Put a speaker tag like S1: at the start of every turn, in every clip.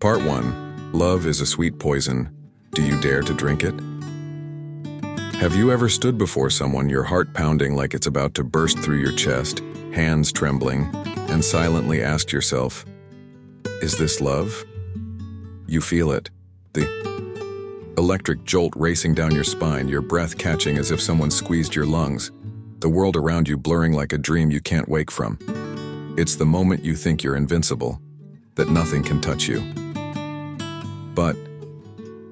S1: Part 1. Love is a sweet poison. Do you dare to drink it? Have you ever stood before someone, your heart pounding like it's about to burst through your chest, hands trembling, and silently asked yourself, is this love? You feel it. The electric jolt racing down your spine, your breath catching as if someone squeezed your lungs, the world around you blurring like a dream you can't wake from. It's the moment you think you're invincible, that nothing can touch you. But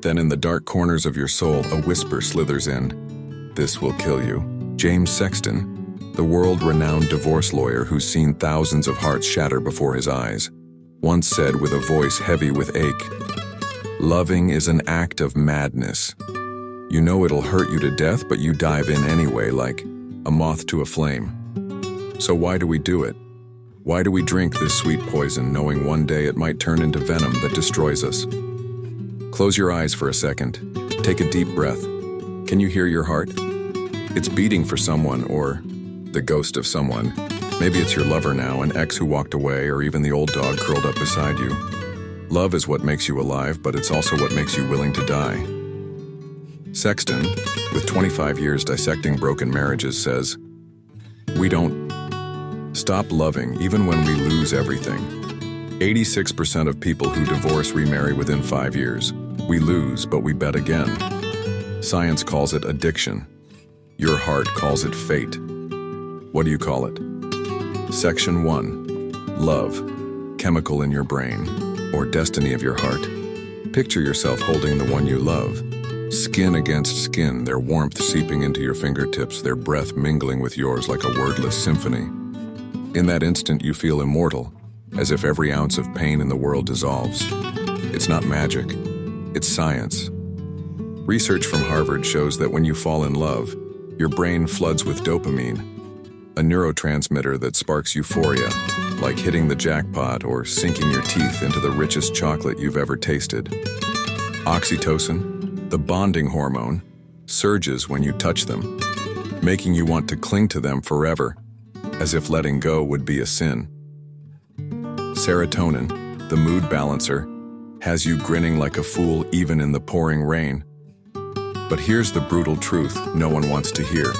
S1: then in the dark corners of your soul, a whisper slithers in. This will kill you. James Sexton, the world-renowned divorce lawyer who's seen thousands of hearts shatter before his eyes, once said with a voice heavy with ache, "Loving is an act of madness. You know it'll hurt you to death, but you dive in anyway like a moth to a flame. So why do we do it? Why do we drink this sweet poison, knowing one day it might turn into venom that destroys us?" Close your eyes for a second. Take a deep breath. Can you hear your heart? It's beating for someone, or the ghost of someone. Maybe it's your lover now, an ex who walked away, or even the old dog curled up beside you. Love is what makes you alive, but it's also what makes you willing to die. Sexton, with 25 years dissecting broken marriages, says, "We don't stop loving even when we lose everything." 86% of people who divorce remarry within 5 years. We lose, but we bet again. Science calls it addiction. Your heart calls it fate. What do you call it? Section 1. Love, chemical in your brain, or destiny of your heart. Picture yourself holding the one you love. Skin against skin, their warmth seeping into your fingertips, their breath mingling with yours like a wordless symphony. In that instant, you feel immortal, as if every ounce of pain in the world dissolves. It's not magic, it's science. Research from Harvard shows that when you fall in love, your brain floods with dopamine, a neurotransmitter that sparks euphoria, like hitting the jackpot or sinking your teeth into the richest chocolate you've ever tasted. Oxytocin, the bonding hormone, surges when you touch them, making you want to cling to them forever, as if letting go would be a sin. Serotonin, the mood balancer, has you grinning like a fool even in the pouring rain. But here's the brutal truth no one wants to hear.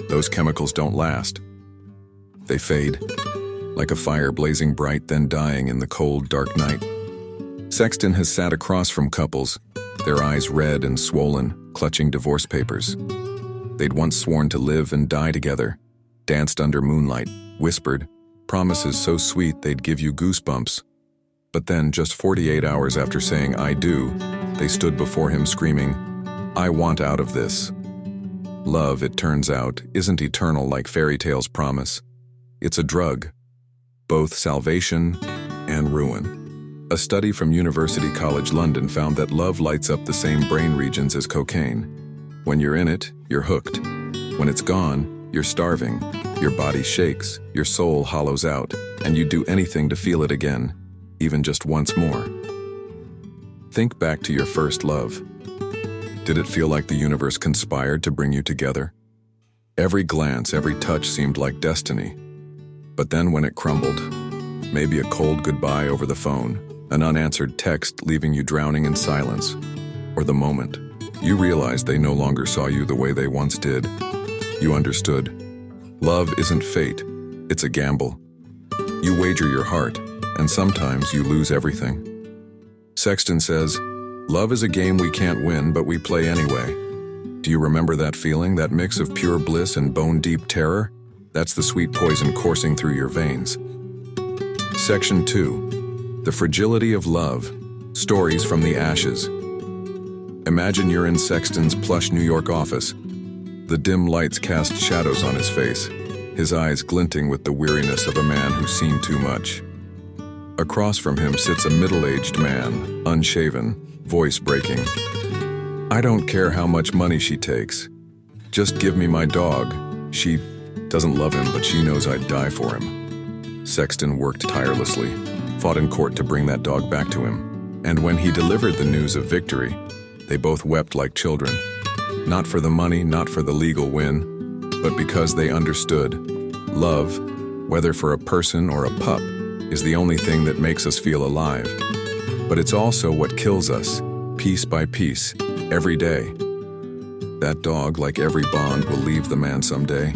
S1: Those chemicals don't last. They fade, like a fire blazing bright then dying in the cold, dark night. Sexton has sat across from couples, their eyes red and swollen, clutching divorce papers. They'd once sworn to live and die together, danced under moonlight, whispered, promises so sweet they'd give you goosebumps. But then, just 48 hours after saying "I do," they stood before him screaming, "I want out of this." Love, it turns out, isn't eternal like fairy tales promise. It's a drug, both salvation and ruin. A study from University College London found that love lights up the same brain regions as cocaine. When you're in it, you're hooked. When it's gone, you're starving. Your body shakes, your soul hollows out, and you'd do anything to feel it again, even just once more. Think back to your first love. Did it feel like the universe conspired to bring you together? Every glance, every touch seemed like destiny. But then when it crumbled, maybe a cold goodbye over the phone, an unanswered text leaving you drowning in silence, or the moment you realized they no longer saw you the way they once did, you understood. Love isn't fate, it's a gamble. You wager your heart, and sometimes you lose everything. Sexton says, "Love is a game we can't win, but we play anyway." Do you remember that feeling, that mix of pure bliss and bone-deep terror? That's the sweet poison coursing through your veins. Section 2. The fragility of love. Stories from the ashes. Imagine you're in Sexton's plush New York office. The dim lights cast shadows on his face, his eyes glinting with the weariness of a man who's seen too much. Across from him sits a middle-aged man, unshaven, voice breaking. "I don't care how much money she takes. Just give me my dog. She doesn't love him, but she knows I'd die for him." Sexton worked tirelessly, fought in court to bring that dog back to him. And when he delivered the news of victory, they both wept like children. Not for the money, not for the legal win, but because they understood. Love, whether for a person or a pup, is the only thing that makes us feel alive. But it's also what kills us, piece by piece, every day. That dog, like every bond, will leave the man someday.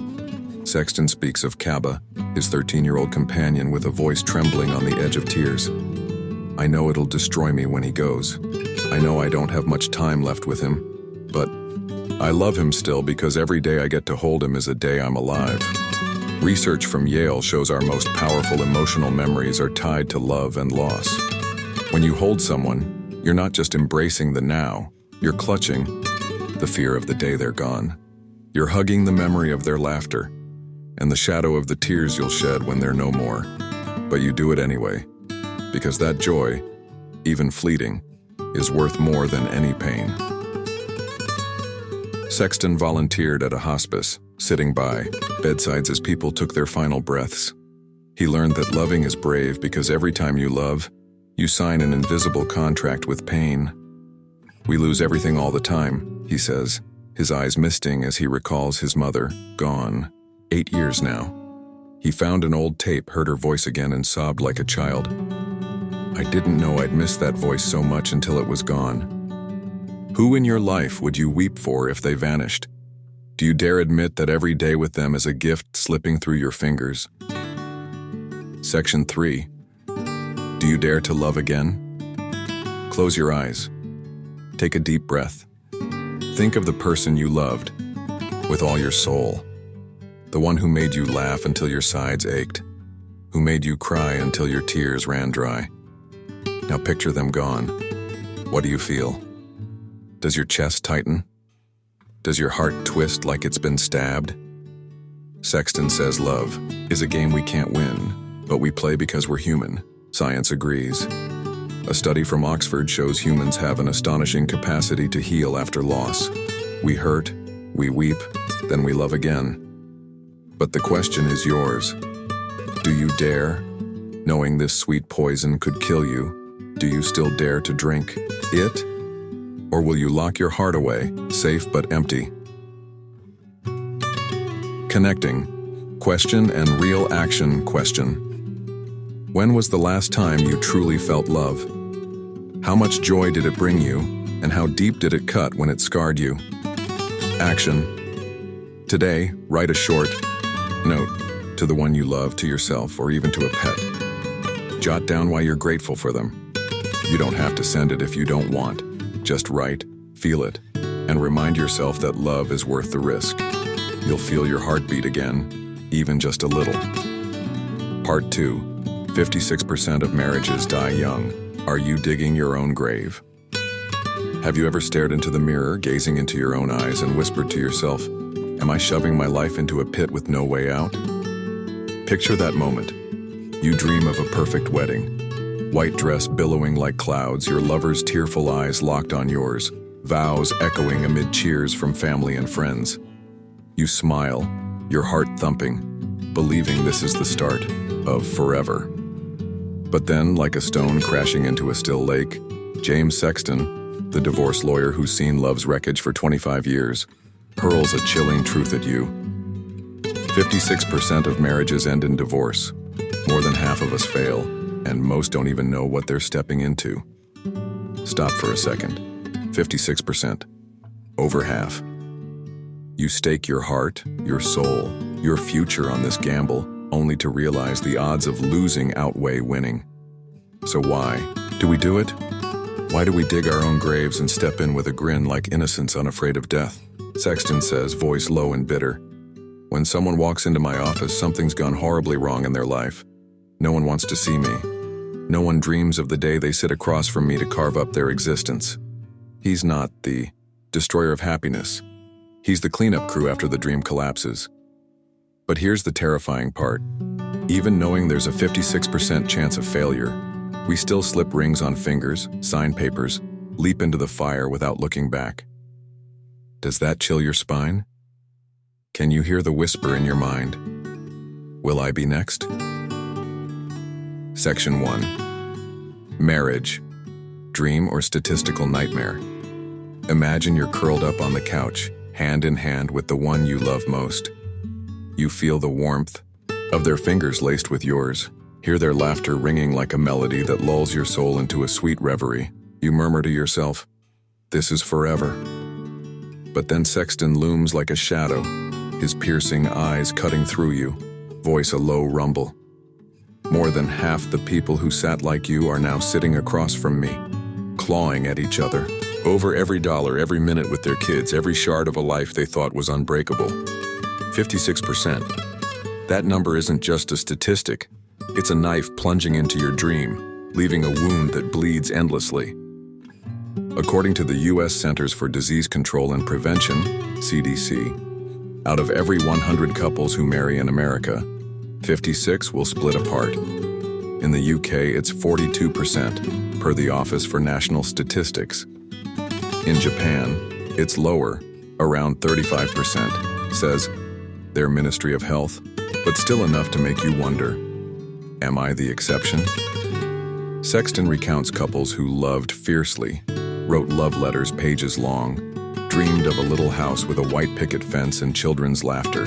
S1: Sexton speaks of Kaba, his 13-year-old companion, with a voice trembling on the edge of tears. I know it'll destroy me when he goes. I know I don't have much time left with him, but I love him still because every day I get to hold him is a day I'm alive. Research from Yale shows our most powerful emotional memories are tied to love and loss. When you hold someone, you're not just embracing the now, you're clutching the fear of the day they're gone. You're hugging the memory of their laughter and the shadow of the tears you'll shed when they're no more. But you do it anyway, because that joy, even fleeting, is worth more than any pain. Sexton volunteered at a hospice, sitting by bedsides as people took their final breaths. He learned that loving is brave because every time you love, you sign an invisible contract with pain. We lose everything all the time, he says, his eyes misting as he recalls his mother, gone, 8 years now. He found an old tape, heard her voice again, and sobbed like a child. I didn't know I'd missed that voice so much until it was gone. Who in your life would you weep for if they vanished? Do you dare admit that every day with them is a gift slipping through your fingers? Section 3. Do you dare to love again? Close your eyes. Take a deep breath. Think of the person you loved with all your soul. The one who made you laugh until your sides ached, who made you cry until your tears ran dry. Now picture them gone. What do you feel? Does your chest tighten? Does your heart twist like it's been stabbed? Sexton says love is a game we can't win, but we play because we're human. Science agrees. A study from Oxford shows humans have an astonishing capacity to heal after loss. We hurt, we weep, then we love again. But the question is yours. Do you dare? Knowing this sweet poison could kill you, do you still dare to drink it? Or will you lock your heart away, safe but empty? Connecting. Question and real action question. When was the last time you truly felt love? How much joy did it bring you, and how deep did it cut when it scarred you? Action. Today, write a short note to the one you love, to yourself, or even to a pet. Jot down why you're grateful for them. You don't have to send it if you don't want. Just write, feel it, and remind yourself that love is worth the risk. You'll feel your heartbeat again, even just a little. Part 2. 56% of marriages die young. Are you digging your own grave? Have you ever stared into the mirror, gazing into your own eyes, and whispered to yourself, am I shoving my life into a pit with no way out? Picture that moment. You dream of a perfect wedding. White dress billowing like clouds, your lover's tearful eyes locked on yours, vows echoing amid cheers from family and friends. You smile, your heart thumping, believing this is the start of forever. But then, like a stone crashing into a still lake, James Sexton, the divorce lawyer who's seen love's wreckage for 25 years, hurls a chilling truth at you. 56% of marriages end in divorce. More than half of us fail, and most don't even know what they're stepping into. Stop for a second. 56%. Over half. You stake your heart, your soul, your future on this gamble, only to realize the odds of losing outweigh winning. So why do we do it? Why do we dig our own graves and step in with a grin like innocents unafraid of death? Sexton says, voice low and bitter. When someone walks into my office, something's gone horribly wrong in their life. No one wants to see me. No one dreams of the day they sit across from me to carve up their existence. He's not the destroyer of happiness. He's the cleanup crew after the dream collapses. But here's the terrifying part. Even knowing there's a 56% chance of failure, we still slip rings on fingers, sign papers, leap into the fire without looking back. Does that chill your spine? Can you hear the whisper in your mind? Will I be next? Section 1. Marriage. Dream or statistical nightmare. Imagine you're curled up on the couch, hand in hand with the one you love most. You feel the warmth of their fingers laced with yours, Hear their laughter ringing like a melody that lulls your soul into a sweet reverie. You murmur to yourself, "This is forever." But then Sexton looms like a shadow, his piercing eyes cutting through you, voice a low rumble. More than half the people who sat like you are now sitting across from me, clawing at each other, over every dollar, every minute with their kids, every shard of a life they thought was unbreakable. 56%. That number isn't just a statistic. It's a knife plunging into your dream, leaving a wound that bleeds endlessly. According to the U.S. Centers for Disease Control and Prevention, CDC, out of every 100 couples who marry in America, 56 will split apart. In the UK, it's 42%, per the Office for National Statistics. In Japan, it's lower, around 35%, says their Ministry of Health, but still enough to make you wonder, am I the exception? Sexton recounts couples who loved fiercely, wrote love letters pages long, dreamed of a little house with a white picket fence and children's laughter.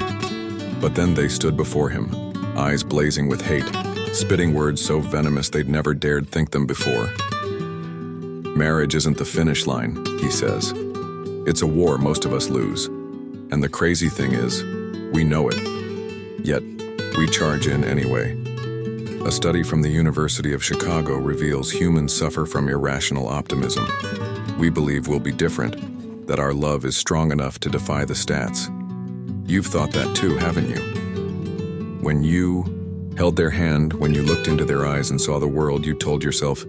S1: But then they stood before him, eyes blazing with hate, spitting words so venomous they'd never dared think them before. Marriage isn't the finish line, he says. It's a war most of us lose. And the crazy thing is, we know it. Yet, we charge in anyway. A study from the University of Chicago reveals humans suffer from irrational optimism. We believe we'll be different, that our love is strong enough to defy the stats. You've thought that too, haven't you? When you held their hand, when you looked into their eyes and saw the world, you told yourself,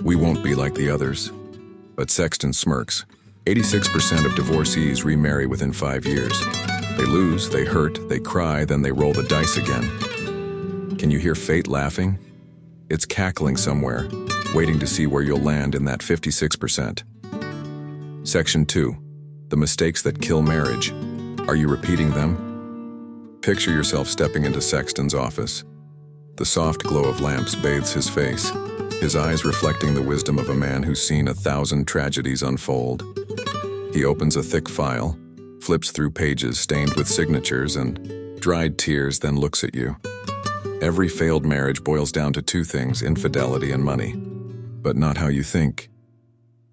S1: we won't be like the others. But Sexton smirks. 86% of divorcees remarry within 5 years. They lose, they hurt, they cry, then they roll the dice again. Can you hear fate laughing? It's cackling somewhere, waiting to see where you'll land in that 56%. Section 2. The mistakes that kill marriage. Are you repeating them? Picture yourself stepping into Sexton's office. The soft glow of lamps bathes his face, his eyes reflecting the wisdom of a man who's seen 1,000 tragedies unfold. He opens a thick file, flips through pages stained with signatures and dried tears, then looks at you. Every failed marriage boils down to two things, infidelity and money. But not how you think.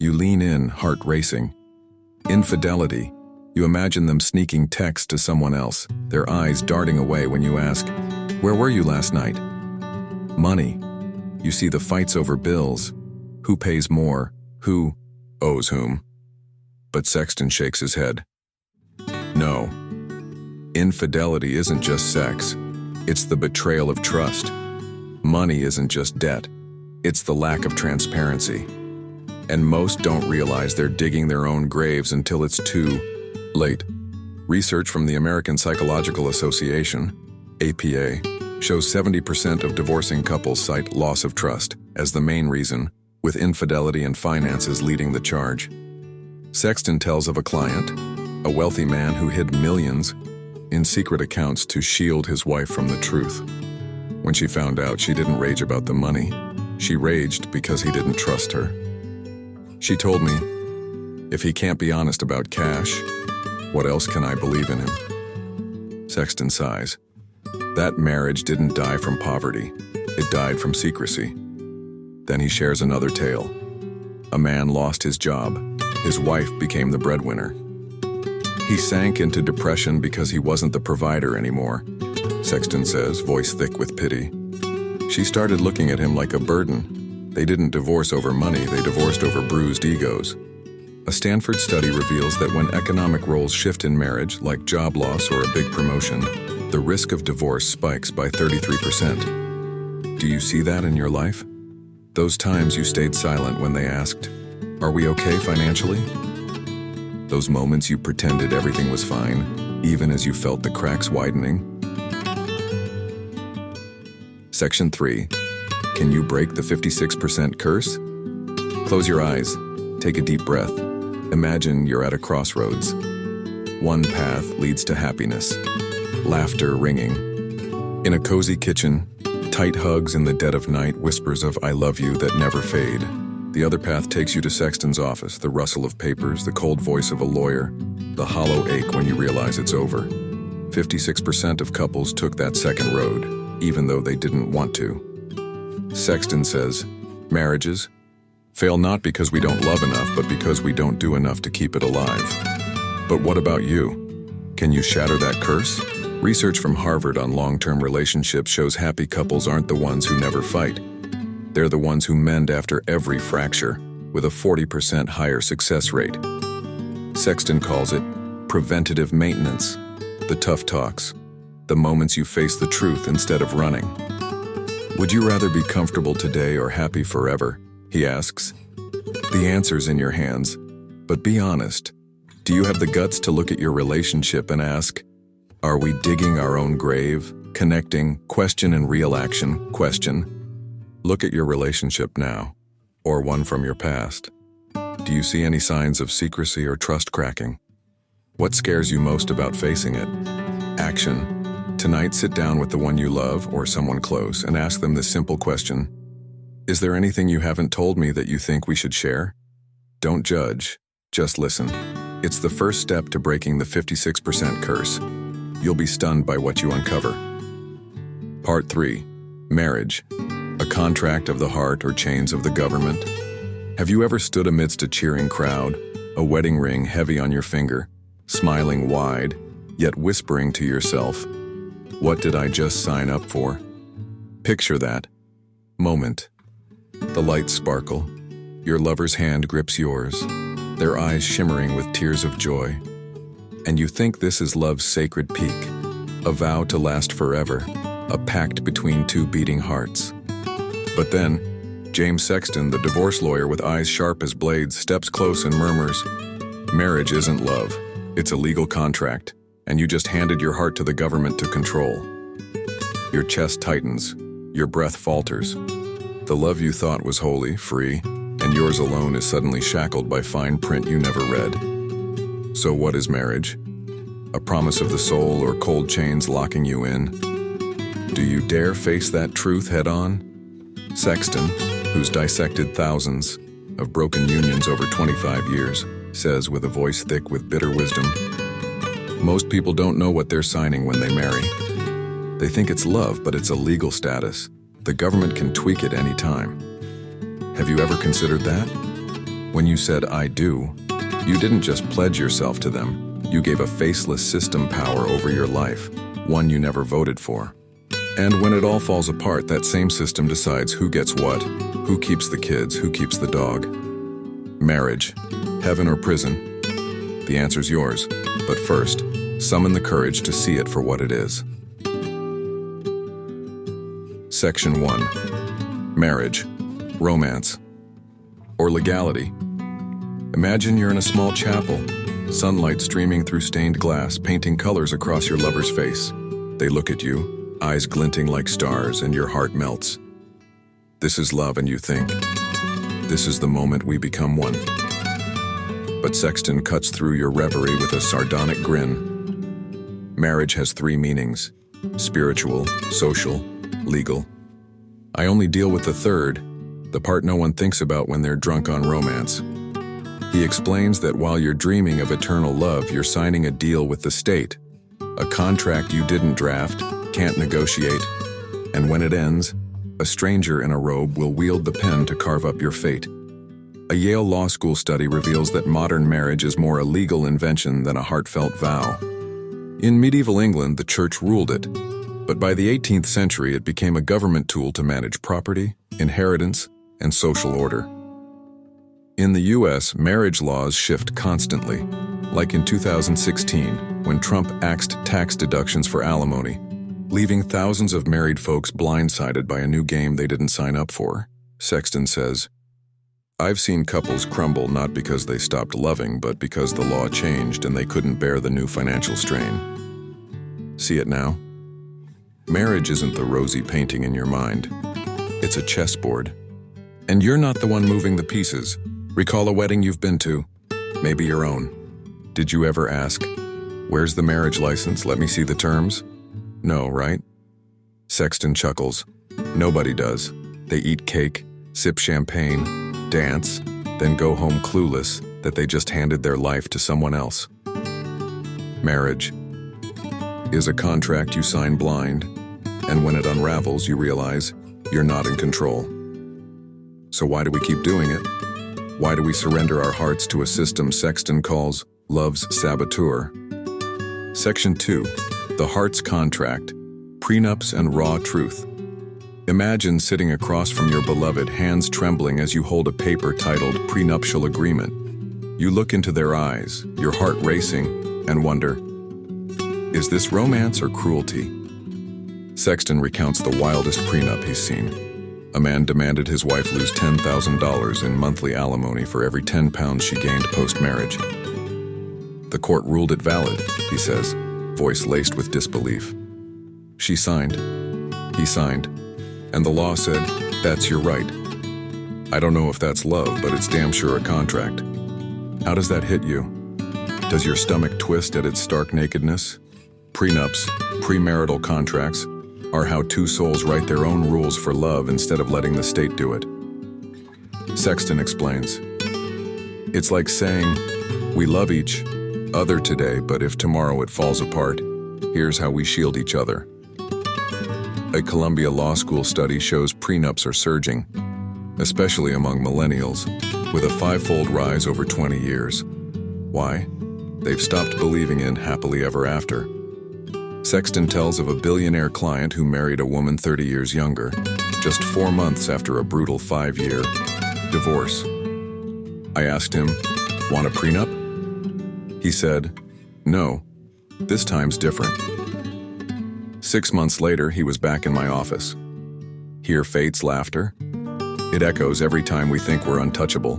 S1: You lean in, heart racing. Infidelity. You imagine them sneaking texts to someone else, their eyes darting away when you ask, "Where were you last night?" Money. You see the fights over bills. Who pays more? Who owes whom? But Sexton shakes his head. No. Infidelity isn't just sex. It's the betrayal of trust. Money isn't just debt. It's the lack of transparency. And most don't realize they're digging their own graves until it's too late. Research from the American Psychological Association, APA, shows 70% of divorcing couples cite loss of trust as the main reason, with infidelity and finances leading the charge. Sexton tells of a client, a wealthy man who hid millions in secret accounts to shield his wife from the truth. When she found out, she didn't rage about the money. She raged because he didn't trust her. She told me, if he can't be honest about cash, what else can I believe in him? Sexton sighs. That marriage didn't die from poverty. It died from secrecy. Then he shares another tale. A man lost his job. His wife became the breadwinner. He sank into depression because he wasn't the provider anymore, Sexton says, voice thick with pity. She started looking at him like a burden. They didn't divorce over money, they divorced over bruised egos. A Stanford study reveals that when economic roles shift in marriage, like job loss or a big promotion, the risk of divorce spikes by 33%. Do you see that in your life? Those times you stayed silent when they asked, "Are we okay financially?" Those moments you pretended everything was fine, even as you felt the cracks widening. Section 3. Can you break the 56% curse? Close your eyes. Take a deep breath. Imagine you're at a crossroads. One path leads to happiness. Laughter ringing. In a cozy kitchen, tight hugs in the dead of night, whispers of "I love you" that never fade. The other path takes you to Sexton's office, the rustle of papers, the cold voice of a lawyer, the hollow ache when you realize it's over. 56% of couples took that second road, even though they didn't want to. Sexton says, marriages fail not because we don't love enough, but because we don't do enough to keep it alive. But what about you? Can you shatter that curse? Research from Harvard on long-term relationships shows happy couples aren't the ones who never fight. They're the ones who mend after every fracture, with a 40% higher success rate. Sexton calls it preventative maintenance, the tough talks, the moments you face the truth instead of running. Would you rather be comfortable today or happy forever? He asks. The answer's in your hands, but be honest. Do you have the guts to look at your relationship and ask, are we digging our own grave? Connecting, question and real action, question. Look at your relationship now, or one from your past. Do you see any signs of secrecy or trust cracking? What scares you most about facing it? Action. Tonight, sit down with the one you love or someone close and ask them this simple question. Is there anything you haven't told me that you think we should share? Don't judge, just listen. It's the first step to breaking the 56% curse. You'll be stunned by what you uncover. Part 3. Marriage. A contract of the heart or chains of the government? Have you ever stood amidst a cheering crowd, a wedding ring heavy on your finger, smiling wide, yet whispering to yourself, what did I just sign up for? Picture that moment. The lights sparkle. Your lover's hand grips yours, their eyes shimmering with tears of joy. And you think this is love's sacred peak, a vow to last forever, a pact between two beating hearts. But then, James Sexton, the divorce lawyer with eyes sharp as blades, steps close and murmurs, marriage isn't love, it's a legal contract, and you just handed your heart to the government to control. Your chest tightens, your breath falters. The love you thought was holy, free, and yours alone is suddenly shackled by fine print you never read. So what is marriage? A promise of the soul or cold chains locking you in? Do you dare face that truth head-on? Sexton, who's dissected thousands of broken unions over 25 years, says with a voice thick with bitter wisdom, most people don't know what they're signing when they marry. They think it's love, but it's a legal status. The government can tweak it any time. Have you ever considered that? When you said, I do, you didn't just pledge yourself to them. You gave a faceless system power over your life, one you never voted for. And when it all falls apart, that same system decides who gets what, who keeps the kids, who keeps the dog. Marriage, heaven or prison? The answer's yours, but first, summon the courage to see it for what it is. Section 1. Marriage, romance, or legality. Imagine you're in a small chapel, sunlight streaming through stained glass, painting colors across your lover's face. They look at you, eyes glinting like stars, and your heart melts. This is love, and you think, this is the moment we become one. But Sexton cuts through your reverie with a sardonic grin. Marriage has 3 meanings: spiritual, social, legal. I only deal with the third, the part no one thinks about when they're drunk on romance. He explains that while you're dreaming of eternal love, you're signing a deal with the state, a contract you didn't draft, can't negotiate, and when it ends, a stranger in a robe will wield the pen to carve up your fate. A Yale Law School study reveals that modern marriage is more a legal invention than a heartfelt vow. In medieval England, the church ruled it, but by the 18th century, it became a government tool to manage property, inheritance, and social order. In the US, marriage laws shift constantly, like in 2016, when Trump axed tax deductions for alimony, leaving thousands of married folks blindsided by a new game they didn't sign up for. Sexton says, I've seen couples crumble not because they stopped loving, but because the law changed and they couldn't bear the new financial strain. See it now? Marriage isn't the rosy painting in your mind. It's a chessboard. And you're not the one moving the pieces. Recall a wedding you've been to, maybe your own. Did you ever ask, where's the marriage license? Let me see the terms? No, right? Sexton chuckles. Nobody does. They eat cake, sip champagne, dance, then go home clueless that they just handed their life to someone else. Marriage is a contract you sign blind, and when it unravels, you realize you're not in control. So why do we keep doing it? Why do we surrender our hearts to a system Sexton calls love's saboteur? Section 2. The Heart's Contract, Prenups and Raw Truth. Imagine sitting across from your beloved, hands trembling as you hold a paper titled Prenuptial Agreement. You look into their eyes, your heart racing, and wonder, is this romance or cruelty? Sexton recounts the wildest prenup he's seen. A man demanded his wife lose $10,000 in monthly alimony for every 10 pounds she gained post-marriage. The court ruled it valid, he says, voice laced with disbelief. She signed. He signed. And the law said, that's your right. I don't know if that's love, but it's damn sure a contract. How does that hit you? Does your stomach twist at its stark nakedness? Prenups, premarital contracts, are how two souls write their own rules for love instead of letting the state do it. Sexton explains, it's like saying, we love each other today, but if tomorrow it falls apart, here's how we shield each other. A Columbia Law School study shows prenups are surging, especially among millennials, with a 5-fold rise over 20 years. Why? They've stopped believing in happily ever after. Sexton tells of a billionaire client who married a woman 30 years younger, just 4 months after a brutal 5-year divorce. I asked him, want a prenup? He said, no, this time's different. 6 months later, he was back in my office. Hear fate's laughter? It echoes every time we think we're untouchable.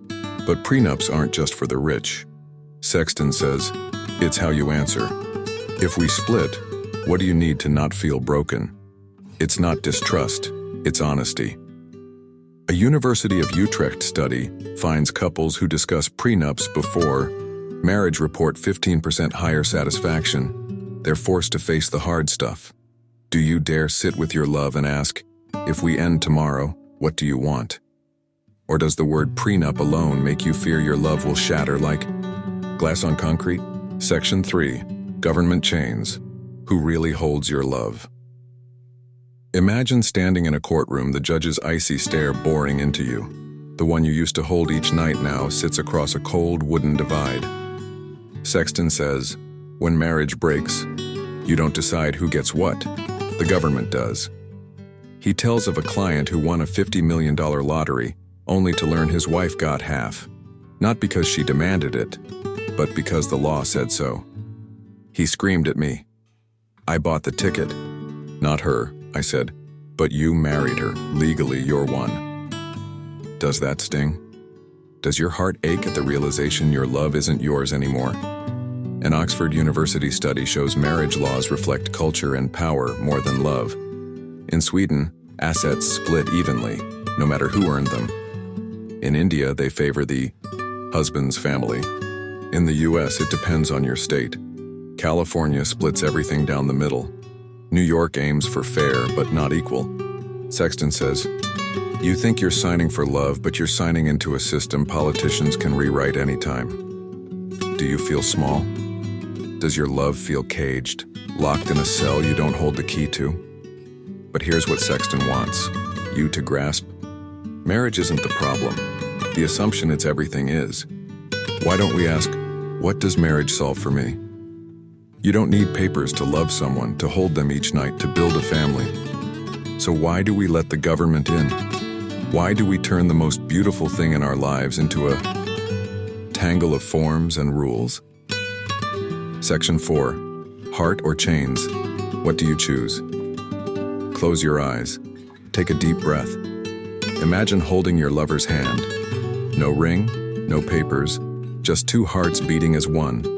S1: But prenups aren't just for the rich. Sexton says, it's how you answer. If we split, what do you need to not feel broken? It's not distrust, it's honesty. A University of Utrecht study finds couples who discuss prenups before marriage report 15% higher satisfaction. They're forced to face the hard stuff. Do you dare sit with your love and ask, if we end tomorrow, what do you want? Or does the word prenup alone make you fear your love will shatter like glass on concrete? Section 3. Government chains. Who really holds your love? Imagine standing in a courtroom, the judge's icy stare boring into you. The one you used to hold each night now sits across a cold wooden divide. Sexton says, when marriage breaks, you don't decide who gets what. The government does. He tells of a client who won a $50 million lottery, only to learn his wife got half. Not because she demanded it, but because the law said so. He screamed at me. I bought the ticket. Not her, I said, but you married her. Legally, you're one. Does that sting? Does your heart ache at the realization your love isn't yours anymore? An Oxford University study shows marriage laws reflect culture and power more than love. In Sweden, assets split evenly, no matter who earned them. In India, they favor the husband's family. In the US, it depends on your state. California splits everything down the middle. New York aims for fair, but not equal. Sexton says, you think you're signing for love, but you're signing into a system politicians can rewrite anytime. Do you feel small? Does your love feel caged, locked in a cell you don't hold the key to? But here's what Sexton wants you to grasp. Marriage isn't the problem. The assumption it's everything is. Why don't we ask, what does marriage solve for me? You don't need papers to love someone, to hold them each night, to build a family. So why do we let the government in? Why do we turn the most beautiful thing in our lives into a tangle of forms and rules? Section 4. Heart or chains? What do you choose? Close your eyes. Take a deep breath. Imagine holding your lover's hand. No ring, no papers, just two hearts beating as one.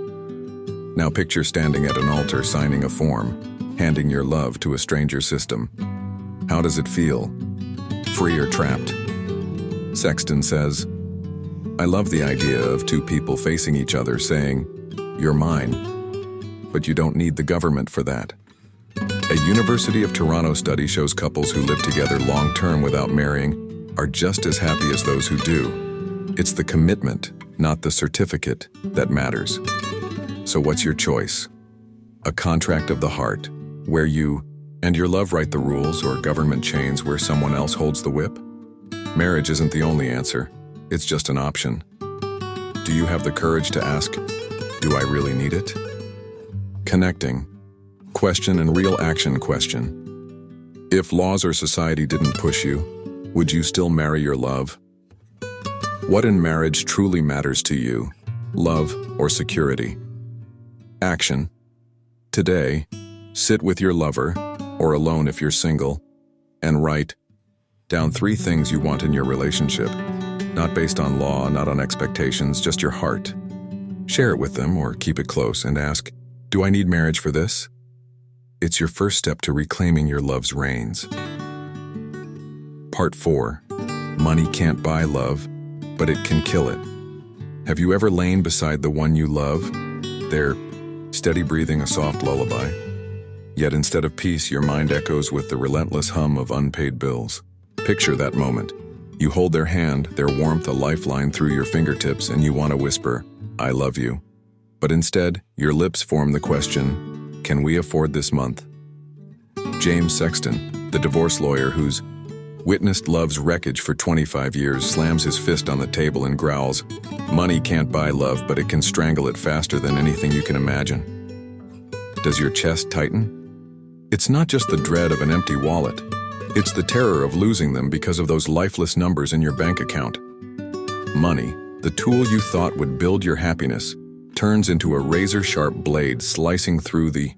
S1: Now picture standing at an altar signing a form, handing your love to a stranger system. How does it feel? Free or trapped? Sexton says, I love the idea of two people facing each other saying, you're mine. But you don't need the government for that. A University of Toronto study shows couples who live together long-term without marrying are just as happy as those who do. It's the commitment, not the certificate, that matters. So what's your choice? A contract of the heart, where you And your love write the rules or government chains where someone else holds the whip? Marriage isn't the only answer. It's just an option. Do you have the courage to ask, do I really need it? Connecting. Question and real action question. If laws or society didn't push you, would you still marry your love? What in marriage truly matters to you? Love or security? Action. Today, sit with your lover, or alone if you're single, and write down 3 things you want in your relationship, not based on law, not on expectations, just your heart. Share it with them or keep it close and ask, do I need marriage for this? It's your first step to reclaiming your love's reins. Part 4. Money can't buy love, but it can kill it. Have you ever lain beside the one you love? They're steady breathing a soft lullaby. Yet instead of peace, your mind echoes with the relentless hum of unpaid bills. Picture that moment. You hold their hand, their warmth a lifeline through your fingertips, and you want to whisper, I love you. But instead, your lips form the question, can we afford this month? James Sexton, the divorce lawyer who's witnessed love's wreckage for 25 years, slams his fist on the table and growls, money can't buy love, but it can strangle it faster than anything you can imagine. Does your chest tighten? It's not just the dread of an empty wallet. It's the terror of losing them because of those lifeless numbers in your bank account. Money, the tool you thought would build your happiness, turns into a razor-sharp blade slicing through the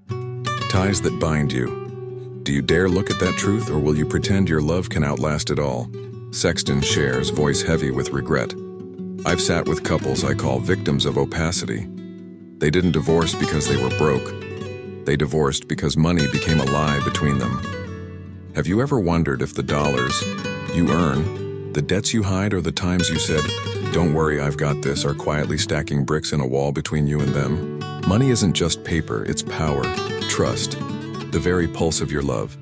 S1: ties that bind you. Do you dare look at that truth, or will you pretend your love can outlast it all? Sexton shares, voice heavy with regret. I've sat with couples I call victims of opacity. They didn't divorce because they were broke. They divorced because money became a lie between them. Have you ever wondered if the dollars you earn, the debts you hide, or the times you said, don't worry, I've got this, are quietly stacking bricks in a wall between you and them? Money isn't just paper, it's power, trust, the very pulse of your love.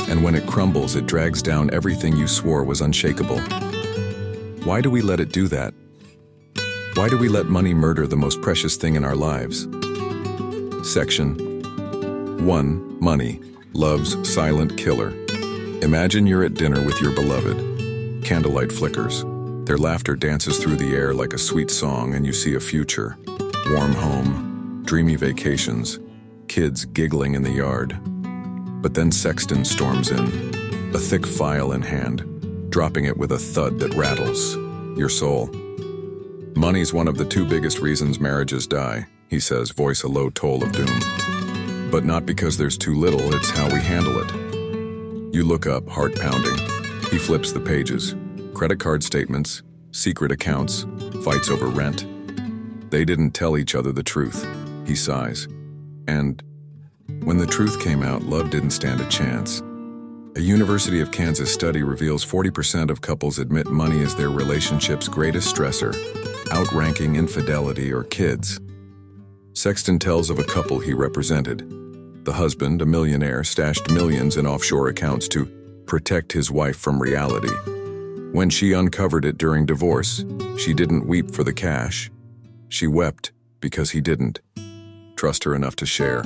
S1: And when it crumbles, it drags down everything you swore was unshakable. Why do we let it do that? Why do we let money murder the most precious thing in our lives? Section 1. Money, love's silent killer. Imagine you're at dinner with your beloved. Candlelight flickers. Their laughter dances through the air like a sweet song, and you see a future. Warm home, dreamy vacations, kids giggling in the yard. But then Sexton storms in, a thick file in hand, dropping it with a thud that rattles your soul. Money's one of the 2 biggest reasons marriages die, he says, voice a low toll of doom. But not because there's too little, it's how we handle it. You look up, heart pounding. He flips the pages. Credit card statements, secret accounts, fights over rent. They didn't tell each other the truth, he sighs. And when the truth came out, love didn't stand a chance. A University of Kansas study reveals 40% of couples admit money is their relationship's greatest stressor, outranking infidelity or kids. Sexton tells of a couple he represented. The husband, a millionaire, stashed millions in offshore accounts to protect his wife from reality. When she uncovered it during divorce, she didn't weep for the cash. She wept because he didn't trust her enough to share.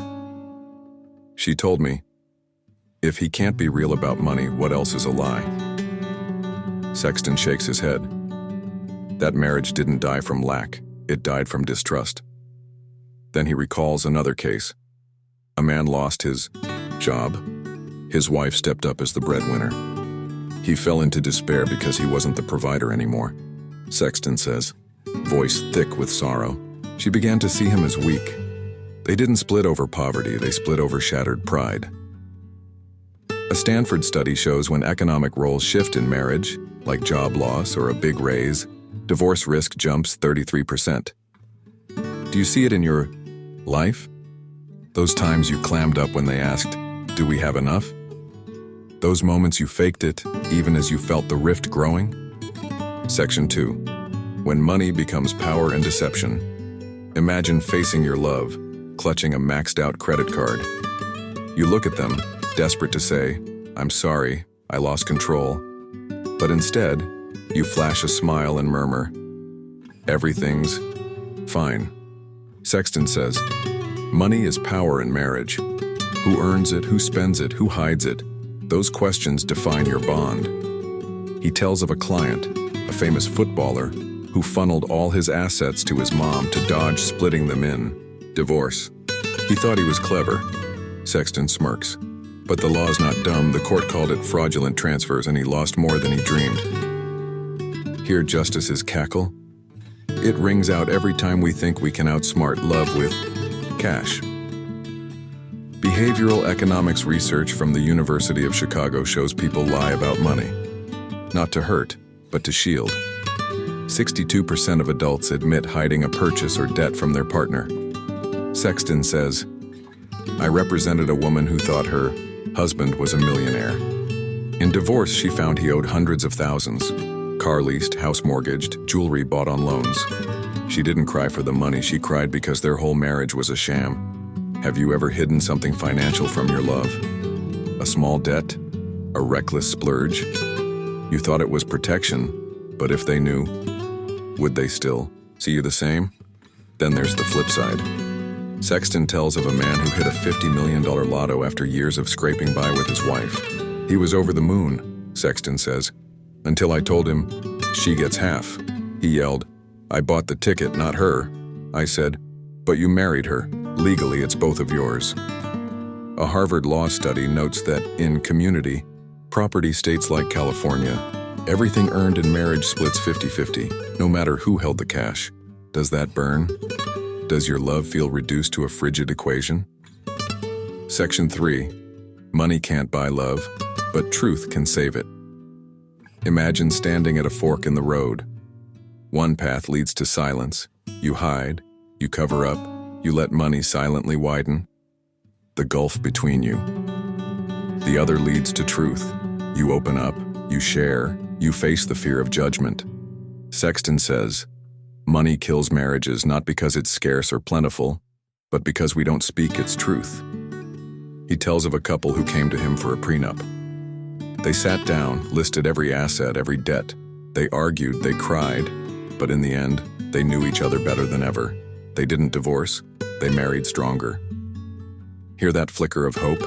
S1: She told me, if he can't be real about money, what else is a lie? Sexton shakes his head. That marriage didn't die from lack, it died from distrust. Then he recalls another case. A man lost his job. His wife stepped up as the breadwinner. He fell into despair because he wasn't the provider anymore. Sexton says, voice thick with sorrow, she began to see him as weak. They didn't split over poverty, they split over shattered pride. A Stanford study shows when economic roles shift in marriage, like job loss or a big raise, divorce risk jumps 33%. Do you see it in your life? Those times you clammed up when they asked, do we have enough? Those moments you faked it, even as you felt the rift growing? Section 2. When money becomes power and deception. Imagine facing your love, clutching a maxed-out credit card. You look at them, desperate to say, I'm sorry, I lost control. But instead, you flash a smile and murmur, everything's fine. Sexton says, money is power in marriage. Who earns it? Who spends it? Who hides it? Those questions define your bond. He tells of a client, a famous footballer, who funneled all his assets to his mom to dodge splitting them in divorce. He thought he was clever. Sexton smirks. But the law's not dumb. The court called it fraudulent transfers and he lost more than he dreamed. Hear justice's cackle? It rings out every time we think we can outsmart love with cash. Behavioral economics research from the University of Chicago shows people lie about money. Not to hurt, but to shield. 62% of adults admit hiding a purchase or debt from their partner. Sexton says, I represented a woman who thought her husband was a millionaire. In divorce, she found he owed hundreds of thousands. Car leased, house mortgaged, jewelry bought on loans. She didn't cry for the money, she cried because their whole marriage was a sham. Have you ever hidden something financial from your love? A small debt? A reckless splurge? You thought it was protection, but if they knew, would they still see you the same? Then there's the flip side. Sexton tells of a man who hit a $50 million lotto after years of scraping by with his wife. He was over the moon, Sexton says, until I told him, she gets half. He yelled, I bought the ticket, not her. I said, but you married her. Legally, it's both of yours. A Harvard law study notes that in community, property states like California, everything earned in marriage splits 50-50, no matter who held the cash. Does that burn? Does your love feel reduced to a frigid equation? Section 3. Money can't buy love, but truth can save it. Imagine standing at a fork in the road. One path leads to silence. You hide, you cover up, you let money silently widen the gulf between you. The other leads to truth. You open up, you share, you face the fear of judgment. Sexton says, money kills marriages not because it's scarce or plentiful, but because we don't speak its truth. He tells of a couple who came to him for a prenup. They sat down, listed every asset, every debt. They argued, they cried, but in the end, they knew each other better than ever. They didn't divorce, they married stronger. Hear that flicker of hope?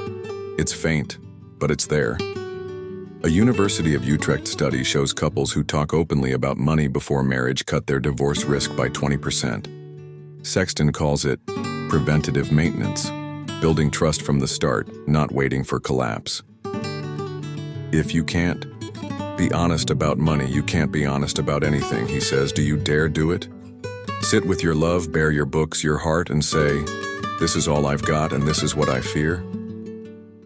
S1: It's faint, but it's there. A University of Utrecht study shows couples who talk openly about money before marriage cut their divorce risk by 20%. Sexton calls it preventative maintenance, building trust from the start, not waiting for collapse. If you can't be honest about money, you can't be honest about anything, he says. Do you dare do it? Sit with your love, bare your books, your heart, and say, this is all I've got and this is what I fear?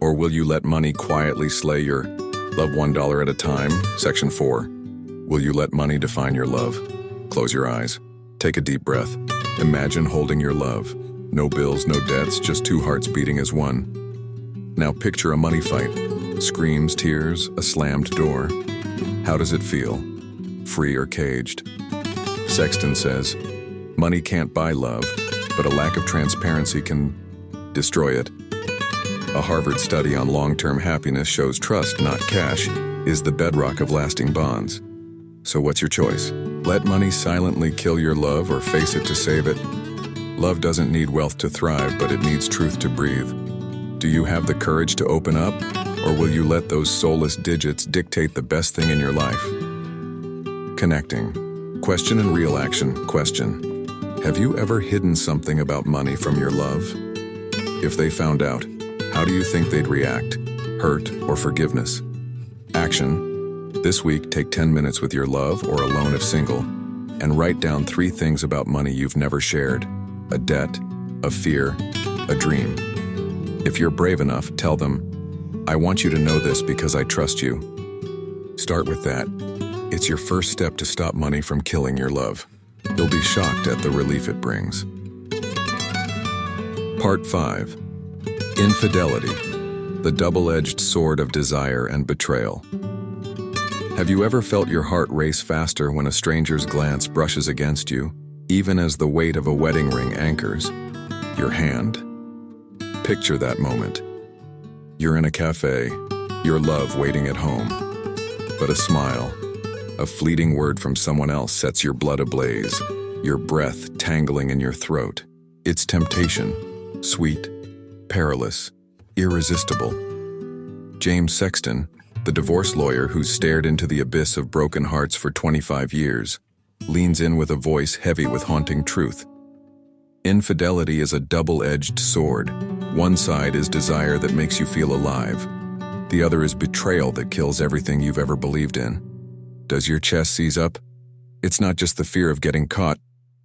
S1: Or will you let money quietly slay your love $1 at a time? Section 4. Will you let money define your love? Close your eyes. Take a deep breath. Imagine holding your love. No bills, no debts, just two hearts beating as one. Now picture a money fight. Screams, tears, a slammed door. How does it feel? Free or caged? Sexton says, money can't buy love, but a lack of transparency can destroy it. A Harvard study on long-term happiness shows trust, not cash, is the bedrock of lasting bonds. So what's your choice? Let money silently kill your love or face it to save it? Love doesn't need wealth to thrive, but it needs truth to breathe. Do you have the courage to open up, or will you let those soulless digits dictate the best thing in your life? Connecting. Question and real action. Question. Have you ever hidden something about money from your love? If they found out, how do you think they'd react? Hurt or forgiveness? Action. This week, take 10 minutes with your love or alone if single, and write down 3 things about money you've never shared. A debt, a fear, a dream. If you're brave enough, tell them, I want you to know this because I trust you. Start with that. It's your first step to stop money from killing your love. You'll be shocked at the relief it brings. Part 5. Infidelity, the double-edged sword of desire and betrayal. Have you ever felt your heart race faster when a stranger's glance brushes against you, even as the weight of a wedding ring anchors your hand? Picture that moment. You're in a cafe, your love waiting at home, but a smile, a fleeting word from someone else sets your blood ablaze, your breath tangling in your throat. It's temptation, sweet, perilous, irresistible. James Sexton, the divorce lawyer who's stared into the abyss of broken hearts for 25 years, leans in with a voice heavy with haunting truth. Infidelity is a double-edged sword. One side is desire that makes you feel alive. The other is betrayal that kills everything you've ever believed in. Does your chest seize up? It's not just the fear of getting caught,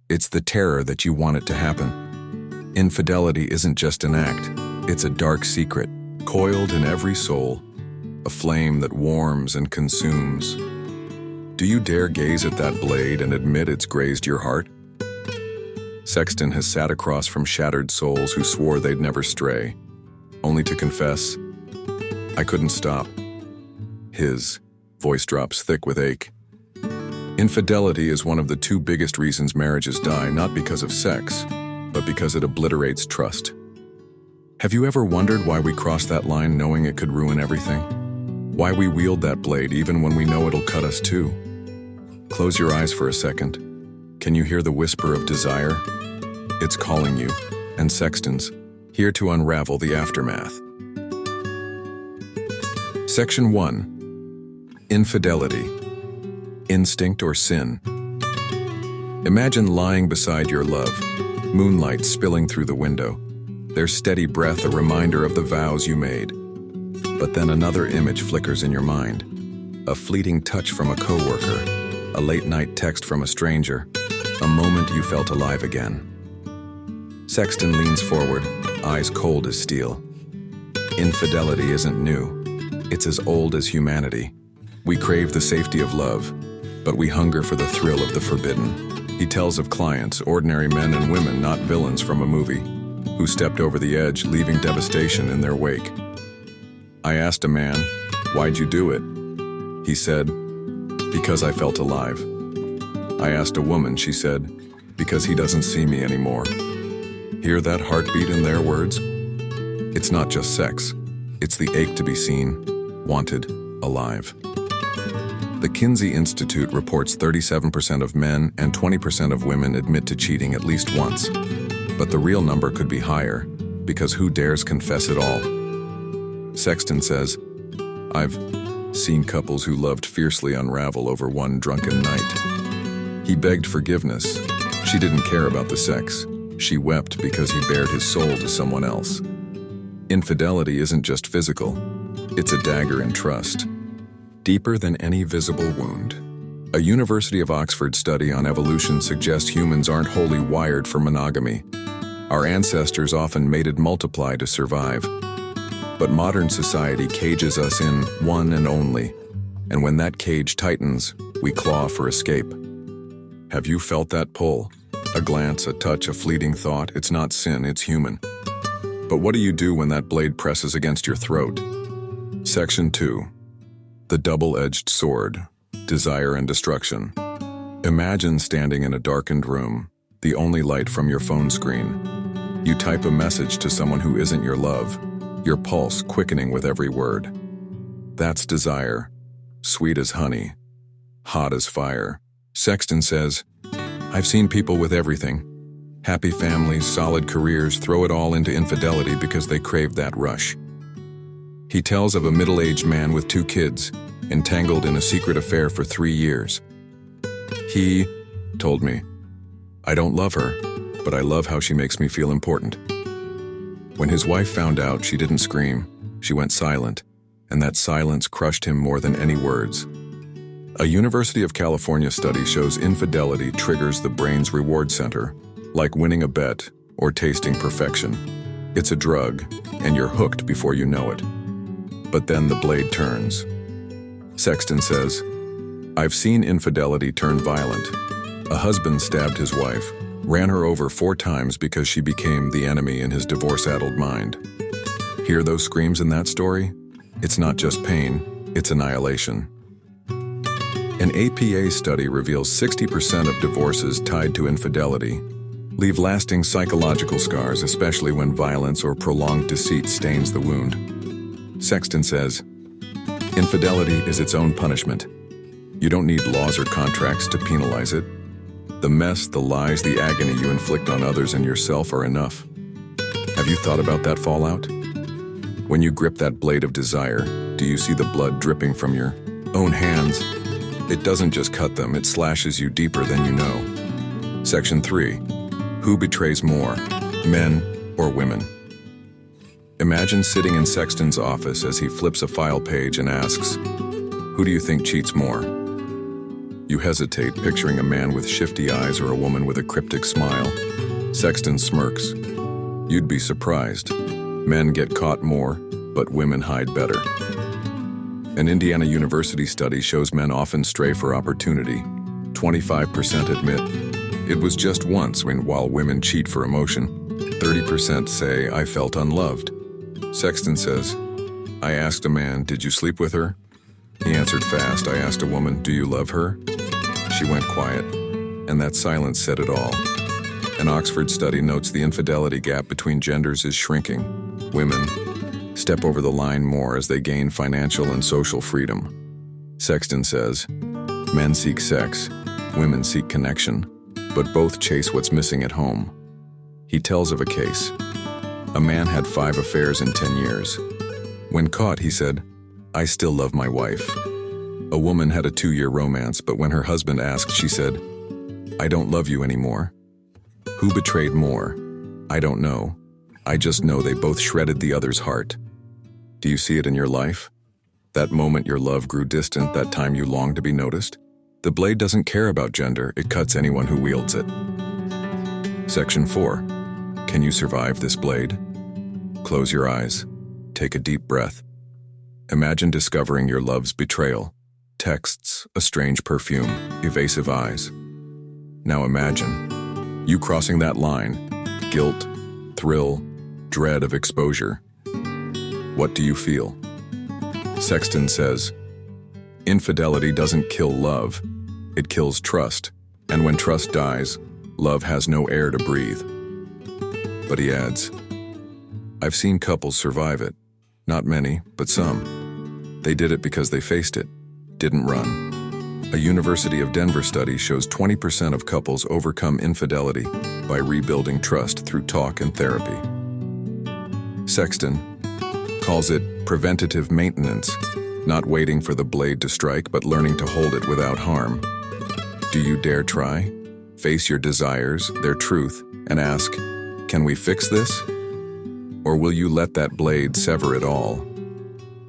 S1: it's the terror that you want it to happen. Infidelity isn't just an act, it's a dark secret, coiled in every soul, a flame that warms and consumes. Do you dare gaze at that blade and admit it's grazed your heart? Sexton has sat across from shattered souls who swore they'd never stray, only to confess, "I couldn't stop." His voice drops thick with ache. Infidelity is one of the two biggest reasons marriages die, not because of sex, but because it obliterates trust. Have you ever wondered why we cross that line knowing it could ruin everything? Why we wield that blade even when we know it'll cut us too? Close your eyes for a second. Can you hear the whisper of desire? It's calling you, and Sexton's here to unravel the aftermath. Section 1. Infidelity. Instinct or sin? Imagine lying beside your love, moonlight spilling through the window, their steady breath a reminder of the vows you made. But then another image flickers in your mind. A fleeting touch from a coworker, a late-night text from a stranger, a moment you felt alive again. Sexton leans forward, eyes cold as steel. Infidelity isn't new. It's as old as humanity. We crave the safety of love, but we hunger for the thrill of the forbidden. He tells of clients, ordinary men and women, not villains from a movie, who stepped over the edge, leaving devastation in their wake. I asked a man, "Why'd you do it?" He said, "Because I felt alive." I asked a woman, she said, "Because he doesn't see me anymore." Hear that heartbeat in their words? It's not just sex. It's the ache to be seen, wanted, alive. The Kinsey Institute reports 37% of men and 20% of women admit to cheating at least once. But the real number could be higher, because who dares confess it all? Sexton says, "I've seen couples who loved fiercely unravel over one drunken night." He begged forgiveness. She didn't care about the sex. She wept because he bared his soul to someone else. Infidelity isn't just physical. It's a dagger in trust, deeper than any visible wound. A University of Oxford study on evolution suggests humans aren't wholly wired for monogamy. Our ancestors often mated multiply to survive. But modern society cages us in one and only, and when that cage tightens, we claw for escape. Have you felt that pull? A glance, a touch, a fleeting thought. It's not sin, it's human. But what do you do when that blade presses against your throat? Section 2. The double-edged sword, desire and destruction. Imagine standing in a darkened room, the only light from your phone screen. You type a message to someone who isn't your love, your pulse quickening with every word. That's desire, sweet as honey, hot as fire. Sexton says, "I've seen people with everything. Happy families, solid careers, throw it all into infidelity because they crave that rush." He tells of a middle-aged man with 2 kids, entangled in a secret affair for 3 years. He told me, "I don't love her, but I love how she makes me feel important." When his wife found out, she didn't scream, she went silent, and that silence crushed him more than any words. A University of California study shows infidelity triggers the brain's reward center, like winning a bet or tasting perfection. It's a drug, and you're hooked before you know it. But then the blade turns. Sexton says, "I've seen infidelity turn violent. A husband stabbed his wife, ran her over 4 times because she became the enemy in his divorce-addled mind." Hear those screams in that story? It's not just pain, it's annihilation. An APA study reveals 60% of divorces tied to infidelity leave lasting psychological scars, especially when violence or prolonged deceit stains the wound. Sexton says, "Infidelity is its own punishment. You don't need laws or contracts to penalize it. The mess, the lies, the agony you inflict on others and yourself are enough." Have you thought about that fallout? When you grip that blade of desire, do you see the blood dripping from your own hands? It doesn't just cut them, it slashes you deeper than you know. Section 3. Who betrays more, men or women? Imagine sitting in Sexton's office as he flips a file page and asks, "Who do you think cheats more?" You hesitate, picturing a man with shifty eyes or a woman with a cryptic smile. Sexton smirks. You'd be surprised. Men get caught more, but women hide better. An Indiana University study shows men often stray for opportunity. 25% admit it was just once, while women cheat for emotion. 30% say, "I felt unloved." Sexton says, "I asked a man, 'Did you sleep with her?' He answered fast. I asked a woman, 'Do you love her?' She went quiet, and that silence said it all." An Oxford study notes the infidelity gap between genders is shrinking. Women step over the line more as they gain financial and social freedom. Sexton says, men seek sex, women seek connection, but both chase what's missing at home. He tells of a case. A man had 5 affairs in 10 years. When caught, he said, "I still love my wife." A woman had a 2-year romance, but when her husband asked, she said, "I don't love you anymore." Who betrayed more? I don't know. I just know they both shredded the other's heart. Do you see it in your life? That moment your love grew distant, that time you longed to be noticed? The blade doesn't care about gender, it cuts anyone who wields it. Section 4. Can you survive this blade? Close your eyes. Take a deep breath. Imagine discovering your love's betrayal. Texts, a strange perfume, evasive eyes. Now imagine you crossing that line. Guilt, thrill, dread of exposure. What do you feel? Sexton says, infidelity doesn't kill love, it kills trust. And when trust dies, love has no air to breathe. But he adds, I've seen couples survive it. Not many, but some. They did it because they faced it, didn't run. A University of Denver study shows 20% of couples overcome infidelity by rebuilding trust through talk and therapy. Sexton calls it preventative maintenance, not waiting for the blade to strike, but learning to hold it without harm. Do you dare try? Face your desires, their truth, and ask, can we fix this? Or will you let that blade sever it all?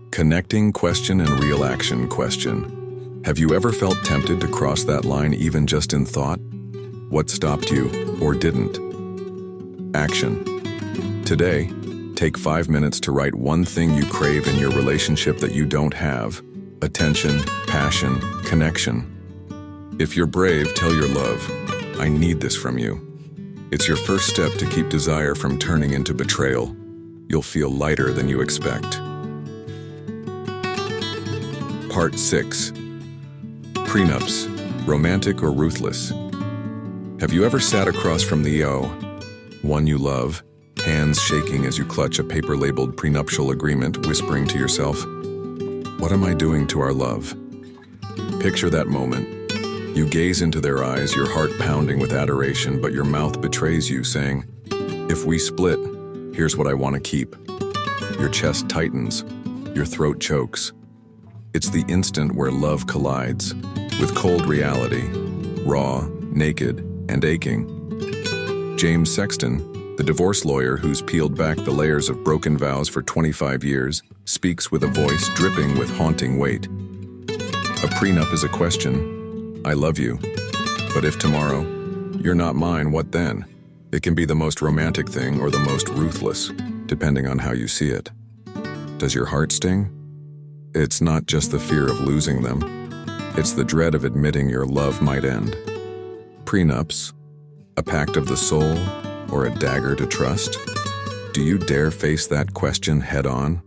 S1: Connecting question and real action question. Have you ever felt tempted to cross that line even just in thought? What stopped you or didn't? Action. Today, take 5 minutes to write one thing you crave in your relationship that you don't have. Attention, passion, connection. If you're brave, tell your love, I need this from you. It's your first step to keep desire from turning into betrayal. You'll feel lighter than you expect. Part 6. Prenups, romantic or ruthless? Have you ever sat across from the one you love, hands shaking as you clutch a paper-labeled prenuptial agreement, whispering to yourself, what am I doing to our love? Picture that moment. You gaze into their eyes, your heart pounding with adoration, but your mouth betrays you, saying, if we split, here's what I want to keep. Your chest tightens, your throat chokes. It's the instant where love collides with cold reality, raw, naked, and aching. James Sexton, the divorce lawyer who's peeled back the layers of broken vows for 25 years, speaks with a voice dripping with haunting weight. A prenup is a question. I love you, but if tomorrow, you're not mine, what then? It can be the most romantic thing or the most ruthless, depending on how you see it. Does your heart sting? It's not just the fear of losing them. It's the dread of admitting your love might end. Prenups, a pact of the soul or a dagger to trust? Do you dare face that question head on?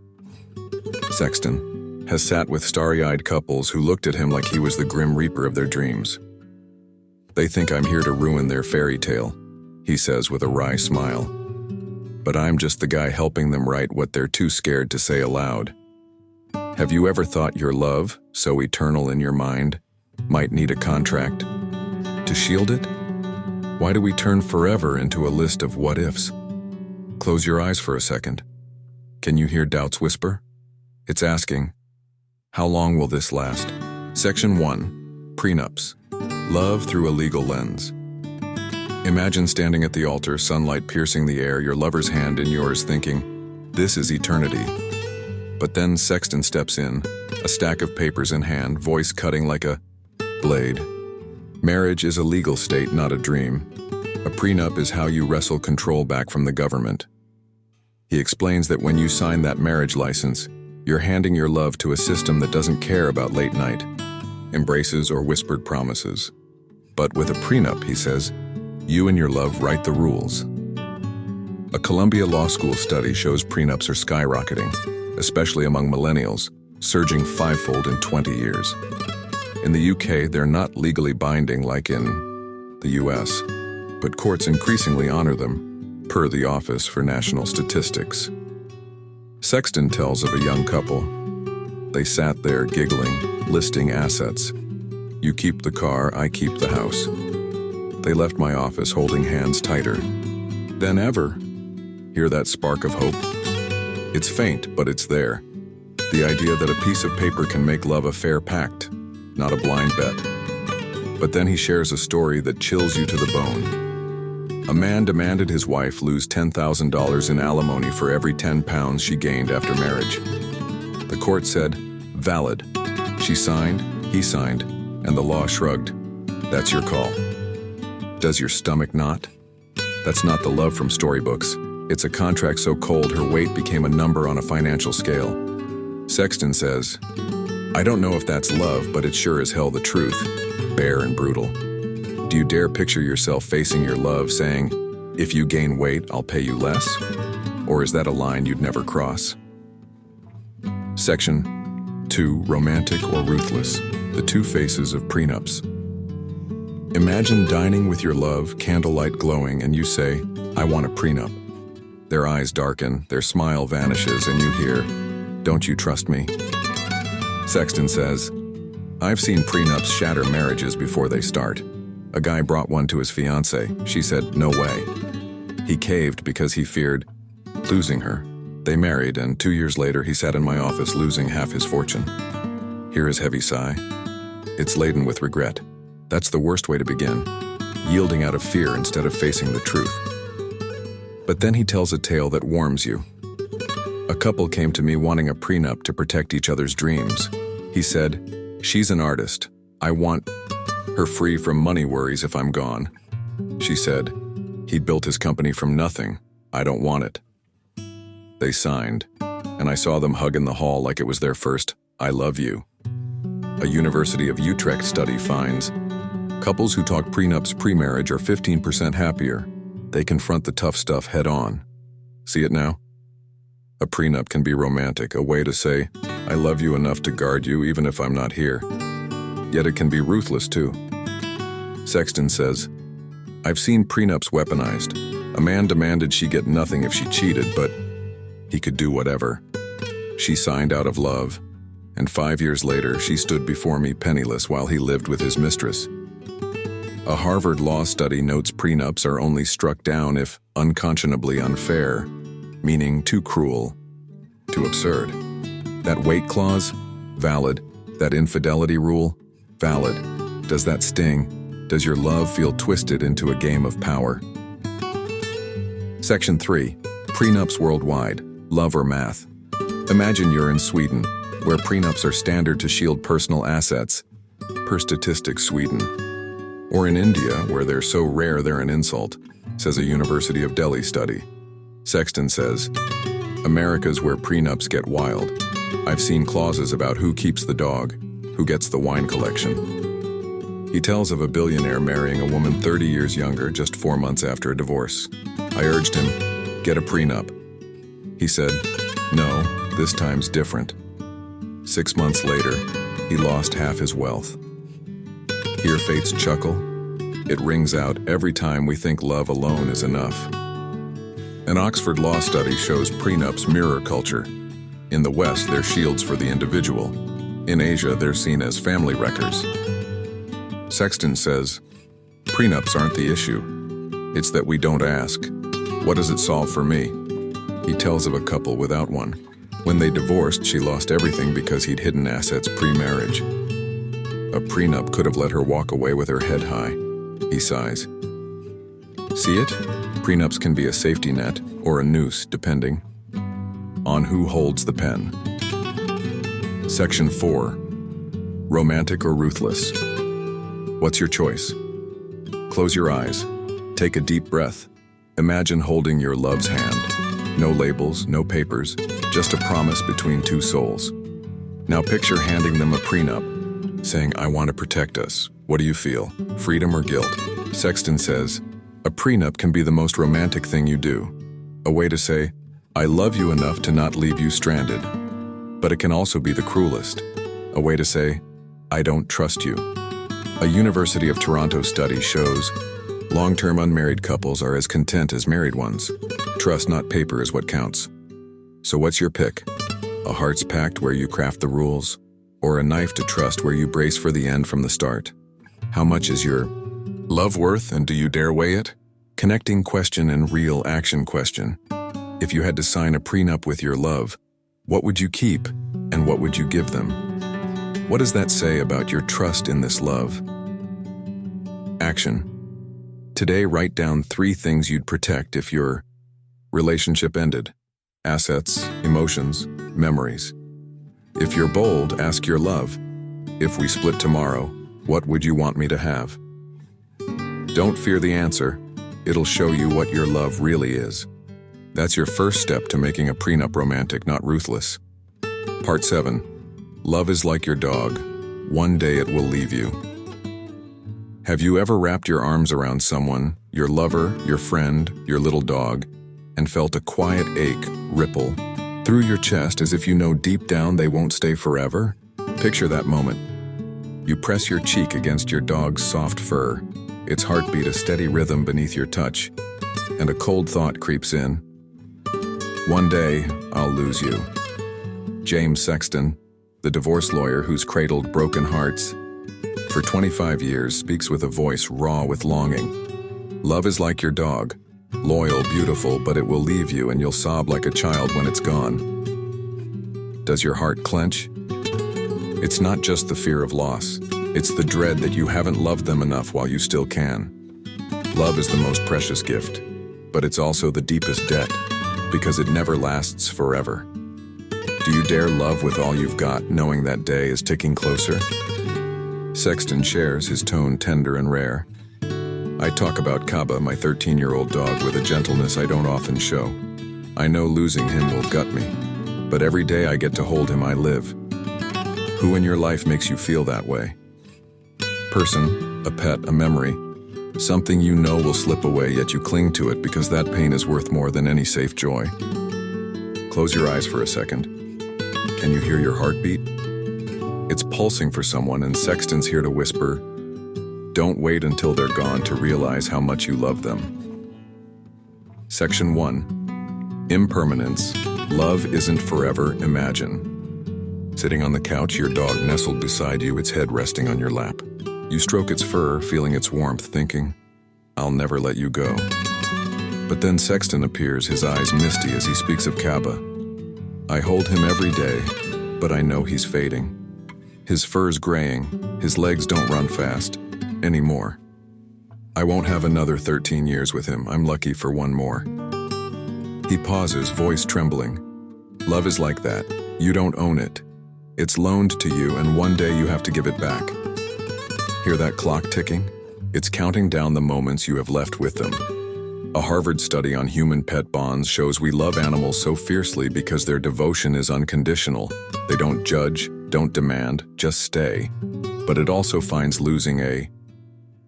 S1: Sexton has sat with starry-eyed couples who looked at him like he was the grim reaper of their dreams. They think I'm here to ruin their fairy tale, he says with a wry smile. But I'm just the guy helping them write what they're too scared to say aloud. Have you ever thought your love, so eternal in your mind, might need a contract? To shield it? Why do we turn forever into a list of what-ifs? Close your eyes for a second. Can you hear doubts whisper? It's asking, how long will this last? Section 1. Prenups. Love through a legal lens. Imagine standing at the altar, sunlight piercing the air, your lover's hand in yours, thinking, this is eternity. But then Sexton steps in, a stack of papers in hand, voice cutting like a blade. Marriage is a legal state, not a dream. A prenup is how you wrestle control back from the government. He explains that when you sign that marriage license, you're handing your love to a system that doesn't care about late night, embraces, or whispered promises. But with a prenup, he says, you and your love write the rules. A Columbia Law School study shows prenups are skyrocketing, especially among millennials, surging fivefold in 20 years. In the UK, they're not legally binding like in the US, but courts increasingly honor them, per the Office for National Statistics. Sexton tells of a young couple. They sat there giggling, listing assets. You keep the car, I keep the house. They left my office holding hands tighter than ever. Hear that spark of hope? It's faint, but it's there. The idea that a piece of paper can make love a fair pact, not a blind bet. But then he shares a story that chills you to the bone. A man demanded his wife lose $10,000 in alimony for every 10 pounds she gained after marriage. The court said, valid. She signed, he signed, and the law shrugged. That's your call. Does your stomach knot? That's not the love from storybooks. It's a contract so cold her weight became a number on a financial scale. Sexton says, I don't know if that's love, but it's sure as hell the truth, bare and brutal. Do you dare picture yourself facing your love saying, if you gain weight, I'll pay you less? Or is that a line you'd never cross? Section 2. Romantic or ruthless. The two faces of prenups. Imagine dining with your love, candlelight glowing, and you say, I want a prenup. Their eyes darken, their smile vanishes, and you hear, don't you trust me? Sexton says, I've seen prenups shatter marriages before they start. A guy brought one to his fiancée. She said, no way. He caved because he feared losing her. They married, and 2 years later he sat in my office losing half his fortune. Hear his heavy sigh? It's laden with regret. That's the worst way to begin, yielding out of fear instead of facing the truth. But then he tells a tale that warms you. A couple came to me wanting a prenup to protect each other's dreams. He said, she's an artist. I want her free from money worries if I'm gone. She said, he'd built his company from nothing. I don't want it. They signed, and I saw them hug in the hall like it was their first I love you. A University of Utrecht study finds couples who talk prenups pre-marriage are 15% happier. They confront the tough stuff head on. See it now? A prenup can be romantic, a way to say, I love you enough to guard you even if I'm not here. Yet it can be ruthless too. Sexton says, I've seen prenups weaponized. A man demanded she get nothing if she cheated, but he could do whatever. She signed out of love, and 5 years later she stood before me penniless while he lived with his mistress. A Harvard law study notes prenups are only struck down if unconscionably unfair, meaning too cruel, too absurd. That weight clause? Valid. That infidelity rule? Valid. Does that sting? Does your love feel twisted into a game of power? Section 3. Prenups worldwide. Love or math. Imagine you're in Sweden, where prenups are standard to shield personal assets, per statistics Sweden. Or in India, where they're so rare they're an insult, says a University of Delhi study. Sexton says, America's where prenups get wild. I've seen clauses about who keeps the dog, who gets the wine collection. He tells of a billionaire marrying a woman 30 years younger just 4 months after a divorce. I urged him, get a prenup. He said, no, this time's different. 6 months later, he lost half his wealth. Hear fate's chuckle? It rings out every time we think love alone is enough. An Oxford law study shows prenups mirror culture. In the West, they're shields for the individual. In Asia, they're seen as family wreckers. Sexton says, prenups aren't the issue. It's that we don't ask, what does it solve for me? He tells of a couple without one. When they divorced, she lost everything because he'd hidden assets pre-marriage. A prenup could have let her walk away with her head high. He sighs. See it? Prenups can be a safety net or a noose, depending on who holds the pen. Section 4. Romantic or ruthless? What's your choice? Close your eyes. Take a deep breath. Imagine holding your love's hand. No labels, no papers, just a promise between two souls. Now picture handing them a prenup, saying, "I want to protect us." What do you feel? Freedom or guilt? Sexton says, a prenup can be the most romantic thing you do. A way to say, "I love you enough to not leave you stranded." But it can also be the cruelest. A way to say, "I don't trust you." A University of Toronto study shows long-term unmarried couples are as content as married ones. Trust, not paper, is what counts. So what's your pick? A heart's pact where you craft the rules, or a knife to trust where you brace for the end from the start? How much is your love worth, and do you dare weigh it? Connecting question and real action question. If you had to sign a prenup with your love, what would you keep, and what would you give them? What does that say about your trust in this love? Action. Today, write down 3 things you'd protect if your relationship ended. Assets, emotions, memories. If you're bold, ask your love, if we split tomorrow, what would you want me to have? Don't fear the answer. It'll show you what your love really is. That's your first step to making a prenup romantic, not ruthless. Part 7. Love is like your dog. One day it will leave you. Have you ever wrapped your arms around someone, your lover, your friend, your little dog, and felt a quiet ache ripple through your chest as if you know deep down they won't stay forever? Picture that moment. You press your cheek against your dog's soft fur, its heartbeat a steady rhythm beneath your touch, and a cold thought creeps in. One day, I'll lose you. James Sexton, the divorce lawyer who's cradled broken hearts for 25 years, speaks with a voice raw with longing. Love is like your dog, loyal, beautiful, but it will leave you and you'll sob like a child when it's gone. Does your heart clench? It's not just the fear of loss. It's the dread that you haven't loved them enough while you still can. Love is the most precious gift, but it's also the deepest debt, because it never lasts forever. Do you dare love with all you've got, knowing that day is ticking closer? Sexton shares, his tone tender and rare. I talk about Kaba, my 13-year-old dog, with a gentleness I don't often show. I know losing him will gut me, but every day I get to hold him, I live. Who in your life makes you feel that way? Person, a pet, a memory, something you know will slip away, yet you cling to it because that pain is worth more than any safe joy. Close your eyes for a second. Can you hear your heartbeat? It's pulsing for someone, and Sexton's here to whisper, don't wait until they're gone to realize how much you love them. Section 1. Impermanence. Love isn't forever, imagine. Sitting on the couch, your dog nestled beside you, its head resting on your lap. You stroke its fur, feeling its warmth, thinking, I'll never let you go. But then Sexton appears, his eyes misty as he speaks of Kaba. I hold him every day, but I know he's fading. His fur's graying, his legs don't run fast anymore. I won't have another 13 years with him, I'm lucky for one more. He pauses, voice trembling. Love is like that. You don't own it. It's loaned to you, and one day you have to give it back. Hear that clock ticking? It's counting down the moments you have left with them. A Harvard study on human-pet bonds shows we love animals so fiercely because their devotion is unconditional. They don't judge, don't demand, just stay. But it also finds losing a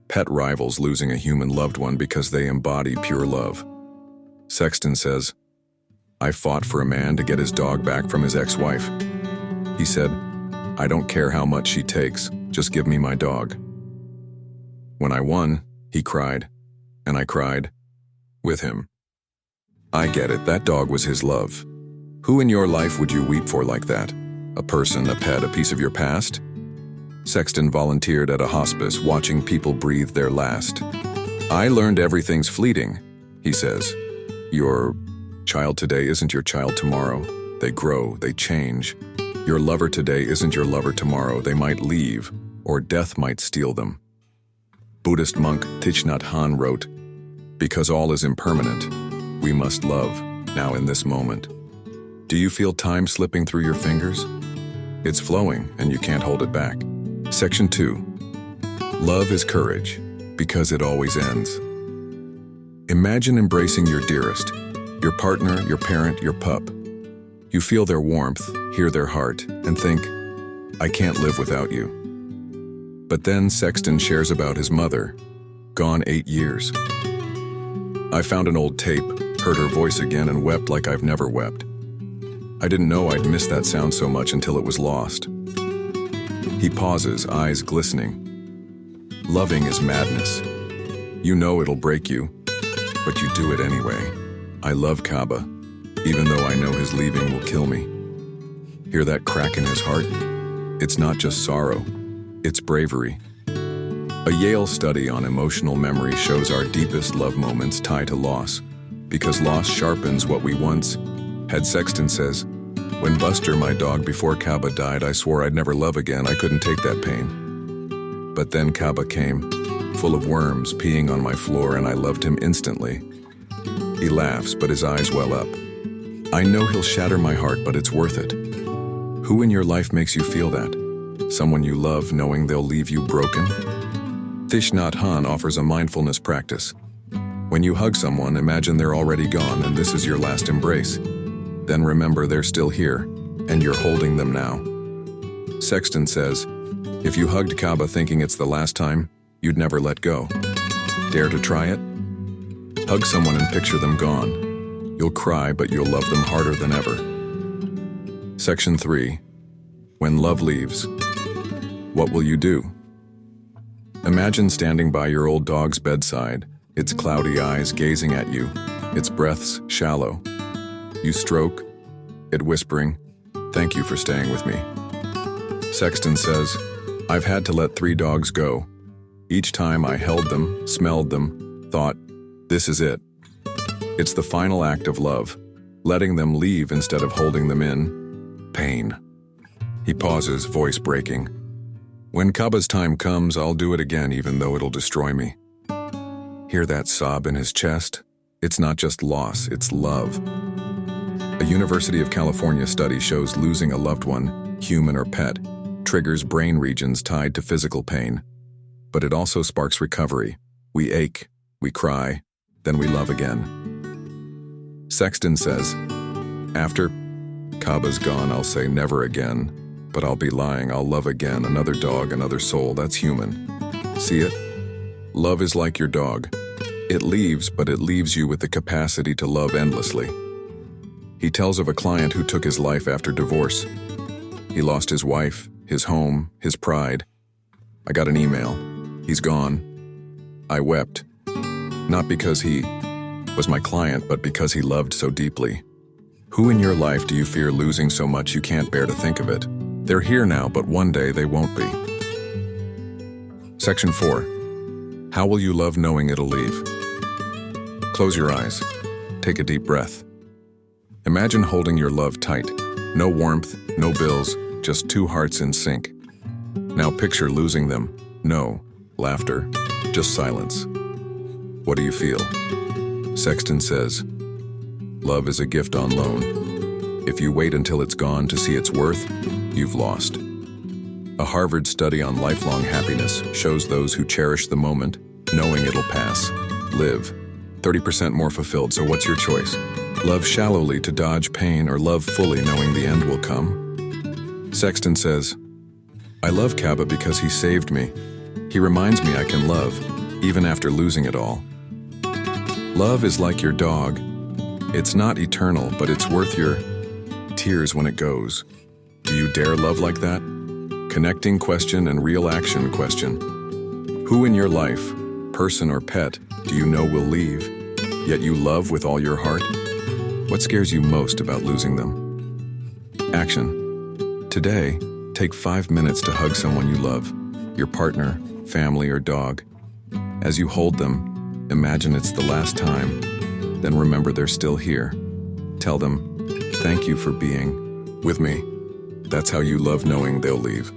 S1: pet rivals losing a human loved one because they embody pure love. Sexton says, I fought for a man to get his dog back from his ex-wife. He said, I don't care how much she takes, just give me my dog. When I won, he cried, and I cried with him. I get it, that dog was his love. Who in your life would you weep for like that? A person, a pet, a piece of your past? Sexton volunteered at a hospice, watching people breathe their last. I learned everything's fleeting, he says. Your Child today isn't your child tomorrow. They grow, they change. Your lover today isn't your lover tomorrow. They might leave, or death might steal them. Buddhist monk Thich Nhat Hanh wrote, "Because all is impermanent, we must love, now in this moment." Do you feel time slipping through your fingers? It's flowing, and you can't hold it back. Section 2. Love is courage, because it always ends. Imagine embracing your dearest, your partner, your parent, your pup. You feel their warmth, hear their heart, and think, I can't live without you. But then Sexton shares about his mother, gone 8 years. I found an old tape, heard her voice again, and wept like I've never wept. I didn't know I'd missed that sound so much until it was lost. He pauses, eyes glistening. Loving is madness. You know it'll break you, but you do it anyway. I love Kaba, even though I know his leaving will kill me. Hear that crack in his heart? It's not just sorrow, it's bravery. A Yale study on emotional memory shows our deepest love moments tie to loss, because loss sharpens what we once had. Sexton says, "When Buster, my dog before Kaba died, I swore I'd never love again. I couldn't take that pain. But then Kaba came, full of worms, peeing on my floor, and I loved him instantly." He laughs, but his eyes well up. I know he'll shatter my heart, but it's worth it. Who in your life makes you feel that? Someone you love knowing they'll leave you broken? Thich Nhat Hanh offers a mindfulness practice. When you hug someone, imagine they're already gone and this is your last embrace. Then remember they're still here, and you're holding them now. Sexton says, if you hugged Kaba thinking it's the last time, you'd never let go. Dare to try it? Hug someone and picture them gone. You'll cry, but you'll love them harder than ever. Section 3. When love leaves, what will you do? Imagine standing by your old dog's bedside, its cloudy eyes gazing at you, its breaths shallow. You stroke, it whispering, "Thank you for staying with me." Sexton says, I've had to let 3 dogs go. Each time I held them, smelled them, thought, this is it. It's the final act of love, letting them leave instead of holding them in. Pain. He pauses, voice breaking. When Kaba's time comes, I'll do it again even though it'll destroy me. Hear that sob in his chest? It's not just loss, it's love. A University of California study shows losing a loved one, human or pet, triggers brain regions tied to physical pain. But it also sparks recovery. We ache, we cry, then we love again. Sexton says, after Kaba's gone, I'll say never again, but I'll be lying. I'll love again, another dog, another soul. That's human. See it? Love is like your dog. It leaves, but it leaves you with the capacity to love endlessly. He tells of a client who took his life after divorce. He lost his wife, his home, his pride. I got an email. He's gone. I wept. Not because he was my client, but because he loved so deeply. Who in your life do you fear losing so much you can't bear to think of it? They're here now, but one day they won't be. Section 4. How will you love knowing it'll leave? Close your eyes. Take a deep breath. Imagine holding your love tight. No warmth, no bills, just 2 hearts in sync. Now picture losing them. No laughter, just silence. What do you feel? Sexton says, love is a gift on loan. If you wait until it's gone to see its worth, you've lost. A Harvard study on lifelong happiness shows those who cherish the moment, knowing it'll pass, live 30% more fulfilled. So what's your choice? Love shallowly to dodge pain, or love fully knowing the end will come? Sexton says, I love Kaba because he saved me. He reminds me I can love, even after losing it all. Love is like your dog. It's not eternal, but it's worth your tears when it goes. Do you dare love like that? Connecting question and real action question. Who in your life, person or pet, do you know will leave, yet you love with all your heart? What scares you most about losing them? Action. Today, take 5 minutes to hug someone you love, your partner, family, or dog. As you hold them, imagine it's the last time, then remember they're still here. Tell them, thank you for being with me. That's how you love knowing they'll leave.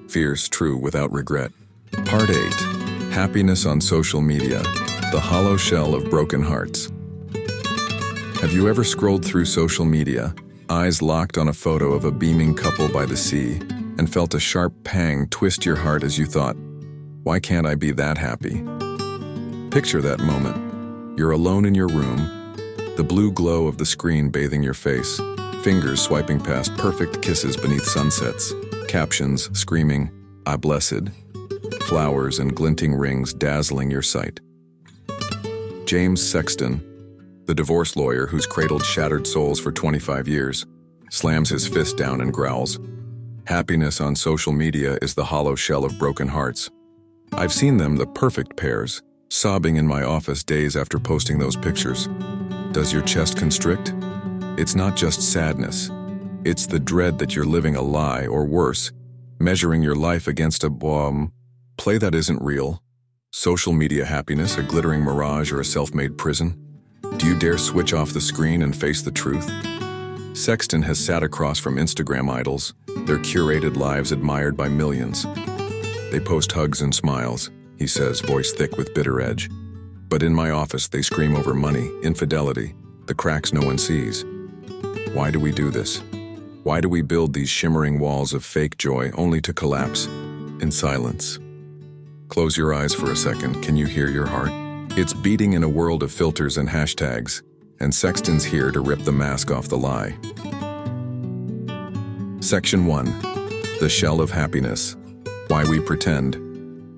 S1: Fears true without regret. Part 8. Happiness on social media. The hollow shell of broken hearts. Have you ever scrolled through social media, eyes locked on a photo of a beaming couple by the sea, and felt a sharp pang twist your heart as you thought, why can't I be that happy? Picture that moment. You're alone in your room, the blue glow of the screen bathing your face, fingers swiping past perfect kisses beneath sunsets, captions screaming, "I blessed," flowers and glinting rings dazzling your sight. James Sexton, the divorce lawyer who's cradled shattered souls for 25 years, slams his fist down and growls, "Happiness on social media is the hollow shell of broken hearts. I've seen them, the perfect pairs, sobbing in my office days after posting those pictures. Does your chest constrict? It's not just sadness. It's the dread that you're living a lie, or worse, measuring your life against a play that isn't real. Social media happiness, a glittering mirage or a self-made prison? Do you dare switch off the screen and face the truth?" Sexton has sat across from Instagram idols, their curated lives admired by millions. "They post hugs and smiles," he says, voice thick with bitter edge. "But in my office they scream over money, infidelity, the cracks no one sees. Why do we do this? Why do we build these shimmering walls of fake joy only to collapse in silence?" Close your eyes for a second. Can you hear your heart? It's beating in a world of filters and hashtags, and Sexton's here to rip the mask off the lie. Section 1. The Shell of Happiness. Why we pretend.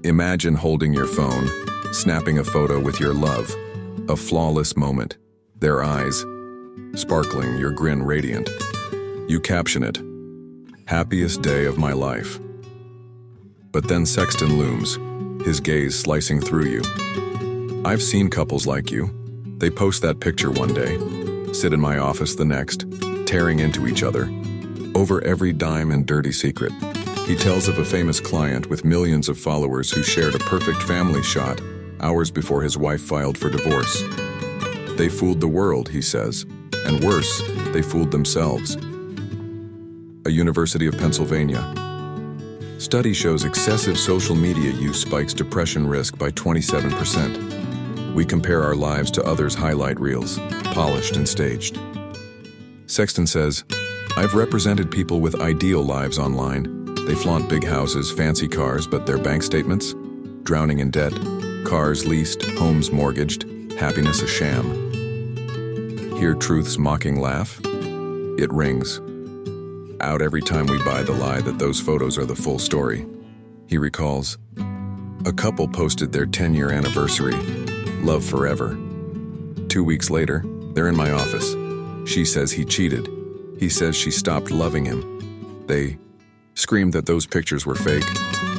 S1: Imagine holding your phone, snapping a photo with your love. A flawless moment. Their eyes sparkling, your grin radiant. You caption it, "Happiest day of my life." But then Sexton looms, his gaze slicing through you. "I've seen couples like you. They post that picture one day, sit in my office the next, tearing into each other, over every dime and dirty secret." He tells of a famous client with millions of followers who shared a perfect family shot hours before his wife filed for divorce. "They fooled the world," he says, "and worse, they fooled themselves." A University of Pennsylvania study shows excessive social media use spikes depression risk by 27%. We compare our lives to others' highlight reels, polished and staged. Sexton says, "I've represented people with ideal lives online. They flaunt big houses, fancy cars, but their bank statements? Drowning in debt, cars leased, homes mortgaged, happiness a sham." Hear truth's mocking laugh? It rings out every time we buy the lie that those photos are the full story. He recalls, "A couple posted their 10-year anniversary, love forever. 2 weeks later, they're in my office. She says he cheated. He says she stopped loving him. They screamed that those pictures were fake,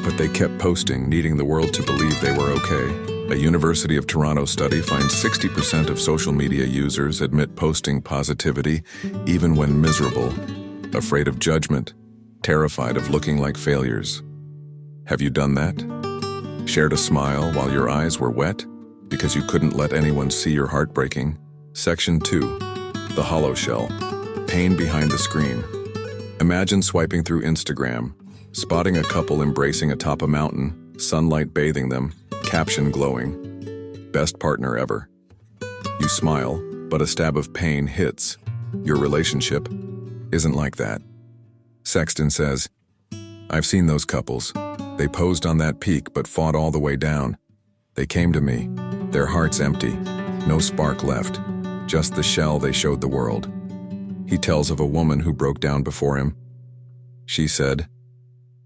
S1: but they kept posting, needing the world to believe they were okay." A University of Toronto study finds 60% of social media users admit posting positivity even when miserable, afraid of judgment, terrified of looking like failures. Have you done that? Shared a smile while your eyes were wet because you couldn't let anyone see your heart breaking? Section 2. The Hollow Shell. Pain behind the screen. Imagine swiping through Instagram, spotting a couple embracing atop a mountain, sunlight bathing them, caption glowing, "Best partner ever." You smile, but a stab of pain hits. Your relationship isn't like that. Sexton says, "I've seen those couples. They posed on that peak but fought all the way down. They came to me, their hearts empty, no spark left, just the shell they showed the world." He tells of a woman who broke down before him. She said,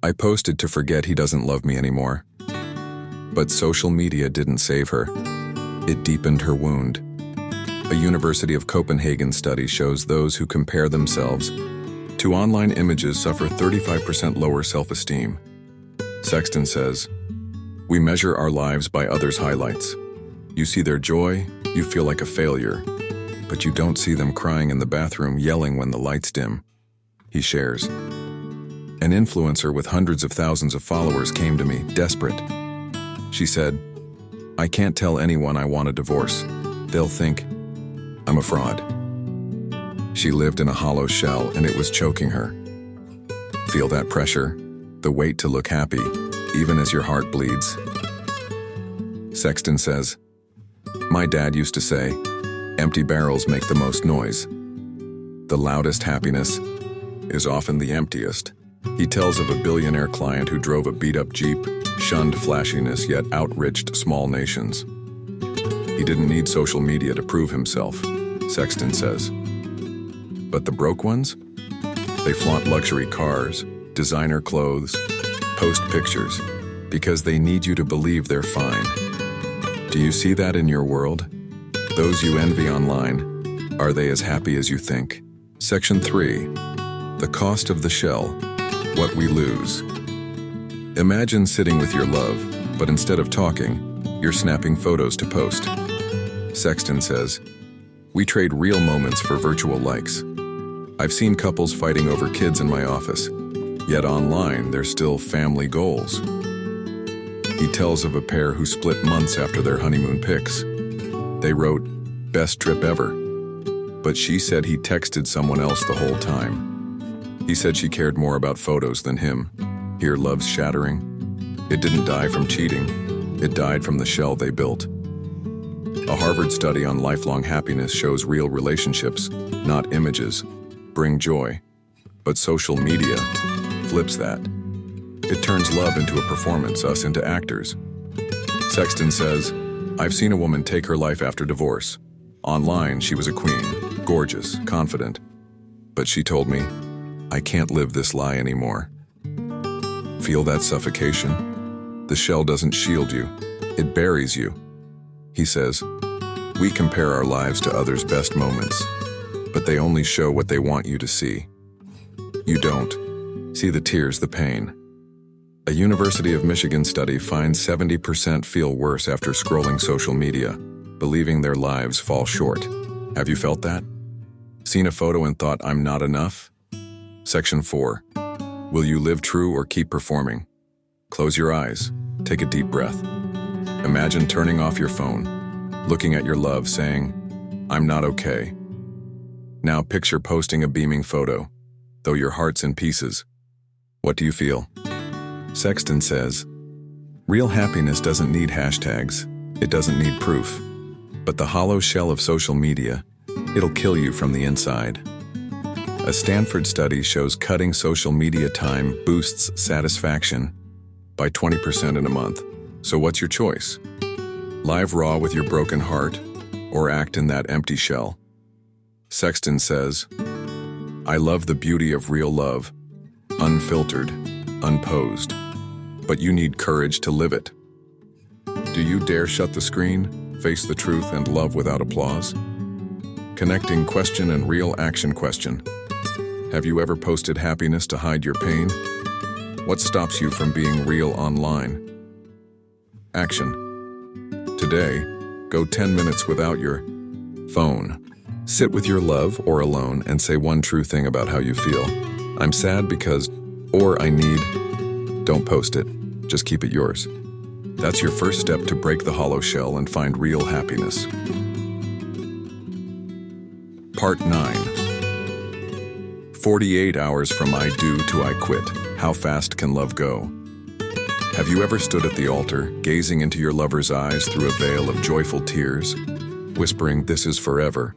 S1: "I posted to forget he doesn't love me anymore." But social media didn't save her. It deepened her wound. A University of Copenhagen study shows those who compare themselves to online images suffer 35% lower self-esteem. Sexton says, "We measure our lives by others' highlights. You see their joy, you feel like a failure, but you don't see them crying in the bathroom, yelling when the lights dim." He shares, "An influencer with hundreds of thousands of followers came to me, desperate. She said, 'I can't tell anyone I want a divorce. They'll think I'm a fraud.' She lived in a hollow shell and it was choking her. Feel that pressure? The weight to look happy, even as your heart bleeds? Sexton says, "My dad used to say, empty barrels make the most noise. The loudest happiness is often the emptiest." He tells of a billionaire client who drove a beat-up Jeep, shunned flashiness yet outriched small nations. He didn't need social media to prove himself, Sexton says. But the broke ones? They flaunt luxury cars, designer clothes, post pictures, because they need you to believe they're fine. Do you see that in your world? Those you envy online, are they as happy as you think? Section 3. The cost of the shell. What we lose. Imagine sitting with your love, but instead of talking, you're snapping photos to post. Sexton says, "We trade real moments for virtual likes. I've seen couples fighting over kids in my office, yet online there's still family goals." He tells of a pair who split months after their honeymoon pics. They wrote, "Best trip ever," but she said he texted someone else the whole time. He said she cared more about photos than him. Here love's shattering. It didn't die from cheating. It died from the shell they built. A Harvard study on lifelong happiness shows real relationships, not images, bring joy. But social media flips that. It turns love into a performance, us into actors. Sexton says, "I've seen a woman take her life after divorce. Online, she was a queen, gorgeous, confident. But she told me, 'I can't live this lie anymore.'" Feel that suffocation? The shell doesn't shield you, it buries you. He says, "We compare our lives to others' best moments, but they only show what they want you to see. You don't see the tears, the pain." A University of Michigan study finds 70% feel worse after scrolling social media, believing their lives fall short. Have you felt that? Seen a photo and thought, "I'm not enough"? Section 4. Will you live true or keep performing? Close your eyes. Take a deep breath. Imagine turning off your phone, looking at your love, saying, "I'm not okay." Now picture posting a beaming photo, though your heart's in pieces. What do you feel? Sexton says, "Real happiness doesn't need hashtags. It doesn't need proof. But the hollow shell of social media, it'll kill you from the inside." A Stanford study shows cutting social media time boosts satisfaction by 20% in a month. So what's your choice? Live raw with your broken heart, or act in that empty shell? Sexton says, "I love the beauty of real love, unfiltered, unposed. But you need courage to live it." Do you dare shut the screen, face the truth, and love without applause? Connecting question and real action question. Have you ever posted happiness to hide your pain? What stops you from being real online? Action. Today, go 10 minutes without your phone. Sit with your love or alone and say one true thing about how you feel. "I'm sad because," or "I need." Don't post it. Just keep it yours. That's your first step to break the hollow shell and find real happiness. Part 9. 48 hours from I do to I quit. How fast can love go? Have you ever stood at the altar, gazing into your lover's eyes through a veil of joyful tears, whispering, "This is forever,"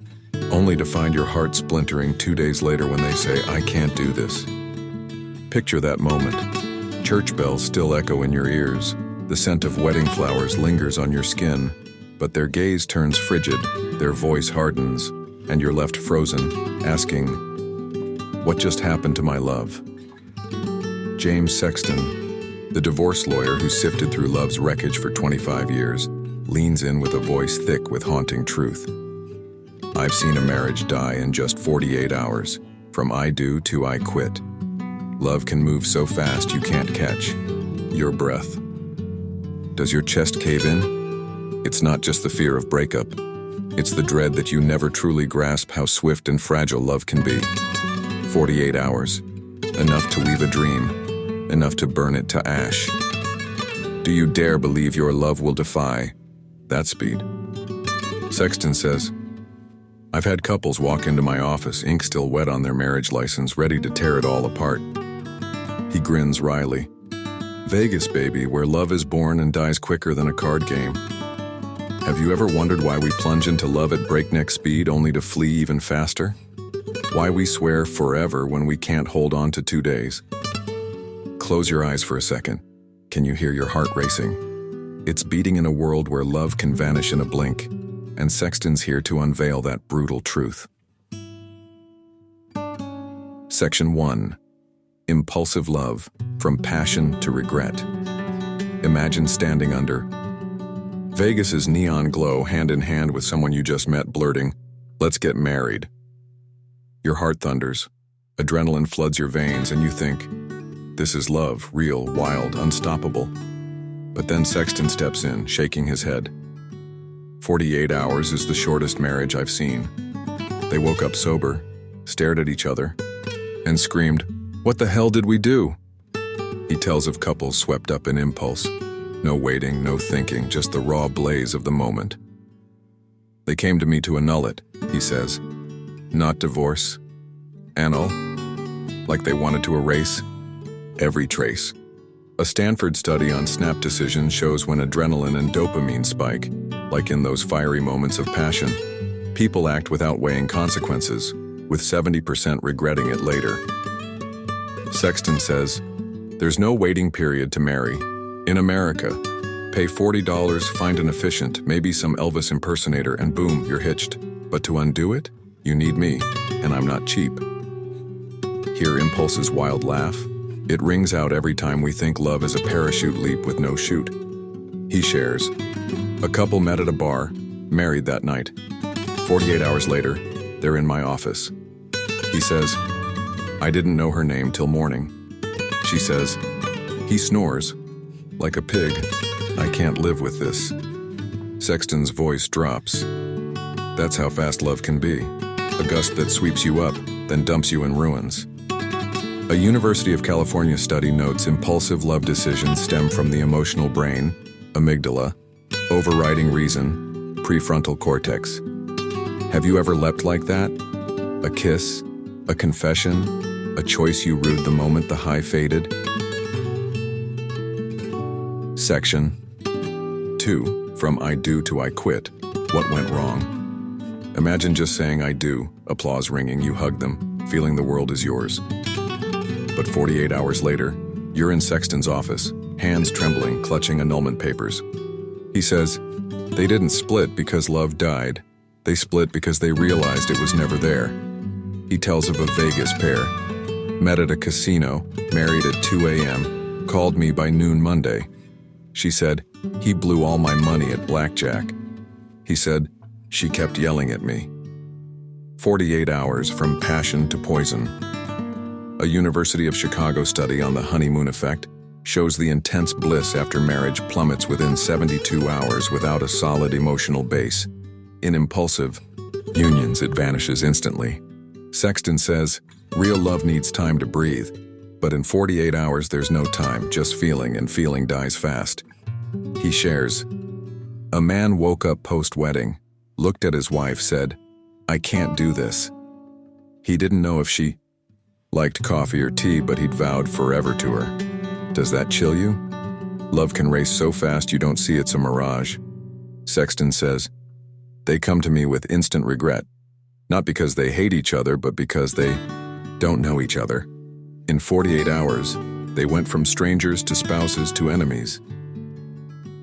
S1: only to find your heart splintering 2 days later when they say, "I can't do this"? Picture that moment. Church bells still echo in your ears. The scent of wedding flowers lingers on your skin, but their gaze turns frigid, their voice hardens, and you're left frozen, asking, "What just happened to my love?" James Sexton, the divorce lawyer who sifted through love's wreckage for 25 years, leans in with a voice thick with haunting truth. "I've seen a marriage die in just 48 hours, from I do to I quit. Love can move so fast you can't catch your breath." Does your chest cave in? It's not just the fear of breakup. It's the dread that you never truly grasp how swift and fragile love can be. 48 hours. Enough to weave a dream. Enough to burn it to ash. Do you dare believe your love will defy that speed? Sexton says, I've had couples walk into my office, ink still wet on their marriage license, ready to tear it all apart. He grins wryly. Vegas, baby, where love is born and dies quicker than a card game. Have you ever wondered why we plunge into love at breakneck speed only to flee even faster? Why we swear forever when we can't hold on to 2 days? Close your eyes for a second. Can you hear your heart racing? It's beating in a world where love can vanish in a blink, and Sexton's here to unveil that brutal truth. Section 1. Impulsive love, from passion to regret. Imagine standing under Vegas's neon glow, hand in hand with someone you just met, blurting, "Let's get married." Your heart thunders, adrenaline floods your veins, and you think, this is love, real, wild, unstoppable. But then Sexton steps in, shaking his head. 48 hours is the shortest marriage I've seen. They woke up sober, stared at each other, and screamed, "What the hell did we do?" He tells of couples swept up in impulse. No waiting, no thinking, just the raw blaze of the moment. They came to me to annul it, he says. Not divorce. Annul. Like they wanted to erase every trace. A Stanford study on snap decisions shows when adrenaline and dopamine spike, like in those fiery moments of passion, people act without weighing consequences, with 70% regretting it later. Sexton says, there's no waiting period to marry. In America, pay $40, find an efficient, maybe some Elvis impersonator, and boom, you're hitched. But to undo it, you need me, and I'm not cheap. Hear Impulse's wild laugh? It rings out every time we think love is a parachute leap with no chute. He shares. A couple met at a bar, married that night. 48 hours later, they're in my office. He says, I didn't know her name till morning. She says, he snores. Like a pig. I can't live with this. Sexton's voice drops. That's how fast love can be. A gust that sweeps you up, then dumps you in ruins. A University of California study notes impulsive love decisions stem from the emotional brain, amygdala, overriding reason, prefrontal cortex. Have you ever leapt like that? A kiss? A confession? A choice you rued the moment the high faded? Section 2. From I do to I quit. What went wrong? Imagine just saying I do, applause ringing, you hug them, feeling the world is yours. But 48 hours later, you're in Sexton's office, hands trembling, clutching annulment papers. He says, they didn't split because love died. They split because they realized it was never there. He tells of a Vegas pair. Met at a casino, married at 2 a.m., called me by noon Monday. She said, he blew all my money at blackjack. He said, she kept yelling at me. 48 hours from passion to poison. A University of Chicago study on the honeymoon effect shows the intense bliss after marriage plummets within 72 hours without a solid emotional base. In impulsive unions, it vanishes instantly. Sexton says, real love needs time to breathe, but in 48 hours there's no time, just feeling, and feeling dies fast. He shares, a man woke up post-wedding, looked at his wife, said, I can't do this. He didn't know if she liked coffee or tea, but he'd vowed forever to her. Does that chill you? Love can race so fast you don't see it's a mirage. Sexton says, they come to me with instant regret, not because they hate each other, but because they don't know each other. In 48 hours, they went from strangers to spouses to enemies.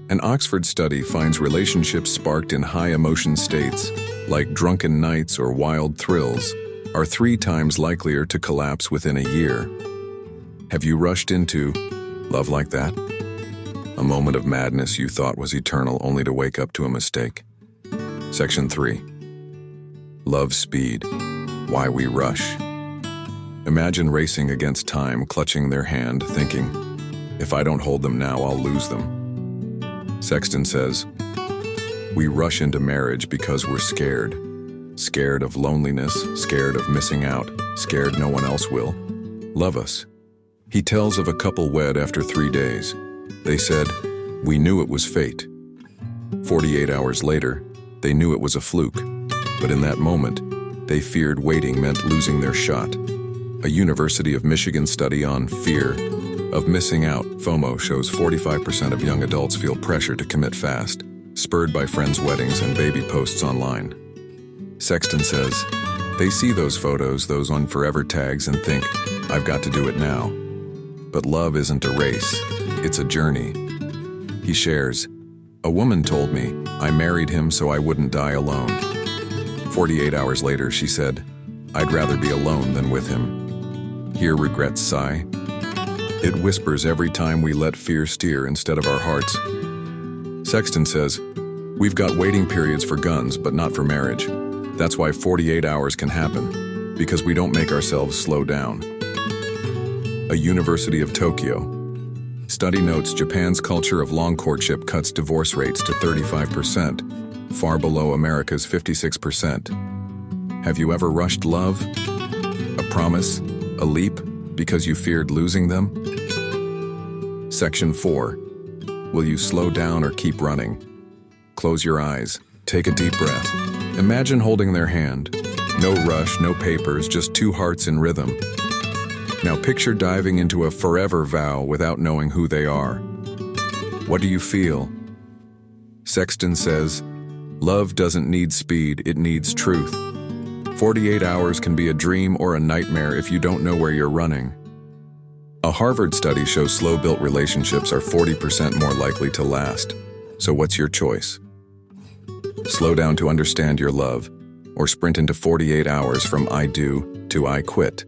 S1: An Oxford study finds relationships sparked in high emotion states, like drunken nights or wild thrills, are 3 times likelier to collapse within a year. Have you rushed into love like that? A moment of madness you thought was eternal only to wake up to a mistake. Section 3. Love speed. Why we rush. Imagine racing against time, clutching their hand, thinking, if I don't hold them now, I'll lose them. Sexton says, we rush into marriage because we're scared. Scared of loneliness, scared of missing out, scared no one else will love us. He tells of a couple wed after 3 days. They said, we knew it was fate. 48 hours later, they knew it was a fluke. But in that moment, they feared waiting meant losing their shot. A University of Michigan study on fear of missing out, FOMO, shows 45% of young adults feel pressure to commit fast, spurred by friends' weddings and baby posts online. Sexton says, they see those photos, those on forever tags, and think, I've got to do it now. But love isn't a race, it's a journey. He shares, a woman told me I married him so I wouldn't die alone. 48 hours later, she said, I'd rather be alone than with him. Hear regrets sigh. It whispers every time we let fear steer instead of our hearts. Sexton says, we've got waiting periods for guns, but not for marriage. That's why 48 hours can happen, because we don't make ourselves slow down. A University of Tokyo study notes Japan's culture of long courtship cuts divorce rates to 35%, far below America's 56%. Have you ever rushed love? A promise? A leap? Because you feared losing them? Section 4. Will you slow down or keep running? Close your eyes. Take a deep breath. Imagine holding their hand. No rush, no papers, just two hearts in rhythm. Now picture diving into a forever vow without knowing who they are. What do you feel? Sexton says, love doesn't need speed, it needs truth. 48 hours can be a dream or a nightmare if you don't know where you're running. A Harvard study shows slow-built relationships are 40% more likely to last. So what's your choice? Slow down to understand your love, or sprint into 48 hours from I do to I quit.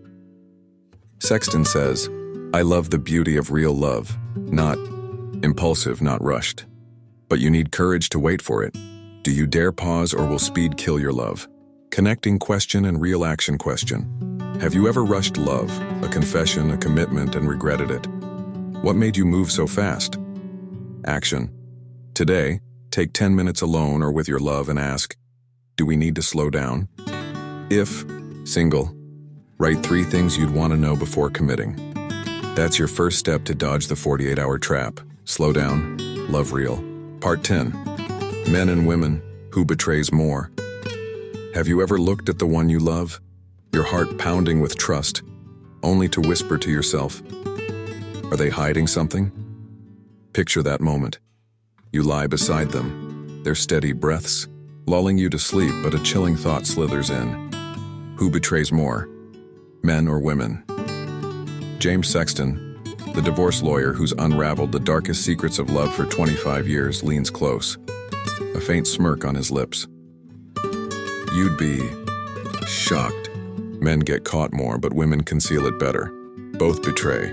S1: Sexton says, I love the beauty of real love, not impulsive, not rushed. But you need courage to wait for it. Do you dare pause, or will speed kill your love? Connecting question and real action question. Have you ever rushed love, a confession, a commitment, and regretted it? What made you move so fast? Action. Today, take 10 minutes alone or with your love and ask, do we need to slow down? If single, write 3 things you'd want to know before committing. That's your first step to dodge the 48-hour trap. Slow down, love real. Part 10. Men and women, who betrays more? Have you ever looked at the one you love, your heart pounding with trust, only to whisper to yourself, are they hiding something? Picture that moment. You lie beside them, their steady breaths, lulling you to sleep, but a chilling thought slithers in. Who betrays more, men or women? James Sexton, the divorce lawyer who's unraveled the darkest secrets of love for 25 years, leans close, a faint smirk on his lips. You'd be shocked. Men get caught more, but women conceal it better. Both betray,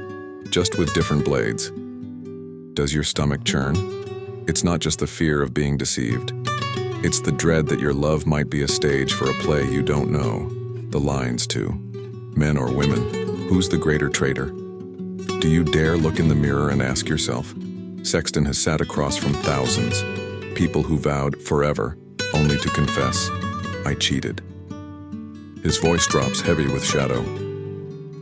S1: just with different blades. Does your stomach churn? It's not just the fear of being deceived. It's the dread that your love might be a stage for a play you don't know the lines to. Men or women, who's the greater traitor? Do you dare look in the mirror and ask yourself? Sexton has sat across from thousands, people who vowed forever, only to confess, I cheated. His voice drops heavy with shadow.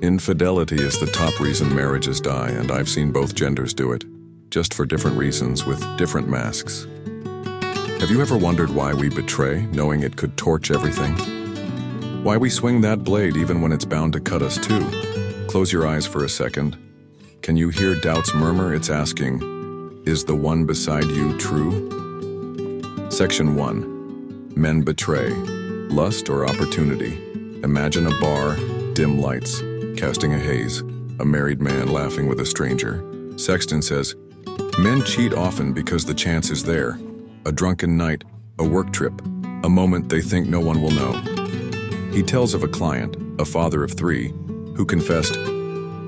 S1: Infidelity is the top reason marriages die, and I've seen both genders do it, just for different reasons with different masks. Have you ever wondered why we betray, knowing it could torch everything? Why we swing that blade even when it's bound to cut us too? Close your eyes for a second. Can you hear doubt's murmur? It's asking, is the one beside you true? Section 1. Men betray. Lust or opportunity? Imagine a bar, dim lights, casting a haze, a married man laughing with a stranger. Sexton says, men cheat often because the chance is there. A drunken night, a work trip, a moment they think no one will know. He tells of a client, a father of 3, who confessed,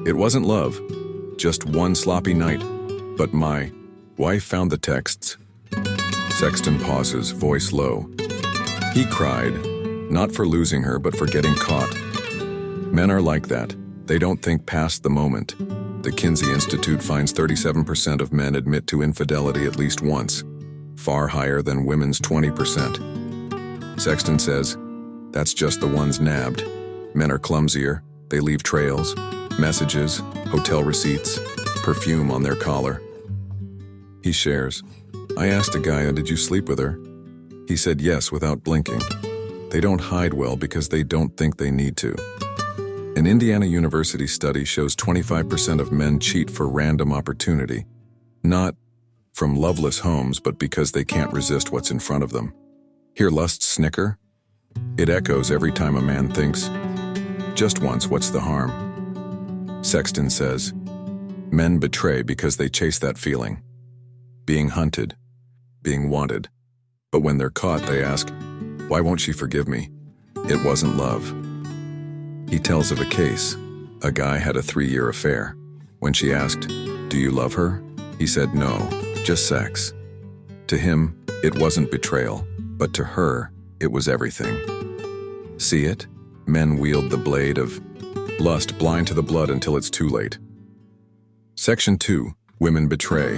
S1: it wasn't love, just one sloppy night, but my wife found the texts. Sexton pauses, voice low. He cried, not for losing her, but for getting caught. Men are like that. They don't think past the moment. The Kinsey Institute finds 37% of men admit to infidelity at least once, far higher than women's 20%. Sexton says, that's just the ones nabbed. Men are clumsier. They leave trails, messages, hotel receipts, perfume on their collar. He shares, I asked a guy, did you sleep with her? He said yes without blinking. They don't hide well because they don't think they need to. An Indiana University study shows 25% of men cheat for random opportunity, not from loveless homes, but because they can't resist what's in front of them. Hear lust snicker? It echoes every time a man thinks, just once, what's the harm? Sexton says, men betray because they chase that feeling. Being hunted, being wanted. But when they're caught, they ask, why won't she forgive me? It wasn't love. He tells of a case. A guy had a 3-year affair. When she asked, do you love her? He said no, just sex. To him, it wasn't betrayal, but to her, it was everything. See it? Men wield the blade of lust, blind to the blood until it's too late. Section 2. Women betray.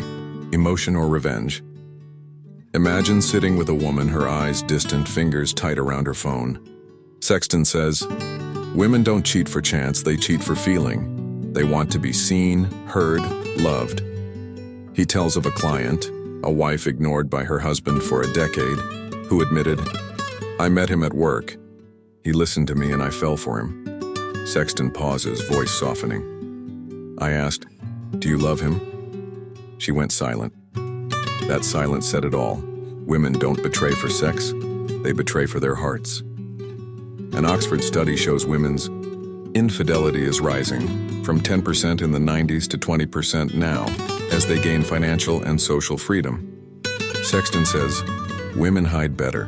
S1: Emotion or revenge. Imagine sitting with a woman, her eyes distant, fingers tight around her phone. Sexton says, women don't cheat for chance, they cheat for feeling. They want to be seen, heard, loved. He tells of a client, a wife ignored by her husband for a decade, who admitted, I met him at work. He listened to me and I fell for him. Sexton pauses, voice softening. I asked, do you love him? She went silent. That silence said it all. Women don't betray for sex, they betray for their hearts. An Oxford study shows women's infidelity is rising from 10% in the 90s to 20% now as they gain financial and social freedom. Sexton says, women hide better.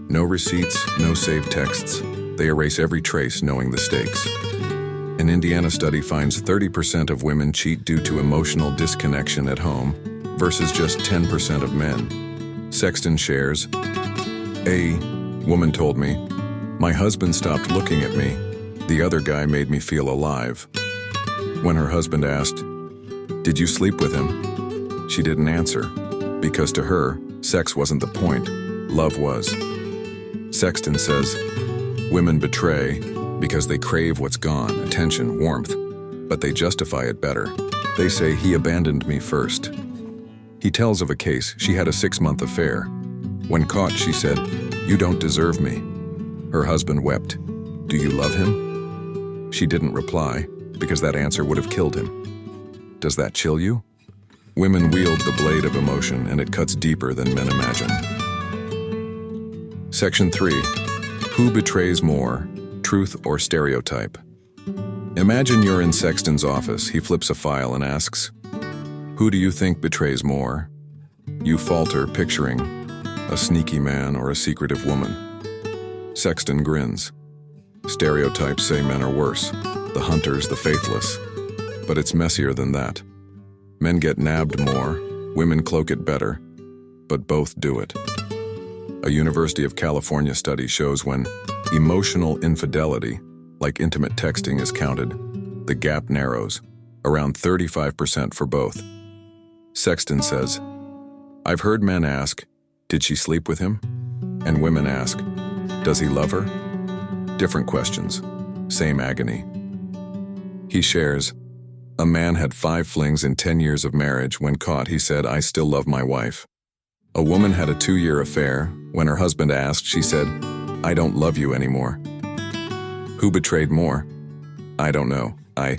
S1: No receipts, no saved texts. They erase every trace knowing the stakes. An Indiana study finds 30% of women cheat due to emotional disconnection at home versus just 10% of men. Sexton shares, a woman told me, my husband stopped looking at me. The other guy made me feel alive. When her husband asked, did you sleep with him? She didn't answer, because to her, sex wasn't the point, love was. Sexton says, women betray because they crave what's gone, attention, warmth, but they justify it better. They say, he abandoned me first. He tells of a case. She had a 6-month affair. When caught, she said, you don't deserve me. Her husband wept. Do you love him? She didn't reply, because that answer would have killed him. Does that chill you? Women wield the blade of emotion, and it cuts deeper than men imagine. Section 3. Who betrays more, truth or stereotype? Imagine you're in Sexton's office. He flips a file and asks, who do you think betrays more? You falter, picturing a sneaky man or a secretive woman. Sexton grins. Stereotypes say men are worse, the hunters, the faithless. But it's messier than that. Men get nabbed more, women cloak it better, but both do it. A University of California study shows when emotional infidelity, like intimate texting, is counted, the gap narrows, around 35% for both. Sexton says, I've heard men ask, did she sleep with him? And women ask, does he love her? Different questions, same agony. He shares, a man had 5 flings in 10 years of marriage. When caught, he said, I still love my wife. A woman had a 2-year affair. When her husband asked, she said, I don't love you anymore. Who betrayed more? I don't know. I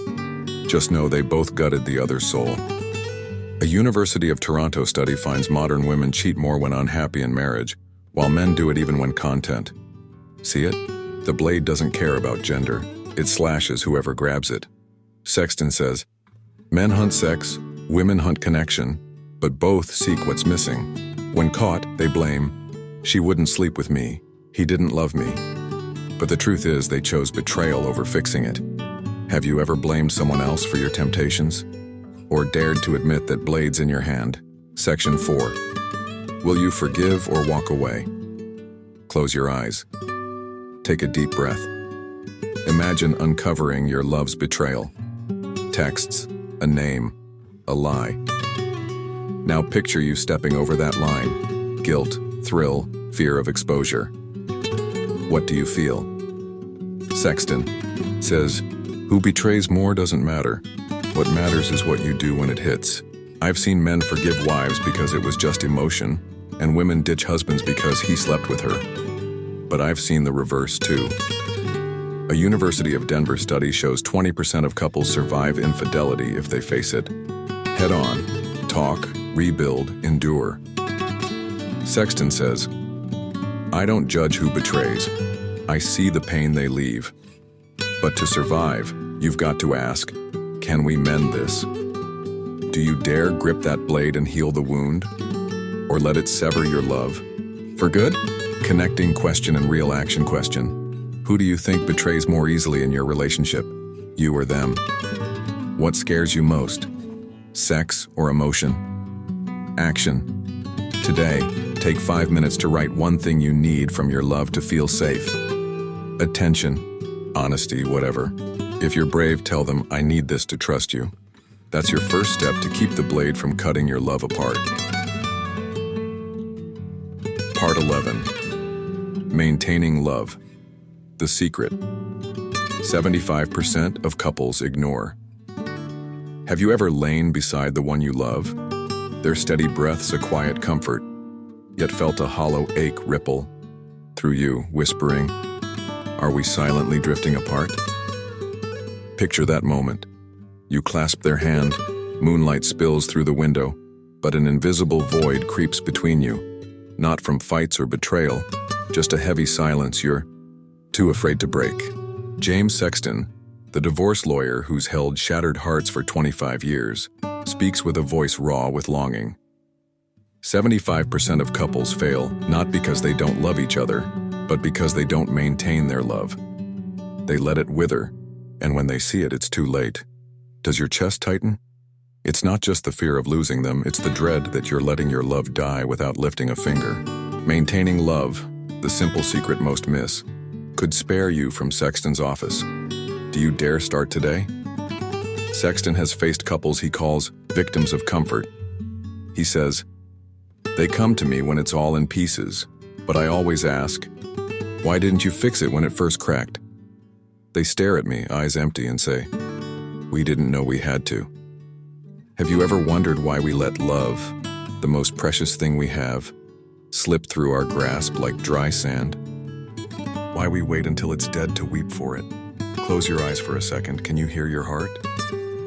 S1: just know they both gutted the other's soul. A University of Toronto study finds modern women cheat more when unhappy in marriage, while men do it even when content. See it? The blade doesn't care about gender. It slashes whoever grabs it. Sexton says, men hunt sex, women hunt connection, but both seek what's missing. When caught, they blame, she wouldn't sleep with me, he didn't love me. But the truth is they chose betrayal over fixing it. Have you ever blamed someone else for your temptations? Or dared to admit that blade's in your hand? Section 4. Will you forgive or walk away? Close your eyes. Take a deep breath. Imagine uncovering your love's betrayal. Texts, a name, a lie. Now picture you stepping over that line. Guilt, thrill, fear of exposure. What do you feel? Sexton says, who betrays more doesn't matter. What matters is what you do when it hits. I've seen men forgive wives because it was just emotion, and women ditch husbands because he slept with her. But I've seen the reverse too. A University of Denver study shows 20% of couples survive infidelity if they face it head on, talk, rebuild, endure. Sexton says, I don't judge who betrays. I see the pain they leave. But to survive, you've got to ask, can we mend this? Do you dare grip that blade and heal the wound? Or let it sever your love? For good? Connecting question and real action question. Who do you think betrays more easily in your relationship? You or them? What scares you most? Sex or emotion? Action. Today, take 5 minutes to write one thing you need from your love to feel safe. Attention, honesty, whatever. If you're brave, tell them, I need this to trust you. That's your first step to keep the blade from cutting your love apart. Part 11. Maintaining love. The secret. 75% of couples ignore. Have you ever lain beside the one you love? Their steady breaths a quiet comfort, yet felt a hollow ache ripple through you, whispering, are we silently drifting apart? Picture that moment. You clasp their hand, moonlight spills through the window, but an invisible void creeps between you. Not from fights or betrayal, just a heavy silence you're too afraid to break. James Sexton, the divorce lawyer who's held shattered hearts for 25 years, speaks with a voice raw with longing. 75% of couples fail not because they don't love each other, but because they don't maintain their love. They let it wither, and when they see it, it's too late. Does your chest tighten? It's not just the fear of losing them, it's the dread that you're letting your love die without lifting a finger. Maintaining love, the simple secret most miss, could spare you from Sexton's office. Do you dare start today? Sexton has faced couples he calls victims of comfort. He says, they come to me when it's all in pieces, but I always ask, why didn't you fix it when it first cracked? They stare at me, eyes empty, and say, we didn't know we had to. Have you ever wondered why we let love, the most precious thing we have, slip through our grasp like dry sand? Why we wait until it's dead to weep for it? Close your eyes for a second. Can you hear your heart?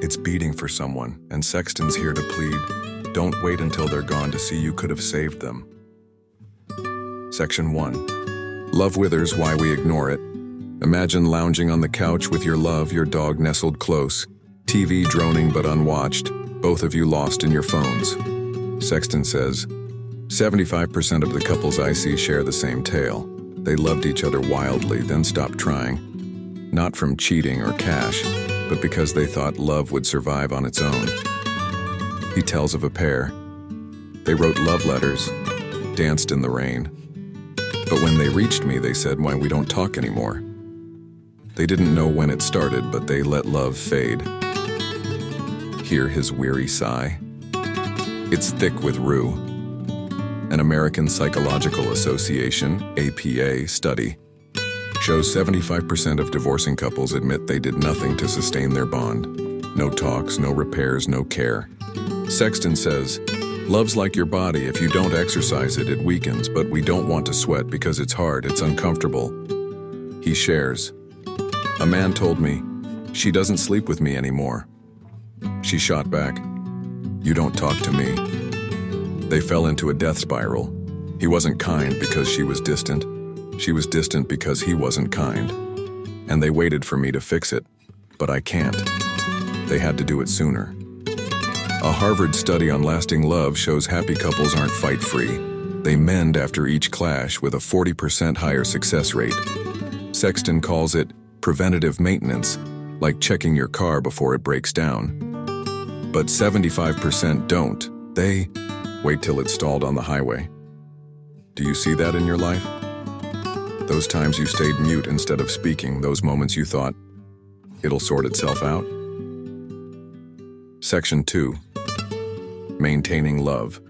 S1: It's beating for someone, and Sexton's here to plead. Don't wait until they're gone to see you could have saved them. Section 1. Love withers, why we ignore it. Imagine lounging on the couch with your love, your dog nestled close, TV droning but unwatched, both of you lost in your phones. Sexton says, 75% of the couples I see share the same tale. They loved each other wildly, then stopped trying. Not from cheating or cash, but because they thought love would survive on its own. He tells of a pair. They wrote love letters, danced in the rain. But when they reached me, they said, why we don't talk anymore. They didn't know when it started, but they let love fade. Hear his weary sigh. It's thick with rue. An American Psychological Association, APA, study shows 75% of divorcing couples admit they did nothing to sustain their bond. No talks, no repairs, no care. Sexton says, love's like your body. If you don't exercise it, it weakens, but we don't want to sweat because it's hard, it's uncomfortable. He shares, a man told me, she doesn't sleep with me anymore. She shot back, you don't talk to me. They fell into a death spiral. He wasn't kind because she was distant. She was distant because he wasn't kind. And they waited for me to fix it, but I can't. They had to do it sooner. A Harvard study on lasting love shows happy couples aren't fight-free. They mend after each clash with a 40% higher success rate. Sexton calls it preventative maintenance, like checking your car before it breaks down. But 75% don't. They wait till it's stalled on the highway. Do you see that in your life? Those times you stayed mute instead of speaking, those moments you thought, it'll sort itself out? Section 2. Maintaining love.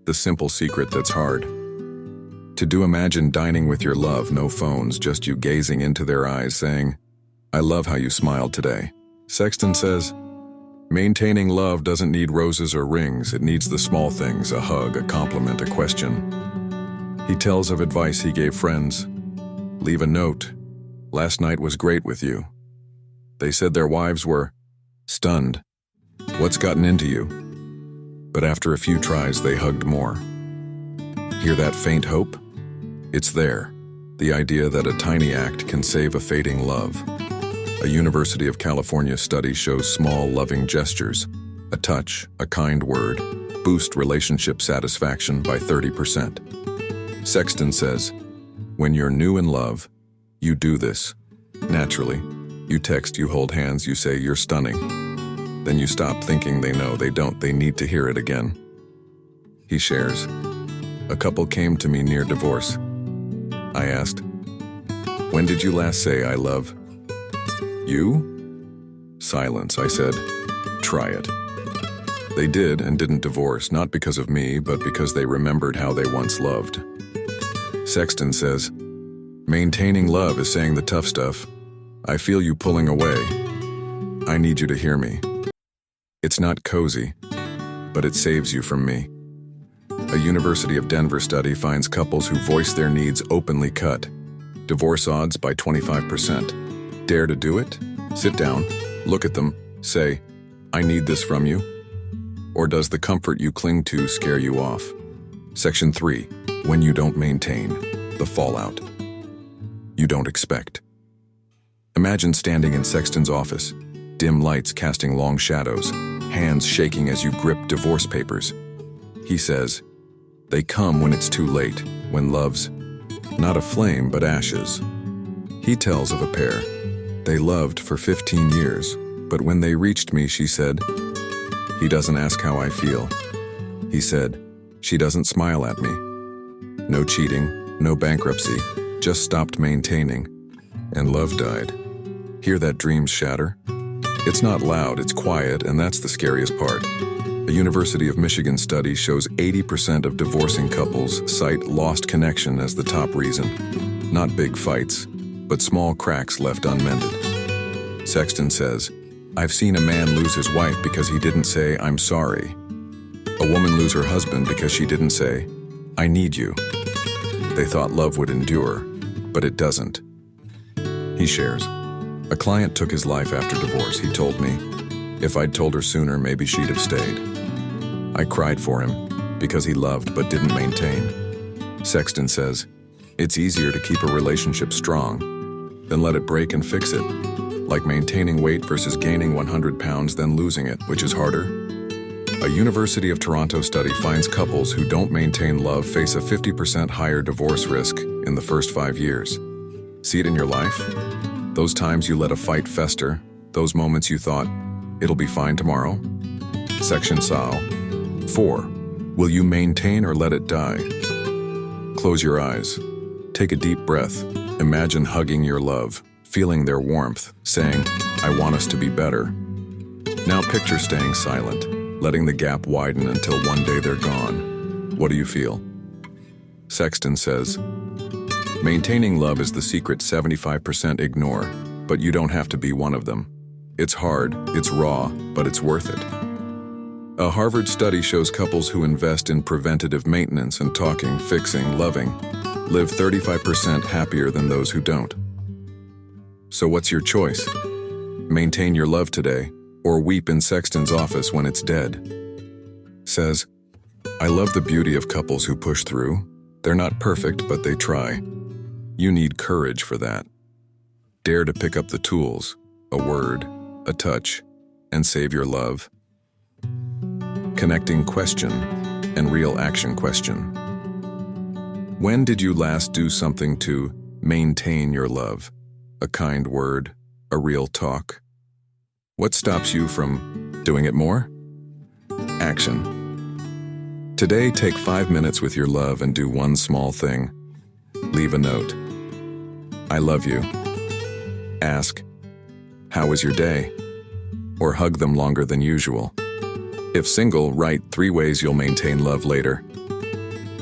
S1: The simple secret that's hard. To do imagine dining with your love, no phones, just you gazing into their eyes saying, I love how you smiled today. Sexton says, maintaining love doesn't need roses or rings, it needs the small things, a hug, a compliment, a question. He tells of advice he gave friends. Leave a note. Last night was great with you. They said their wives were stunned. What's gotten into you? But after a few tries, they hugged more. Hear that faint hope? It's there. The idea that a tiny act can save a fading love. A University of California study shows small, loving gestures, a touch, a kind word, boost relationship satisfaction by 30%. Sexton says, when you're new in love, you do this. Naturally, you text, you hold hands, you say you're stunning. Then you stop thinking they know, they don't, they need to hear it again. He shares, a couple came to me near divorce. I asked, when did you last say I love you? Silence, I said, try it. They did and didn't divorce, not because of me, but because they remembered how they once loved. Sexton says, maintaining love is saying the tough stuff. I feel you pulling away. I need you to hear me. It's not cozy, but it saves you from me. A University of Denver study finds couples who voice their needs openly cut divorce odds by 25%. Dare to do it? Sit down, look at them, say, I need this from you. Or does the comfort you cling to scare you off? Section 3. When you don't maintain. The fallout. You don't expect. Imagine standing in Sexton's office, dim lights casting long shadows, hands shaking as you grip divorce papers. He says, they come when it's too late, when love's not a flame but ashes. He tells of a pair. They loved for 15 years, but when they reached me, she said, he doesn't ask how I feel. He said, she doesn't smile at me. No cheating, no bankruptcy, just stopped maintaining, and love died. Hear that dreams shatter? It's not loud, it's quiet, and that's the scariest part. A University of Michigan study shows 80% of divorcing couples cite lost connection as the top reason. Not big fights, but small cracks left unmended. Sexton says, I've seen a man lose his wife because he didn't say, I'm sorry. A woman lose her husband because she didn't say, I need you. They thought love would endure, but it doesn't. He shares, a client took his life after divorce. He told me, if I'd told her sooner, maybe she'd have stayed. I cried for him because he loved but didn't maintain. Sexton says, it's easier to keep a relationship strong than let it break and fix it. Like maintaining weight versus gaining 100 pounds, then losing it, which is harder. A University of Toronto study finds couples who don't maintain love face a 50% higher divorce risk in the first 5 years. See it in your life? Those times you let a fight fester, those moments you thought, it'll be fine tomorrow? Section Sal. 4. Will you maintain or let it die? Close your eyes. Take a deep breath. Imagine hugging your love, feeling their warmth, saying, I want us to be better. Now picture staying silent, letting the gap widen until one day they're gone. What do you feel? Sexton says, maintaining love is the secret 75% ignore, but you don't have to be one of them. It's hard, it's raw, but it's worth it. A Harvard study shows couples who invest in preventative maintenance and talking, fixing, loving, live 35% happier than those who don't. So what's your choice? Maintain your love today, or weep in Sexton's office when it's dead. Says, I love the beauty of couples who push through. They're not perfect, but they try. You need courage for that. Dare to pick up the tools, a word, a touch, and save your love. Connecting question and real action question. When did you last do something to maintain your love? A kind word, a real talk? What stops you from doing it more? Action. Today, take 5 minutes with your love and do one small thing. Leave a note. I love you. Ask, how was your day? Or hug them longer than usual. If single, write 3 ways you'll maintain love later.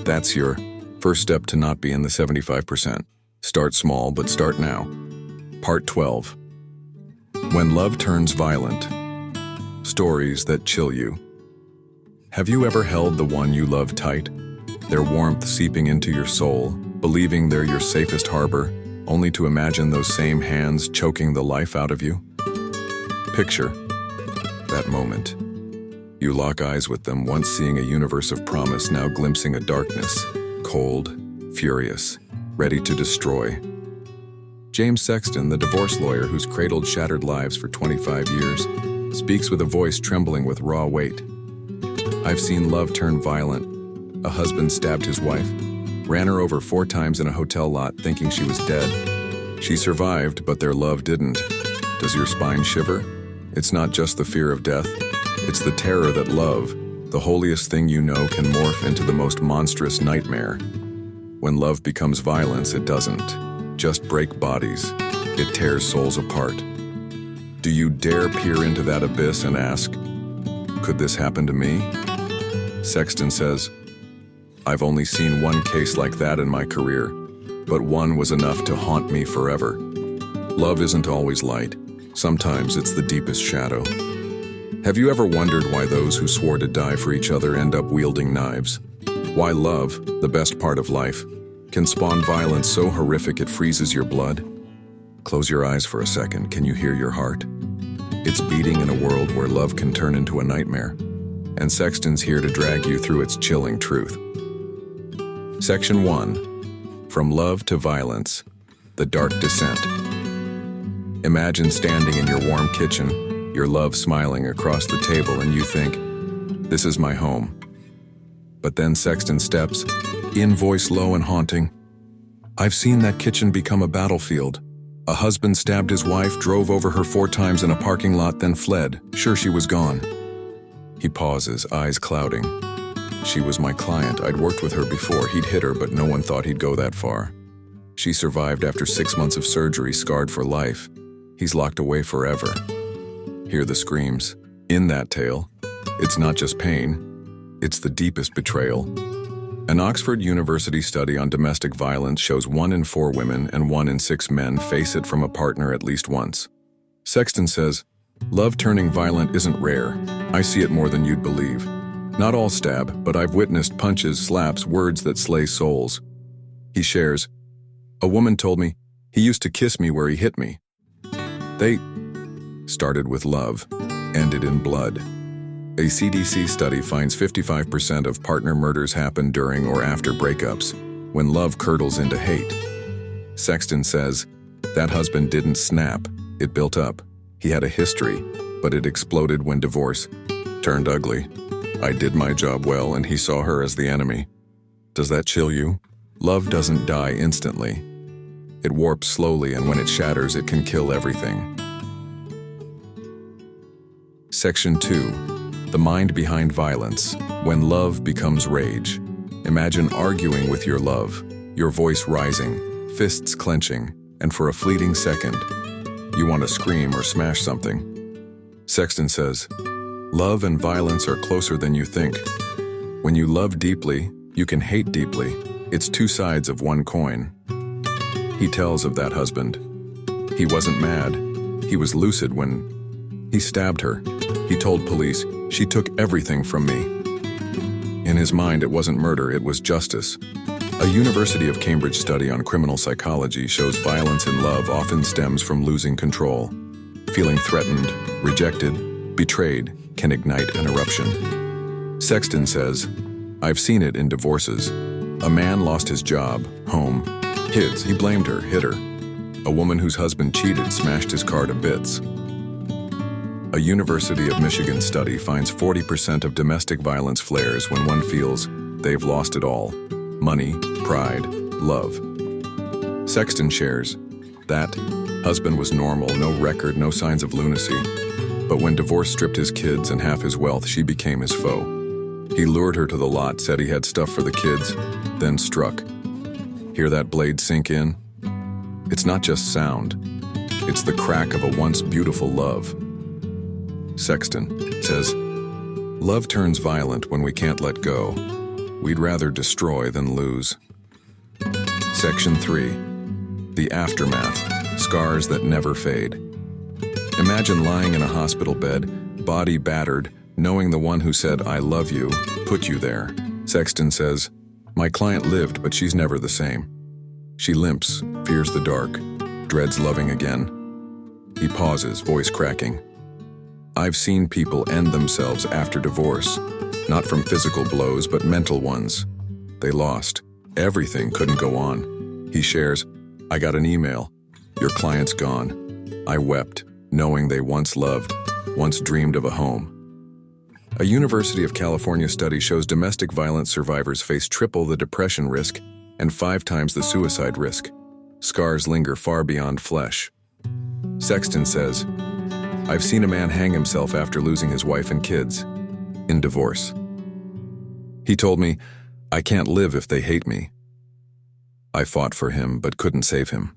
S1: That's your first step to not be in the 75%. Start small, but start now. Part 12. When love turns violent. Stories that chill you. Have you ever held the one you love tight? Their warmth seeping into your soul, believing they're your safest harbor, only to imagine those same hands choking the life out of you? Picture that moment. You lock eyes with them, once seeing a universe of promise, now glimpsing a darkness, cold, furious, ready to destroy. James Sexton, the divorce lawyer who's cradled shattered lives for 25 years, speaks with a voice trembling with raw weight. I've seen love turn violent. A husband stabbed his wife, ran her over 4 times in a hotel lot thinking she was dead. She survived, but their love didn't. Does your spine shiver? It's not just the fear of death. It's the terror that love, the holiest thing you know, can morph into the most monstrous nightmare. When love becomes violence, it doesn't just break bodies, it tears souls apart. Do you dare peer into that abyss and ask, could this happen to me? Sexton says, I've only seen one case like that in my career, but one was enough to haunt me forever. Love isn't always light. Sometimes it's the deepest shadow. Have you ever wondered why those who swore to die for each other end up wielding knives? Why love, the best part of life, can spawn violence so horrific it freezes your blood? Close your eyes for a second. Can you hear your heart? It's beating in a world where love can turn into a nightmare. And Sexton's here to drag you through its chilling truth. Section 1. From Love to Violence, The Dark Descent. Imagine standing in your warm kitchen, your love smiling across the table, and you think, this is my home. But then Sexton steps in, voice low and haunting. I've seen that kitchen become a battlefield. A husband stabbed his wife, drove over her 4 times in a parking lot, then fled, sure she was gone. He pauses, eyes clouding. She was my client. I'd worked with her before. He'd hit her, but no one thought he'd go that far. She survived after 6 months of surgery, scarred for life. He's locked away forever. Hear the screams. In that tale, it's not just pain, it's the deepest betrayal. An Oxford University study on domestic violence shows 1 in 4 women and 1 in 6 men face it from a partner at least once. Sexton says, love turning violent isn't rare. I see it more than you'd believe. Not all stab, but I've witnessed punches, slaps, words that slay souls. He shares, a woman told me, he used to kiss me where he hit me. They started with love, ended in blood. A CDC study finds 55% of partner murders happen during or after breakups, when love curdles into hate. Sexton says, that husband didn't snap, it built up. He had a history, but it exploded when divorce turned ugly. I did my job well and he saw her as the enemy. Does that chill you? Love doesn't die instantly. It warps slowly, and when it shatters, it can kill everything. Section 2. The mind behind violence, when love becomes rage. Imagine arguing with your love, your voice rising, fists clenching, and for a fleeting second, you want to scream or smash something. Sexton says, love and violence are closer than you think. When you love deeply, you can hate deeply. It's 2 sides of one coin. He tells of that husband. He wasn't mad. He was lucid when he stabbed her. He told police, she took everything from me. In his mind, it wasn't murder, it was justice. A University of Cambridge study on criminal psychology shows violence in love often stems from losing control. Feeling threatened, rejected, betrayed can ignite an eruption. Sexton says, I've seen it in divorces. A man lost his job, home, kids. He blamed her, hit her. A woman whose husband cheated smashed his car to bits. A University of Michigan study finds 40% of domestic violence flares when one feels they've lost it all. Money, pride, love. Sexton shares, that husband was normal, no record, no signs of lunacy. But when divorce stripped his kids and half his wealth, she became his foe. He lured her to the lot, said he had stuff for the kids, then struck. Hear that blade sink in? It's not just sound. It's the crack of a once beautiful love. Sexton says, love turns violent when we can't let go. We'd rather destroy than lose. Section 3. The aftermath, scars that never fade. Imagine lying in a hospital bed, body battered, knowing the one who said, I love you, put you there. Sexton says, my client lived, but she's never the same. She limps, fears the dark, dreads loving again. He pauses, voice cracking. I've seen people end themselves after divorce, not from physical blows, but mental ones. They lost. Everything couldn't go on. He shares, I got an email. Your client's gone. I wept, knowing they once loved, once dreamed of a home. A University of California study shows domestic violence survivors face triple the depression risk and 5 times the suicide risk. Scars linger far beyond flesh. Sexton says, I've seen a man hang himself after losing his wife and kids, in divorce. He told me, I can't live if they hate me. I fought for him but couldn't save him.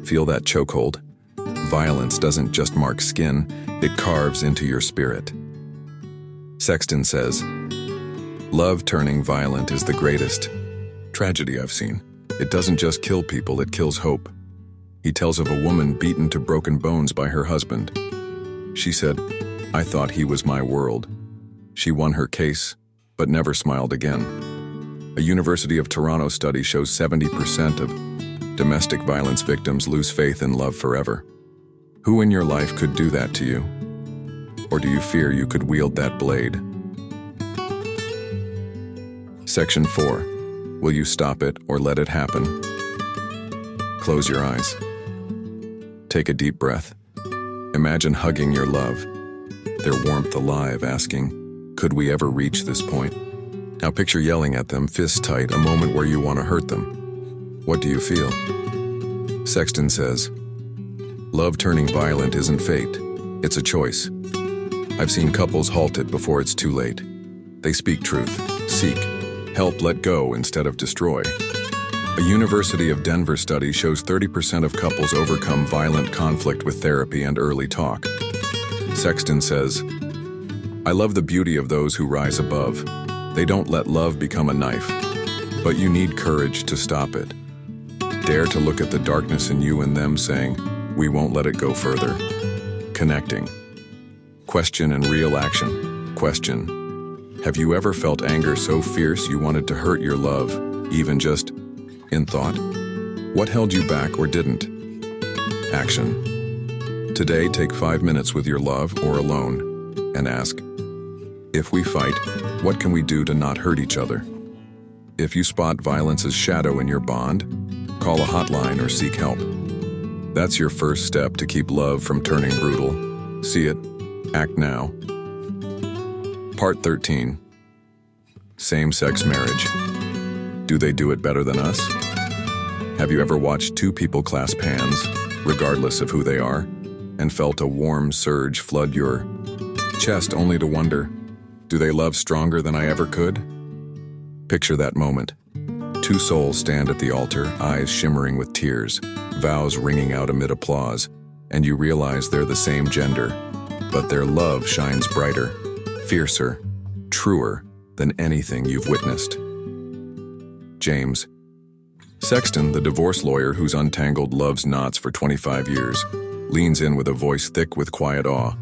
S1: Feel that chokehold? Violence doesn't just mark skin, it carves into your spirit. Sexton says, love turning violent is the greatest tragedy I've seen. It doesn't just kill people, it kills hope. He tells of a woman beaten to broken bones by her husband. She said, I thought he was my world. She won her case, but never smiled again. A University of Toronto study shows 70% of domestic violence victims lose faith in love forever. Who in your life could do that to you? Or do you fear you could wield that blade? Section 4. Will you stop it or let it happen? Close your eyes. Take a deep breath. Imagine hugging your love, their warmth alive, asking, could we ever reach this point? Now picture yelling at them, fists tight, a moment where you want to hurt them. What do you feel? Sexton says, love turning violent isn't fate, it's a choice. I've seen couples halt it before it's too late. They speak truth, seek, help let go instead of destroy. A University of Denver study shows 30% of couples overcome violent conflict with therapy and early talk. Sexton says, I love the beauty of those who rise above. They don't let love become a knife, but you need courage to stop it. Dare to look at the darkness in you and them, saying, we won't let it go further. Connecting. Question and real action. Question. Have you ever felt anger so fierce you wanted to hurt your love, even just in thought? What held you back or didn't? Action. Today, take 5 minutes with your love or alone and ask, if we fight, what can we do to not hurt each other? If you spot violence's shadow in your bond, call a hotline or seek help. That's your first step to keep love from turning brutal. See it, act now. Part 13. Same-sex marriage. Do they do it better than us? Have you ever watched 2 people clasp hands, regardless of who they are, and felt a warm surge flood your chest only to wonder, do they love stronger than I ever could? Picture that moment. 2 souls stand at the altar, eyes shimmering with tears, vows ringing out amid applause, and you realize they're the same gender, but their love shines brighter, fiercer, truer than anything you've witnessed. James. Sexton, the divorce lawyer who's untangled love's knots for 25 years, leans in with a voice thick with quiet awe.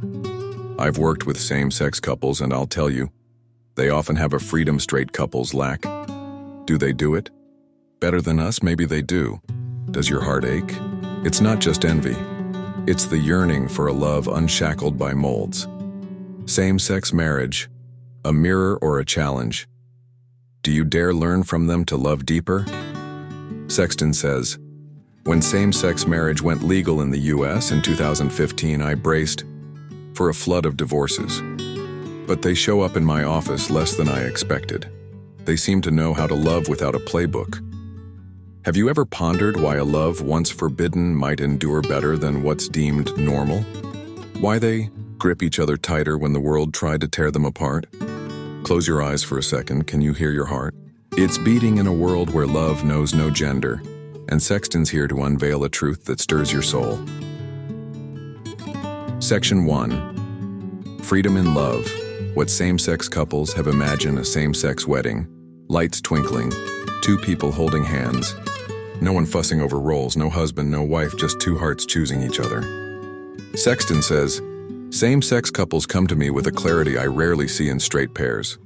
S1: I've worked with same-sex couples, and I'll tell you, they often have a freedom straight couples lack. Do they do it? Better than us? Maybe they do. Does your heart ache? It's not just envy. It's the yearning for a love unshackled by molds. Same-sex marriage, a mirror or a challenge? Do you dare learn from them to love deeper? Sexton says, when same-sex marriage went legal in the US in 2015, I braced for a flood of divorces. But they show up in my office less than I expected. They seem to know how to love without a playbook. Have you ever pondered why a love once forbidden might endure better than what's deemed normal? Why they grip each other tighter when the world tried to tear them apart? Close your eyes for a second. Can you hear your heart? It's beating in a world where love knows no gender, and Sexton's here to unveil a truth that stirs your soul. Section 1. Freedom in Love. What same-sex couples have imagined a same-sex wedding. Lights twinkling, 2 people holding hands. No one fussing over roles, no husband, no wife, just 2 hearts choosing each other. Sexton says, same-sex couples come to me with a clarity I rarely see in straight pairs.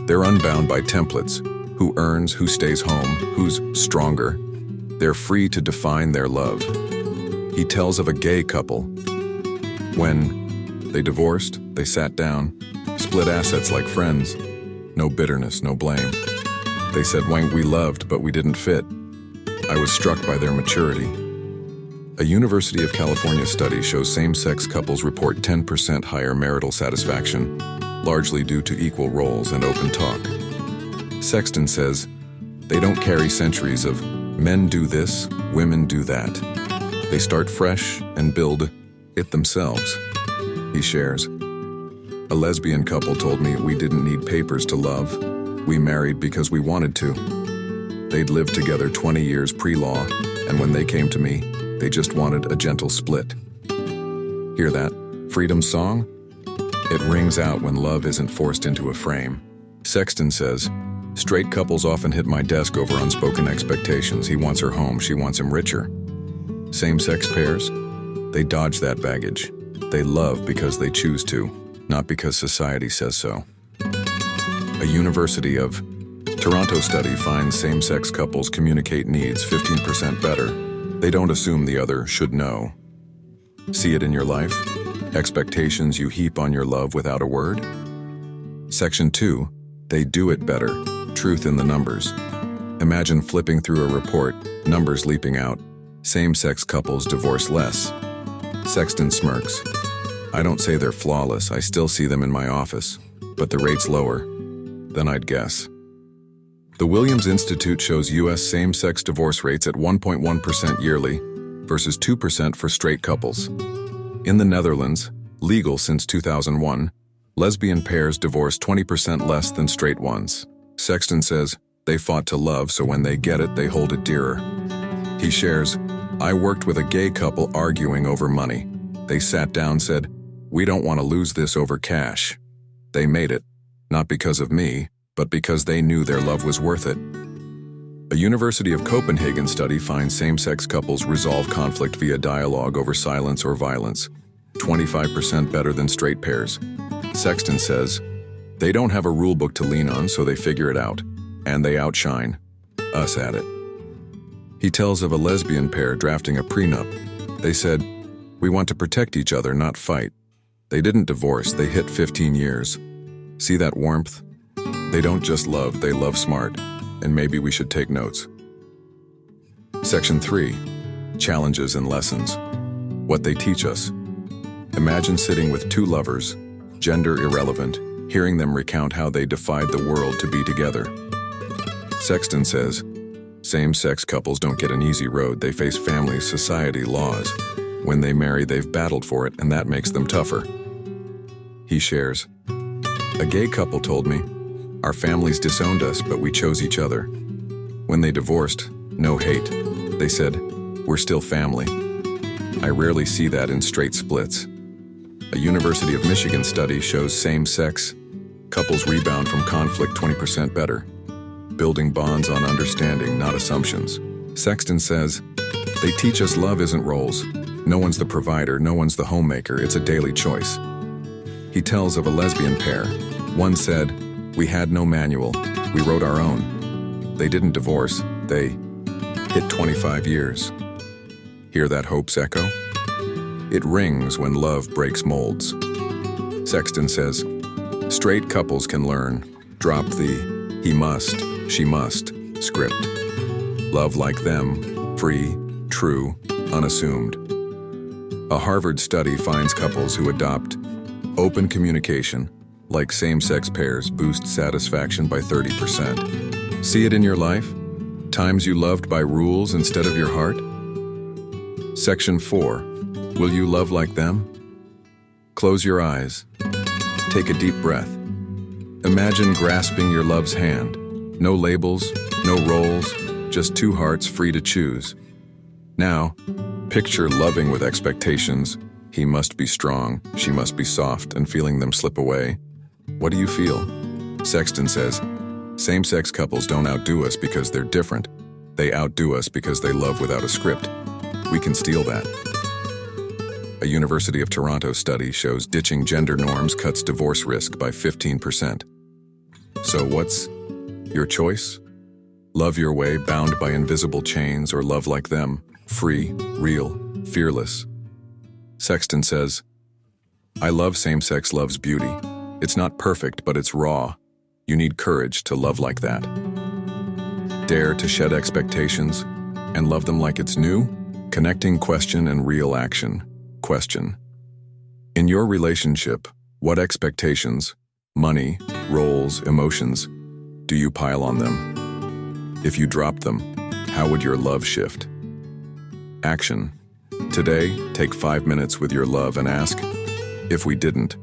S1: They're unbound by templates. Who earns, who stays home, who's stronger. They're free to define their love. He tells of a gay couple. When they divorced, they sat down, split assets like friends. No bitterness, no blame. They said, we loved, but we didn't fit. I was struck by their maturity. A University of California study shows same-sex couples report 10% higher marital satisfaction, largely due to equal roles and open talk. Sexton says, they don't carry centuries of men do this, women do that. They start fresh and build it themselves. He shares, a lesbian couple told me we didn't need papers to love. We married because we wanted to. They'd lived together 20 years pre-law, and when they came to me, they just wanted a gentle split. Hear that? Freedom song? It rings out when love isn't forced into a frame. Sexton says, straight couples often hit my desk over unspoken expectations. He wants her home, she wants him richer. Same-sex pairs? They dodge that baggage. They love because they choose to, not because society says so. A University of Toronto study finds same-sex couples communicate needs 15% better. They don't assume the other should know. See it in your life? Expectations you heap on your love without a word? Section 2, they do it better. Truth in the numbers. Imagine flipping through a report, numbers leaping out. Same-sex couples divorce less. Sexton smirks. I don't say they're flawless, I still see them in my office, but the rate's lower than I'd guess. The Williams Institute shows U.S. same-sex divorce rates at 1.1% yearly versus 2% for straight couples. In the Netherlands, legal since 2001, lesbian pairs divorce 20% less than straight ones. Sexton says, they fought to love, so when they get it, they hold it dearer. He shares, I worked with a gay couple arguing over money. They sat down, said, we don't want to lose this over cash. They made it, not because of me, but because they knew their love was worth it. A University of Copenhagen study finds same-sex couples resolve conflict via dialogue over silence or violence, 25% better than straight pairs. Sexton says, they don't have a rule book to lean on, so they figure it out, and they outshine us at it. He tells of a lesbian pair drafting a prenup. They said, we want to protect each other, not fight. They didn't divorce, they hit 15 years. See that warmth? They don't just love, they love smart, and maybe we should take notes. Section 3, challenges and lessons. What they teach us. Imagine sitting with two lovers, gender irrelevant, hearing them recount how they defied the world to be together. Sexton says, same-sex couples don't get an easy road, they face family, society, laws. When they marry, they've battled for it, and that makes them tougher. He shares, a gay couple told me, our families disowned us, but we chose each other. When they divorced, no hate. They said, we're still family. I rarely see that in straight splits. A University of Michigan study shows same-sex couples rebound from conflict 20% better, building bonds on understanding, not assumptions. Sexton says, they teach us love isn't roles. No one's the provider, no one's the homemaker, it's a daily choice. He tells of a lesbian pair. One said, we had no manual, we wrote our own. They didn't divorce, they hit 25 years. Hear that hope's echo? It rings when love breaks molds. Sexton says, straight couples can learn, drop the he must, she must script. Love like them, free, true, unassummed. A Harvard study finds couples who adopt open communication, like same-sex pairs, boost satisfaction by 30%. See it in your life? Times you loved by rules instead of your heart? Section 4. Will you love like them? Close your eyes. Take a deep breath. Imagine grasping your love's hand. No labels, no roles, just two hearts free to choose. Now, picture loving with expectations. He must be strong, she must be soft, and feeling them slip away. What do you feel? Sexton says, same-sex couples don't outdo us because they're different. They outdo us because they love without a script. We can steal that. A University of Toronto study shows ditching gender norms cuts divorce risk by 15%. So what's your choice? Love your way, bound by invisible chains, or love like them, free, real, fearless. Sexton says, I love same-sex love's beauty. It's not perfect, but it's raw. You need courage to love like that. Dare to shed expectations and love them like it's new. Connecting question and real action. Question. In your relationship, what expectations, money, roles, emotions, do you pile on them? If you dropped them, how would your love shift? Action. Today, take 5 minutes with your love and ask, if we didn't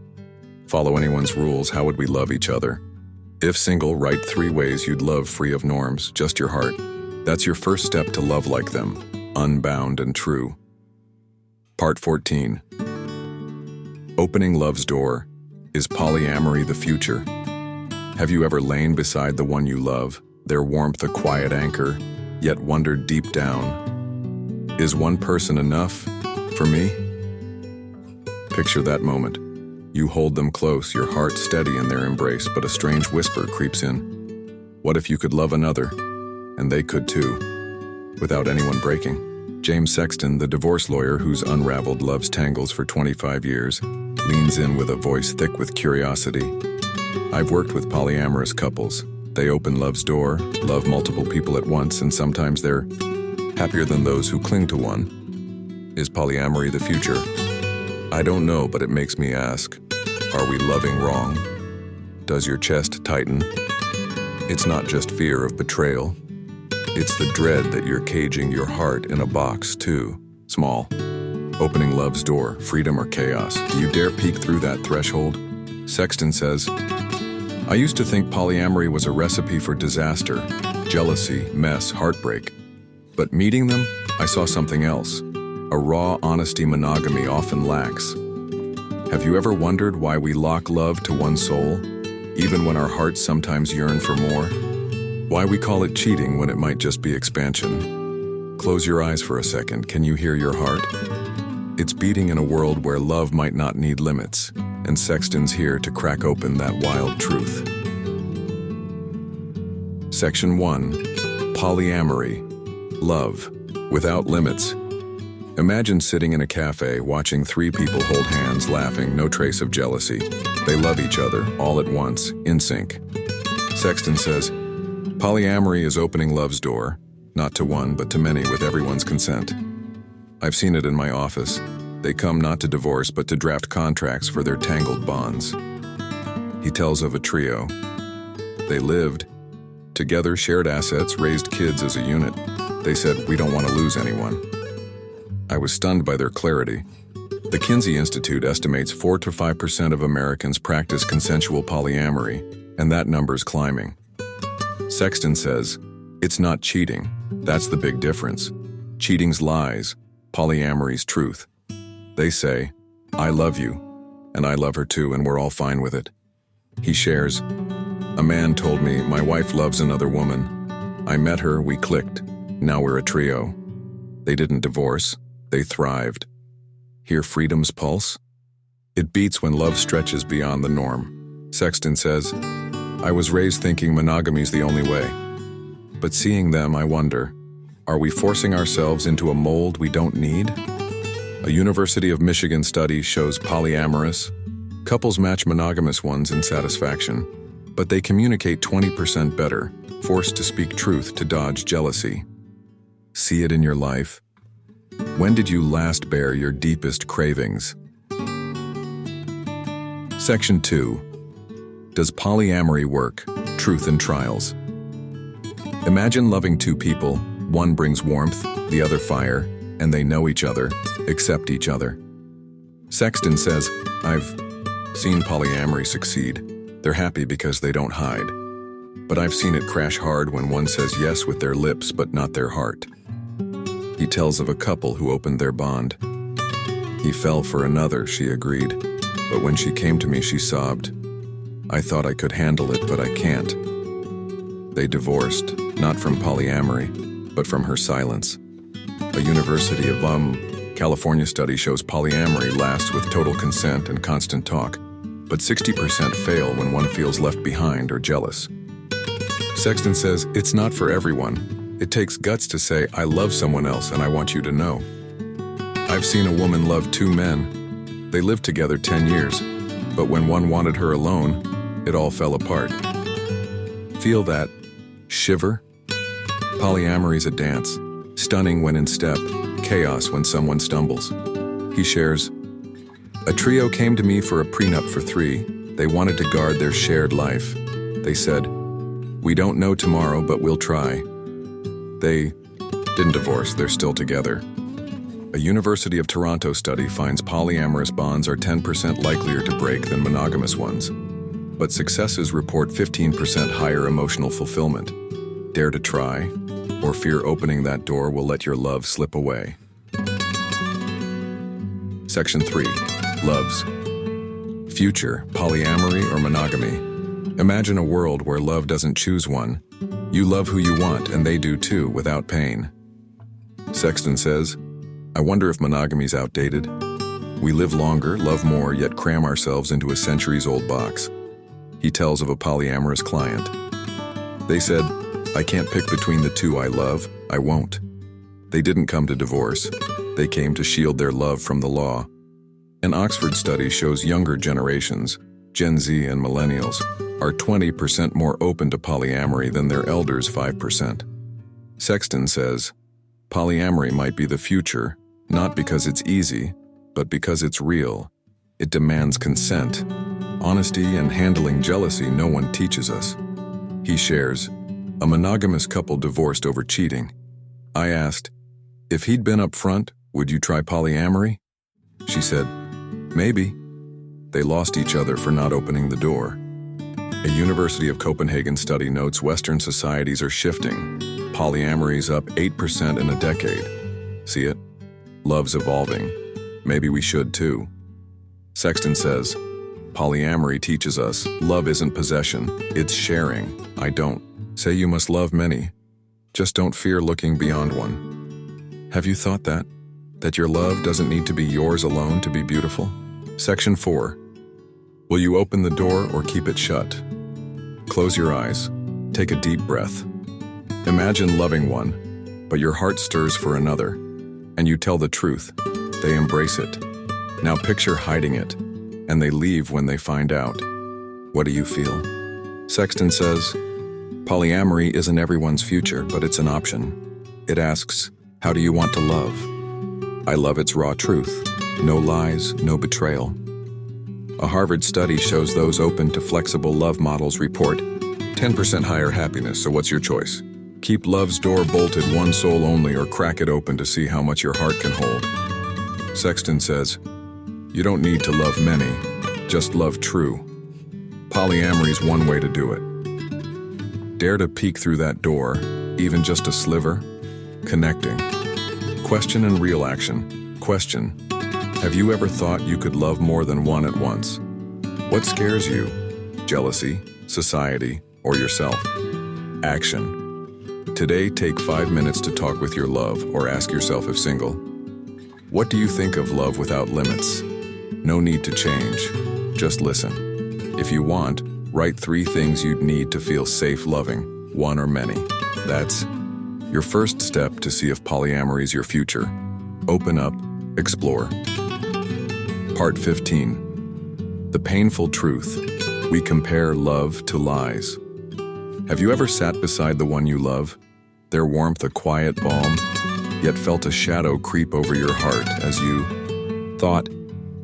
S1: follow anyone's rules, how would we love each other? If single, write 3 ways you'd love free of norms, just your heart. That's your first step to love like them, unbound and true. Part 14. Opening love's door. Is polyamory the future? Have you ever lain beside the one you love, their warmth a quiet anchor, yet wondered deep down, is one person enough for me? Picture that moment. You hold them close, your heart steady in their embrace, but a strange whisper creeps in. What if you could love another, and they could too, without anyone breaking? James Sexton, the divorce lawyer who's unraveled love's tangles for 25 years, leans in with a voice thick with curiosity. I've worked with polyamorous couples. They open love's door, love multiple people at once, and sometimes they're happier than those who cling to one. Is polyamory the future? I don't know, but it makes me ask, are we loving wrong? Does your chest tighten? It's not just fear of betrayal. It's the dread that you're caging your heart in a box too small. Opening love's door, freedom or chaos. Do you dare peek through that threshold? Sexton says, I used to think polyamory was a recipe for disaster, jealousy, mess, heartbreak. But meeting them, I saw something else. A raw honesty monogamy often lacks. Have you ever wondered why we lock love to one soul, even when our hearts sometimes yearn for more? Why we call it cheating when it might just be expansion? Close your eyes for a second. Can you hear your heart? It's beating in a world where love might not need limits, and Sexton's here to crack open that wild truth. Section 1. Polyamory. Love without limits. Imagine sitting in a cafe watching 3 people hold hands, laughing, no trace of jealousy. They love each other, all at once, in sync. Sexton says, polyamory is opening love's door, not to one, but to many with everyone's consent. I've seen it in my office. They come not to divorce, but to draft contracts for their tangled bonds. He tells of a trio. They lived together, shared assets, raised kids as a unit. They said, we don't want to lose anyone. I was stunned by their clarity. The Kinsey Institute estimates 4 to 5% of Americans practice consensual polyamory, and that number's climbing. Sexton says, it's not cheating. That's the big difference. Cheating's lies, polyamory's truth. They say, I love you, and I love her too, and we're all fine with it. He shares, a man told me, my wife loves another woman. I met her, we clicked. Now we're a trio. They didn't divorce. They thrived. Hear freedom's pulse? It beats when love stretches beyond the norm. Sexton says, I was raised thinking monogamy's the only way. But seeing them, I wonder, are we forcing ourselves into a mold we don't need? A University of Michigan study shows polyamorous couples match monogamous ones in satisfaction, but they communicate 20% better, forced to speak truth to dodge jealousy. See it in your life? When did you last bear your deepest cravings? Section 2. Does polyamory work? Truth and trials. Imagine loving 2 people. One brings warmth, the other fire, and they know each other, accept each other. Sexton says, I've seen polyamory succeed. They're happy because they don't hide. But I've seen it crash hard when one says yes with their lips but not their heart. He tells of a couple who opened their bond. He fell for another, she agreed, but when she came to me, she sobbed. I thought I could handle it, but I can't. They divorced, not from polyamory, but from her silence. A University of California study shows polyamory lasts with total consent and constant talk, but 60% fail when one feels left behind or jealous. Sexton says, it's not for everyone. It takes guts to say, I love someone else and I want you to know. I've seen a woman love two men. They lived together 10 years, but when one wanted her alone, it all fell apart. Feel that? Shiver? Polyamory's a dance, stunning when in step, chaos when someone stumbles. He shares, a trio came to me for a prenup for 3. They wanted to guard their shared life. They said, we don't know tomorrow, but we'll try. They didn't divorce, they're still together. A University of Toronto study finds polyamorous bonds are 10% likelier to break than monogamous ones. But successes report 15% higher emotional fulfillment. Dare to try, or fear opening that door will let your love slip away. Section 3. Loves. Future, polyamory or monogamy. Imagine a world where love doesn't choose one. You love who you want, and they do too, without pain. Sexton says, I wonder if monogamy's outdated. We live longer, love more, yet cram ourselves into a centuries-old box. He tells of a polyamorous client. They said, I can't pick between the two I love, I won't. They didn't come to divorce. They came to shield their love from the law. An Oxford study shows younger generations, Gen Z and millennials, are 20% more open to polyamory than their elders 5%. Sexton says, polyamory might be the future, not because it's easy, but because it's real. It demands consent, honesty, and handling jealousy no one teaches us. He shares, a monogamous couple divorced over cheating. I asked, if he'd been up front, would you try polyamory? She said, maybe. They lost each other for not opening the door. A University of Copenhagen study notes Western societies are shifting. Polyamory's up 8% in a decade. See it? Love's evolving. Maybe we should too. Sexton says, polyamory teaches us love isn't possession, it's sharing. I don't say you must love many. Just don't fear looking beyond one. Have you thought that? That your love doesn't need to be yours alone to be beautiful? Section 4. Will you open the door or keep it shut? Close your eyes. Take a deep breath. Imagine loving one, but your heart stirs for another, and you tell the truth. They embrace it. Now picture hiding it, and they leave when they find out. What do you feel? Sexton says, polyamory isn't everyone's future, but it's an option. It asks, how do you want to love? I love its raw truth. No lies, no betrayal. A Harvard study shows those open to flexible love models report 10% higher happiness, so what's your choice? Keep love's door bolted one soul only or crack it open to see how much your heart can hold. Sexton says, you don't need to love many, just love true. Polyamory's one way to do it. Dare to peek through that door, even just a sliver. Connecting. Question and real action. Question. Have you ever thought you could love more than one at once? What scares you? Jealousy, society, or yourself? Action. Today, take 5 minutes to talk with your love or ask yourself if single. What do you think of love without limits? No need to change. Just listen. If you want, write 3 things you'd need to feel safe loving, one or many. That's your first step to see if polyamory is your future. Open up, explore. Part 15. The painful truth. We compare love to lies. Have you ever sat beside the one you love? Their warmth a quiet balm, yet felt a shadow creep over your heart as you thought,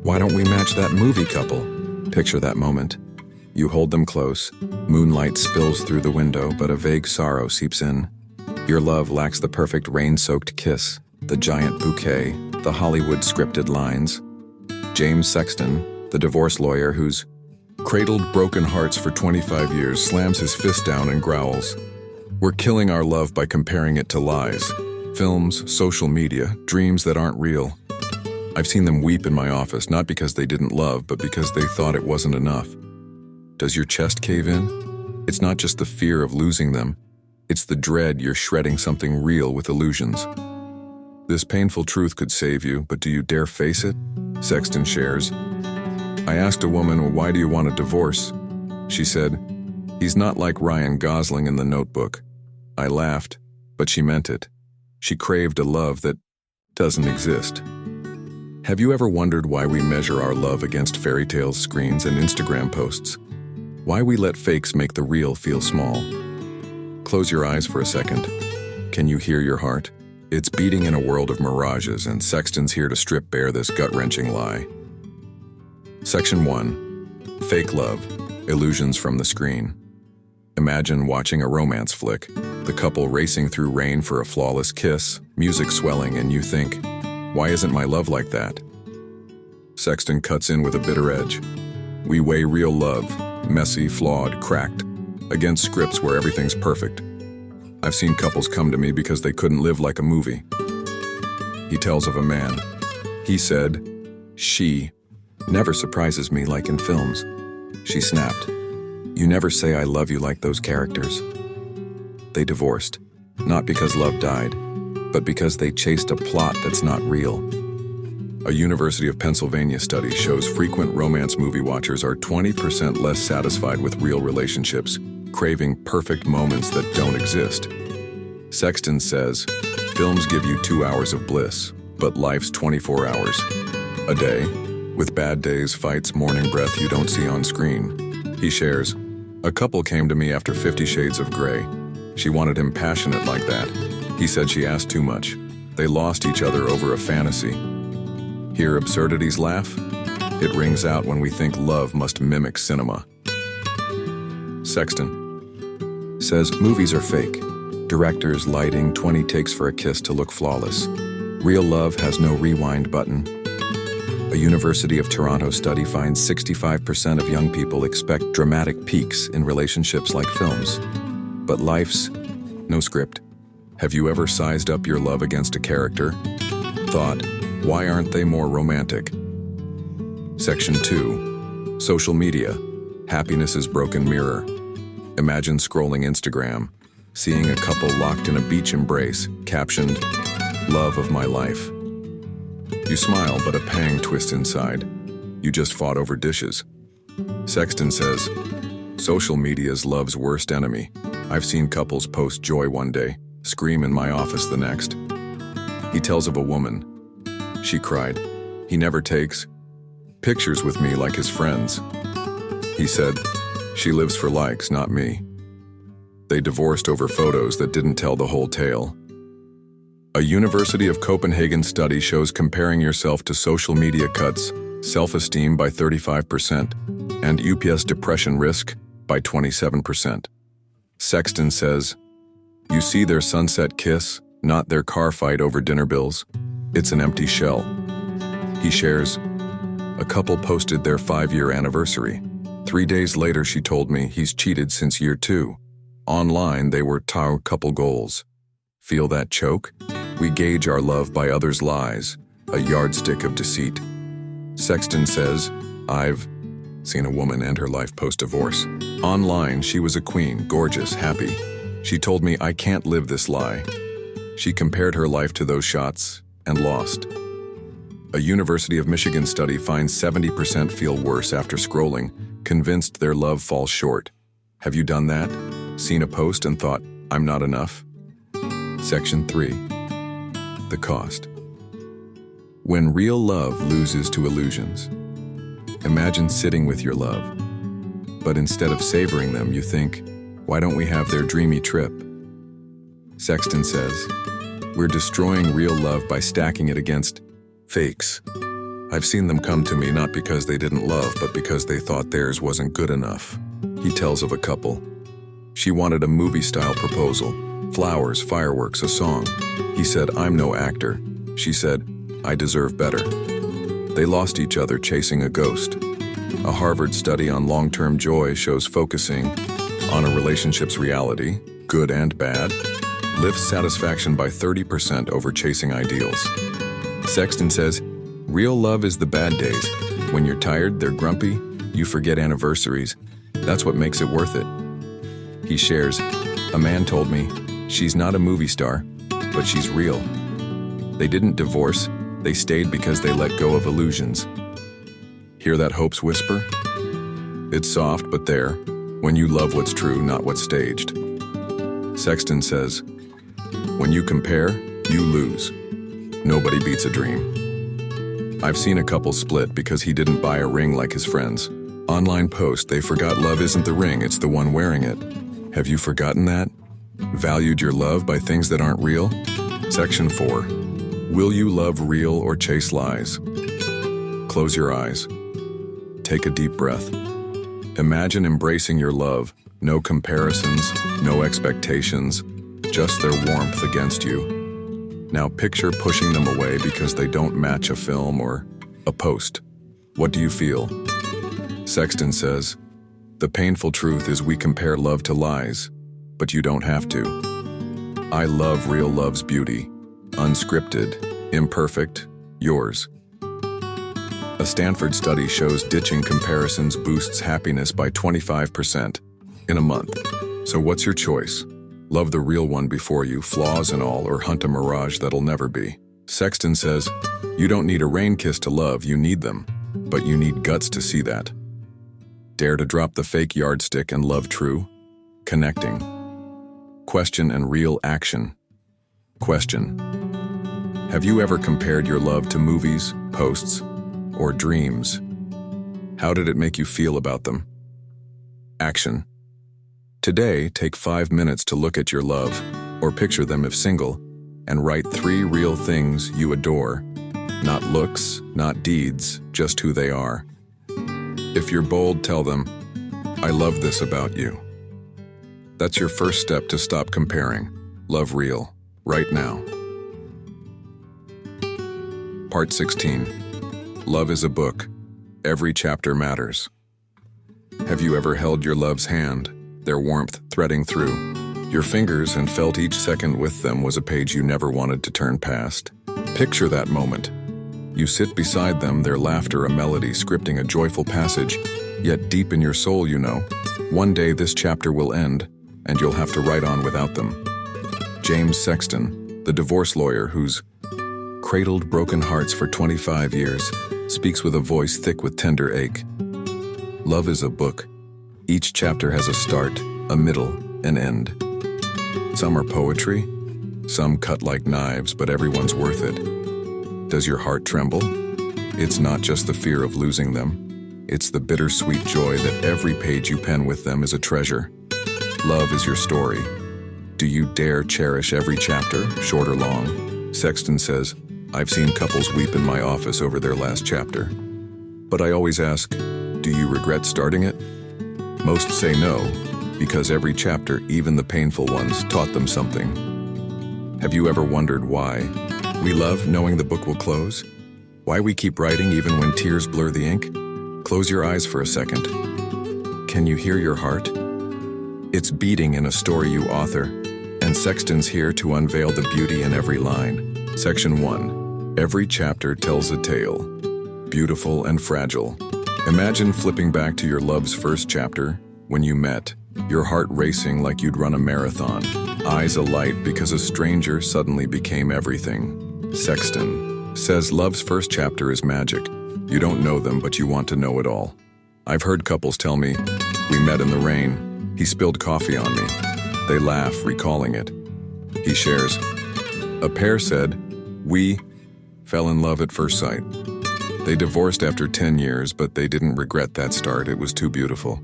S1: why don't we match that movie couple? Picture that moment. You hold them close, moonlight spills through the window, but a vague sorrow seeps in. Your love lacks the perfect rain-soaked kiss, the giant bouquet, the Hollywood scripted lines. James Sexton, the divorce lawyer who's cradled broken hearts for 25 years, slams his fist down and growls. We're killing our love by comparing it to lies. Films, social media, dreams that aren't real. I've seen them weep in my office, not because they didn't love, but because they thought it wasn't enough. Does your chest cave in? It's not just the fear of losing them. It's the dread you're shredding something real with illusions. This painful truth could save you, but do you dare face it? Sexton shares. I asked a woman, well, why do you want a divorce? She said, He's not like Ryan Gosling in The Notebook. I laughed, but she meant it. She craved a love that doesn't exist. Have you ever wondered why we measure our love against fairy tales, screens, and Instagram posts? Why we let fakes make the real feel small? Close your eyes for a second. Can you hear your heart? It's beating in a world of mirages, and Sexton's here to strip bare this gut-wrenching lie. Section 1. Fake love. Illusions from the screen. Imagine watching a romance flick, the couple racing through rain for a flawless kiss, music swelling, and you think, why isn't my love like that? Sexton cuts in with a bitter edge. We weigh real love, messy, flawed, cracked, against scripts where everything's perfect. I've seen couples come to me because they couldn't live like a movie. He tells of a man. He said, "She never surprises me like in films." She snapped, "You never say I love you like those characters." They divorced, not because love died, but because they chased a plot that's not real. A University of Pennsylvania study shows frequent romance movie watchers are 20% less satisfied with real relationships, craving perfect moments that don't exist. Sexton says, films give you 2 hours of bliss, but life's 24 hours. A day, with bad days, fights, morning breath you don't see on screen. He shares, a couple came to me after 50 Shades of Grey. She wanted him passionate like that. He said she asked too much. They lost each other over a fantasy. Hear absurdities laugh? It rings out when we think love must mimic cinema. Sexton says movies are fake. Directors, lighting, 20 takes for a kiss to look flawless. Real love has no rewind button. A University of Toronto study finds 65% of young people expect dramatic peaks in relationships like films. But life's no script. Have you ever sized up your love against a character? Thought, why aren't they more romantic? Section 2. Social media. Happiness's broken mirror. Imagine scrolling Instagram, seeing a couple locked in a beach embrace, captioned, "Love of my life." You smile, but a pang twists inside. You just fought over dishes. Sexton says, social media's love's worst enemy. I've seen couples post joy one day, scream in my office the next. He tells of a woman. She cried, "He never takes pictures with me like his friends." He said, "She lives for likes, not me." They divorced over photos that didn't tell the whole tale. A University of Copenhagen study shows comparing yourself to social media cuts self-esteem by 35% and UPS depression risk by 27%. Sexton says, you see their sunset kiss, not their car fight over dinner bills. It's an empty shell. He shares, a couple posted their 5-year anniversary. 3 days later, she told me he's cheated since year 2. Online, they were couple goals. Feel that choke? We gauge our love by others' lies, a yardstick of deceit. Sexton says, I've seen a woman end her life post-divorce. Online, she was a queen, gorgeous, happy. She told me I can't live this lie. She compared her life to those shots and lost. A University of Michigan study finds 70% feel worse after scrolling, convinced their love falls short. Have you done that? Seen a post and thought, I'm not enough? Section 3. The cost. When real love loses to illusions. Imagine sitting with your love, but instead of savoring them, you think, why don't we have their dreamy trip? Sexton says, we're destroying real love by stacking it against fakes. I've seen them come to me not because they didn't love, but because they thought theirs wasn't good enough. He tells of a couple. She wanted a movie-style proposal, flowers, fireworks, a song. He said, I'm no actor. She said, I deserve better. They lost each other chasing a ghost. A Harvard study on long-term joy shows focusing on a relationship's reality, good and bad, lifts satisfaction by 30% over chasing ideals. Sexton says, real love is the bad days. When you're tired, they're grumpy, you forget anniversaries. That's what makes it worth it. He shares, a man told me, she's not a movie star, but she's real. They didn't divorce, they stayed because they let go of illusions. Hear that hope's whisper? It's soft, but there. When you love what's true, not what's staged. Sexton says, when you compare, you lose. Nobody beats a dream. I've seen a couple split because he didn't buy a ring like his friends. Online post, they forgot love isn't the ring, it's the one wearing it. Have you forgotten that? Valued your love by things that aren't real? Section 4. Will you love real or chase lies? Close your eyes. Take a deep breath. Imagine embracing your love. No comparisons, no expectations, just their warmth against you. Now picture pushing them away because they don't match a film or a post. What do you feel? Sexton says, the painful truth is we compare love to lies, but you don't have to. I love real love's beauty, unscripted, imperfect, yours. A Stanford study shows ditching comparisons boosts happiness by 25% in a month. So what's your choice? Love the real one before you, flaws and all, or hunt a mirage that'll never be. Sexton says, you don't need a rain kiss to love, you need them, but you need guts to see that. Dare to drop the fake yardstick and love true? Connecting. Question and real action. Question. Have you ever compared your love to movies, posts, or dreams? How did it make you feel about them? Action. Today, take 5 minutes to look at your love, or picture them if single, and write 3 real things you adore. Not looks, not deeds, just who they are. If you're bold, tell them, I love this about you. That's your first step to stop comparing. Love real, right now. Part 16. Love is a book. Every chapter matters. Have you ever held your love's hand, their warmth threading through your fingers, and felt each second with them was a page you never wanted to turn past? Picture that moment. You sit beside them, their laughter a melody scripting a joyful passage, yet deep in your soul you know, one day this chapter will end, and you'll have to write on without them. James Sexton, the divorce lawyer who's cradled broken hearts for 25 years, speaks with a voice thick with tender ache. Love is a book. Each chapter has a start, a middle, an end. Some are poetry, some cut like knives, but everyone's worth it. Does your heart tremble? It's not just the fear of losing them. It's the bittersweet joy that every page you pen with them is a treasure. Love is your story. Do you dare cherish every chapter, short or long? Sexton says, I've seen couples weep in my office over their last chapter. But I always ask, do you regret starting it? Most say no, because every chapter, even the painful ones, taught them something. Have you ever wondered why we love knowing the book will close? Why we keep writing even when tears blur the ink? Close your eyes for a second. Can you hear your heart? It's beating in a story you author, and Sexton's here to unveil the beauty in every line. Section 1. Every chapter tells a tale, beautiful and fragile. Imagine flipping back to your love's first chapter, when you met, your heart racing like you'd run a marathon, eyes alight because a stranger suddenly became everything. Sexton says love's first chapter is magic. You don't know them, but you want to know it all. I've heard couples tell me, we met in the rain, he spilled coffee on me. They laugh, recalling it. He shares, a pair said, we fell in love at first sight. They divorced after 10 years, but they didn't regret that start. It was too beautiful.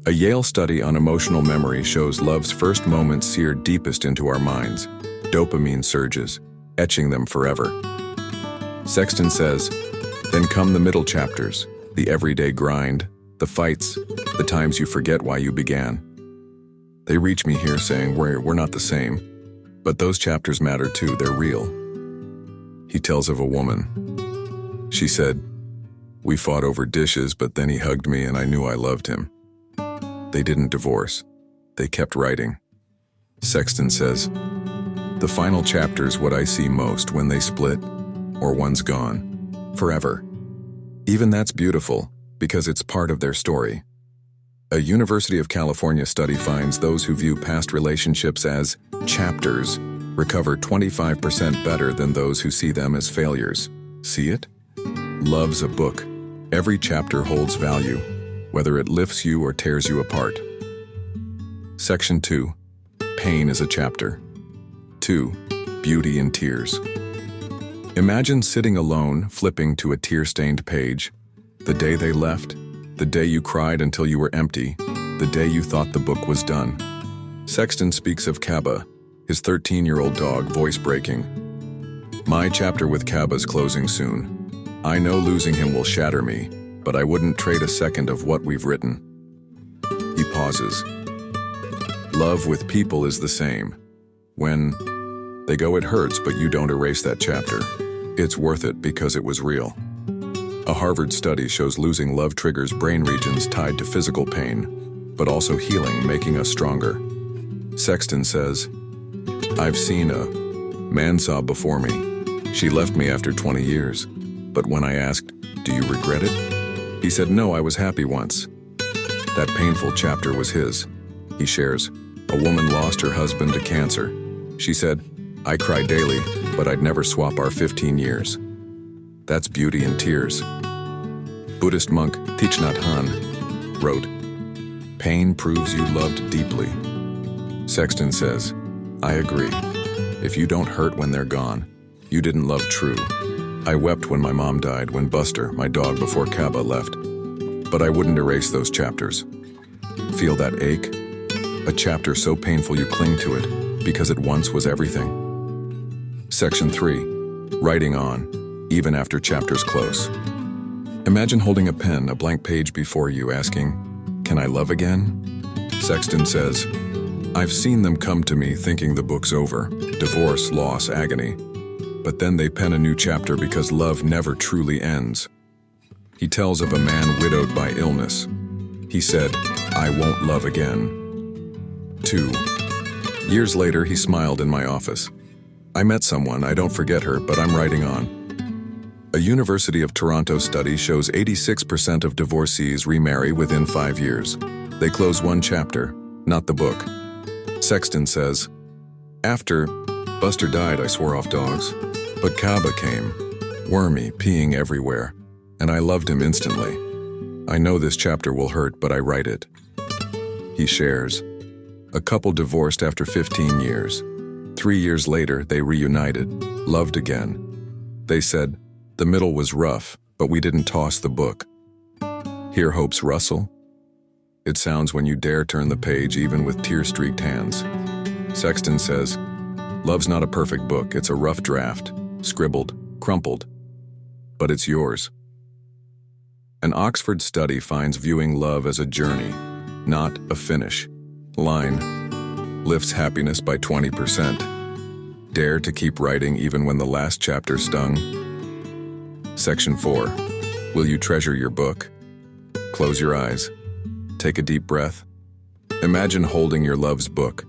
S1: A Yale study on emotional memory shows love's first moments sear deepest into our minds. Dopamine surges, etching them forever. Sexton says, then come the middle chapters, the everyday grind, the fights, the times you forget why you began. They reach me here saying we're not the same, but those chapters matter too, they're real. He tells of a woman. She said, we fought over dishes, but then he hugged me and I knew I loved him. They didn't divorce. They kept writing. Sexton says, the final chapter's what I see most when they split or one's gone. Forever. Even that's beautiful because it's part of their story. A University of California study finds those who view past relationships as chapters recover 25% better than those who see them as failures. See it? Love's a book. Every chapter holds value, whether it lifts you or tears you apart. Section 2. Pain is a chapter. 2. Beauty in tears. Imagine sitting alone, flipping to a tear-stained page. The day they left, the day you cried until you were empty, the day you thought the book was done. Sexton speaks of Kaba, his 13-year-old dog, voice breaking. My chapter with Kaba's closing soon. I know losing him will shatter me, but I wouldn't trade a second of what we've written. He pauses. Love with people is the same. When they go, it hurts, but you don't erase that chapter. It's worth it because it was real. A Harvard study shows losing love triggers brain regions tied to physical pain, but also healing, making us stronger. Sexton says, I've seen a man sob before me. She left me after 20 years. But when I asked, do you regret it? He said, no, I was happy once. That painful chapter was his. He shares, a woman lost her husband to cancer. She said, I cry daily, but I'd never swap our 15 years. That's beauty in tears. Buddhist monk Thich Nhat Hanh wrote, pain proves you loved deeply. Sexton says, I agree. If you don't hurt when they're gone, you didn't love true. I wept when my mom died, when Buster, my dog before Kaba, left. But I wouldn't erase those chapters. Feel that ache? A chapter so painful you cling to it, because it once was everything. Section 3. Writing on, even after chapters close. Imagine holding a pen, a blank page before you, asking, can I love again? Sexton says, I've seen them come to me thinking the book's over, divorce, loss, agony. But then they pen a new chapter because love never truly ends. He tells of a man widowed by illness. He said, I won't love again. 2. Years later, he smiled in my office. I met someone, I don't forget her, but I'm writing on. A University of Toronto study shows 86% of divorcees remarry within 5 years. They close one chapter, not the book. Sexton says, after Buster died, I swore off dogs. But Kaba came, wormy, peeing everywhere, and I loved him instantly. I know this chapter will hurt, but I write it. He shares. A couple divorced after 15 years. 3 years later, they reunited, loved again. They said, the middle was rough, but we didn't toss the book. Hear hope's rustle? It sounds when you dare turn the page even with tear-streaked hands. Sexton says, love's not a perfect book, it's a rough draft, scribbled, crumpled, but it's yours. An Oxford study finds viewing love as a journey, not a finish. Line lifts happiness by 20%. Dare to keep writing even when the last chapter stung. Section 4. Will you treasure your book? Close your eyes. Take a deep breath. Imagine holding your love's book.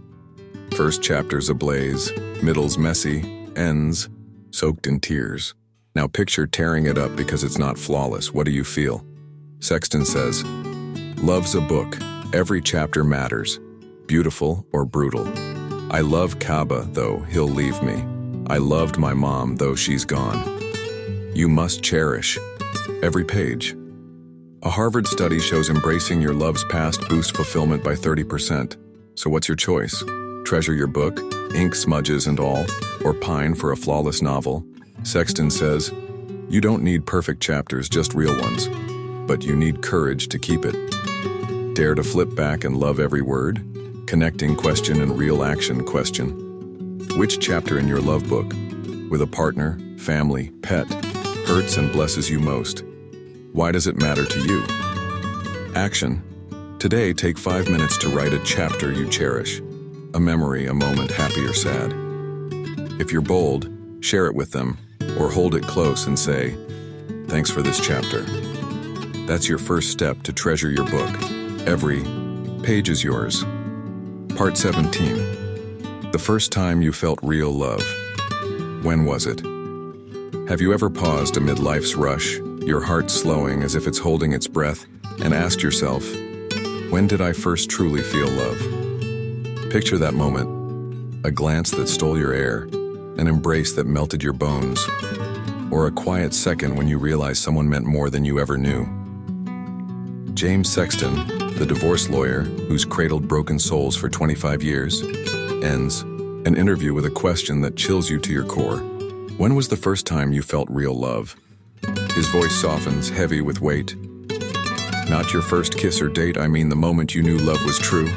S1: First chapter's ablaze, middle's messy, ends soaked in tears. Now picture tearing it up because it's not flawless. What do you feel? Sexton says, love's a book. Every chapter matters, beautiful or brutal. I love Kaba, though he'll leave me. I loved my mom, though she's gone. You must cherish every page. A Harvard study shows embracing your love's past boosts fulfillment by 30%. So what's your choice? Treasure your book, ink smudges and all, or pine for a flawless novel? Sexton says, you don't need perfect chapters, just real ones. But you need courage to keep it. Dare to flip back and love every word? Connecting question and real action question. Which chapter in your love book, with a partner, family, pet, hurts and blesses you most? Why does it matter to you? Action. Today, take 5 minutes to write a chapter you cherish. A memory, a moment, happy or sad. If you're bold, share it with them, or hold it close and say, thanks for this chapter. That's your first step to treasure your book. Every page is yours. Part 17. The first time you felt real love. When was it? Have you ever paused amid life's rush, your heart slowing as if it's holding its breath, and asked yourself, when did I first truly feel love? Picture that moment, a glance that stole your air, an embrace that melted your bones, or a quiet second when you realized someone meant more than you ever knew. James Sexton, The divorce lawyer, who's cradled broken souls for 25 years, ends an interview with a question that chills you to your core. When was the first time you felt real love? His voice softens, heavy with weight. Not your first kiss or date, I mean the moment you knew love was true,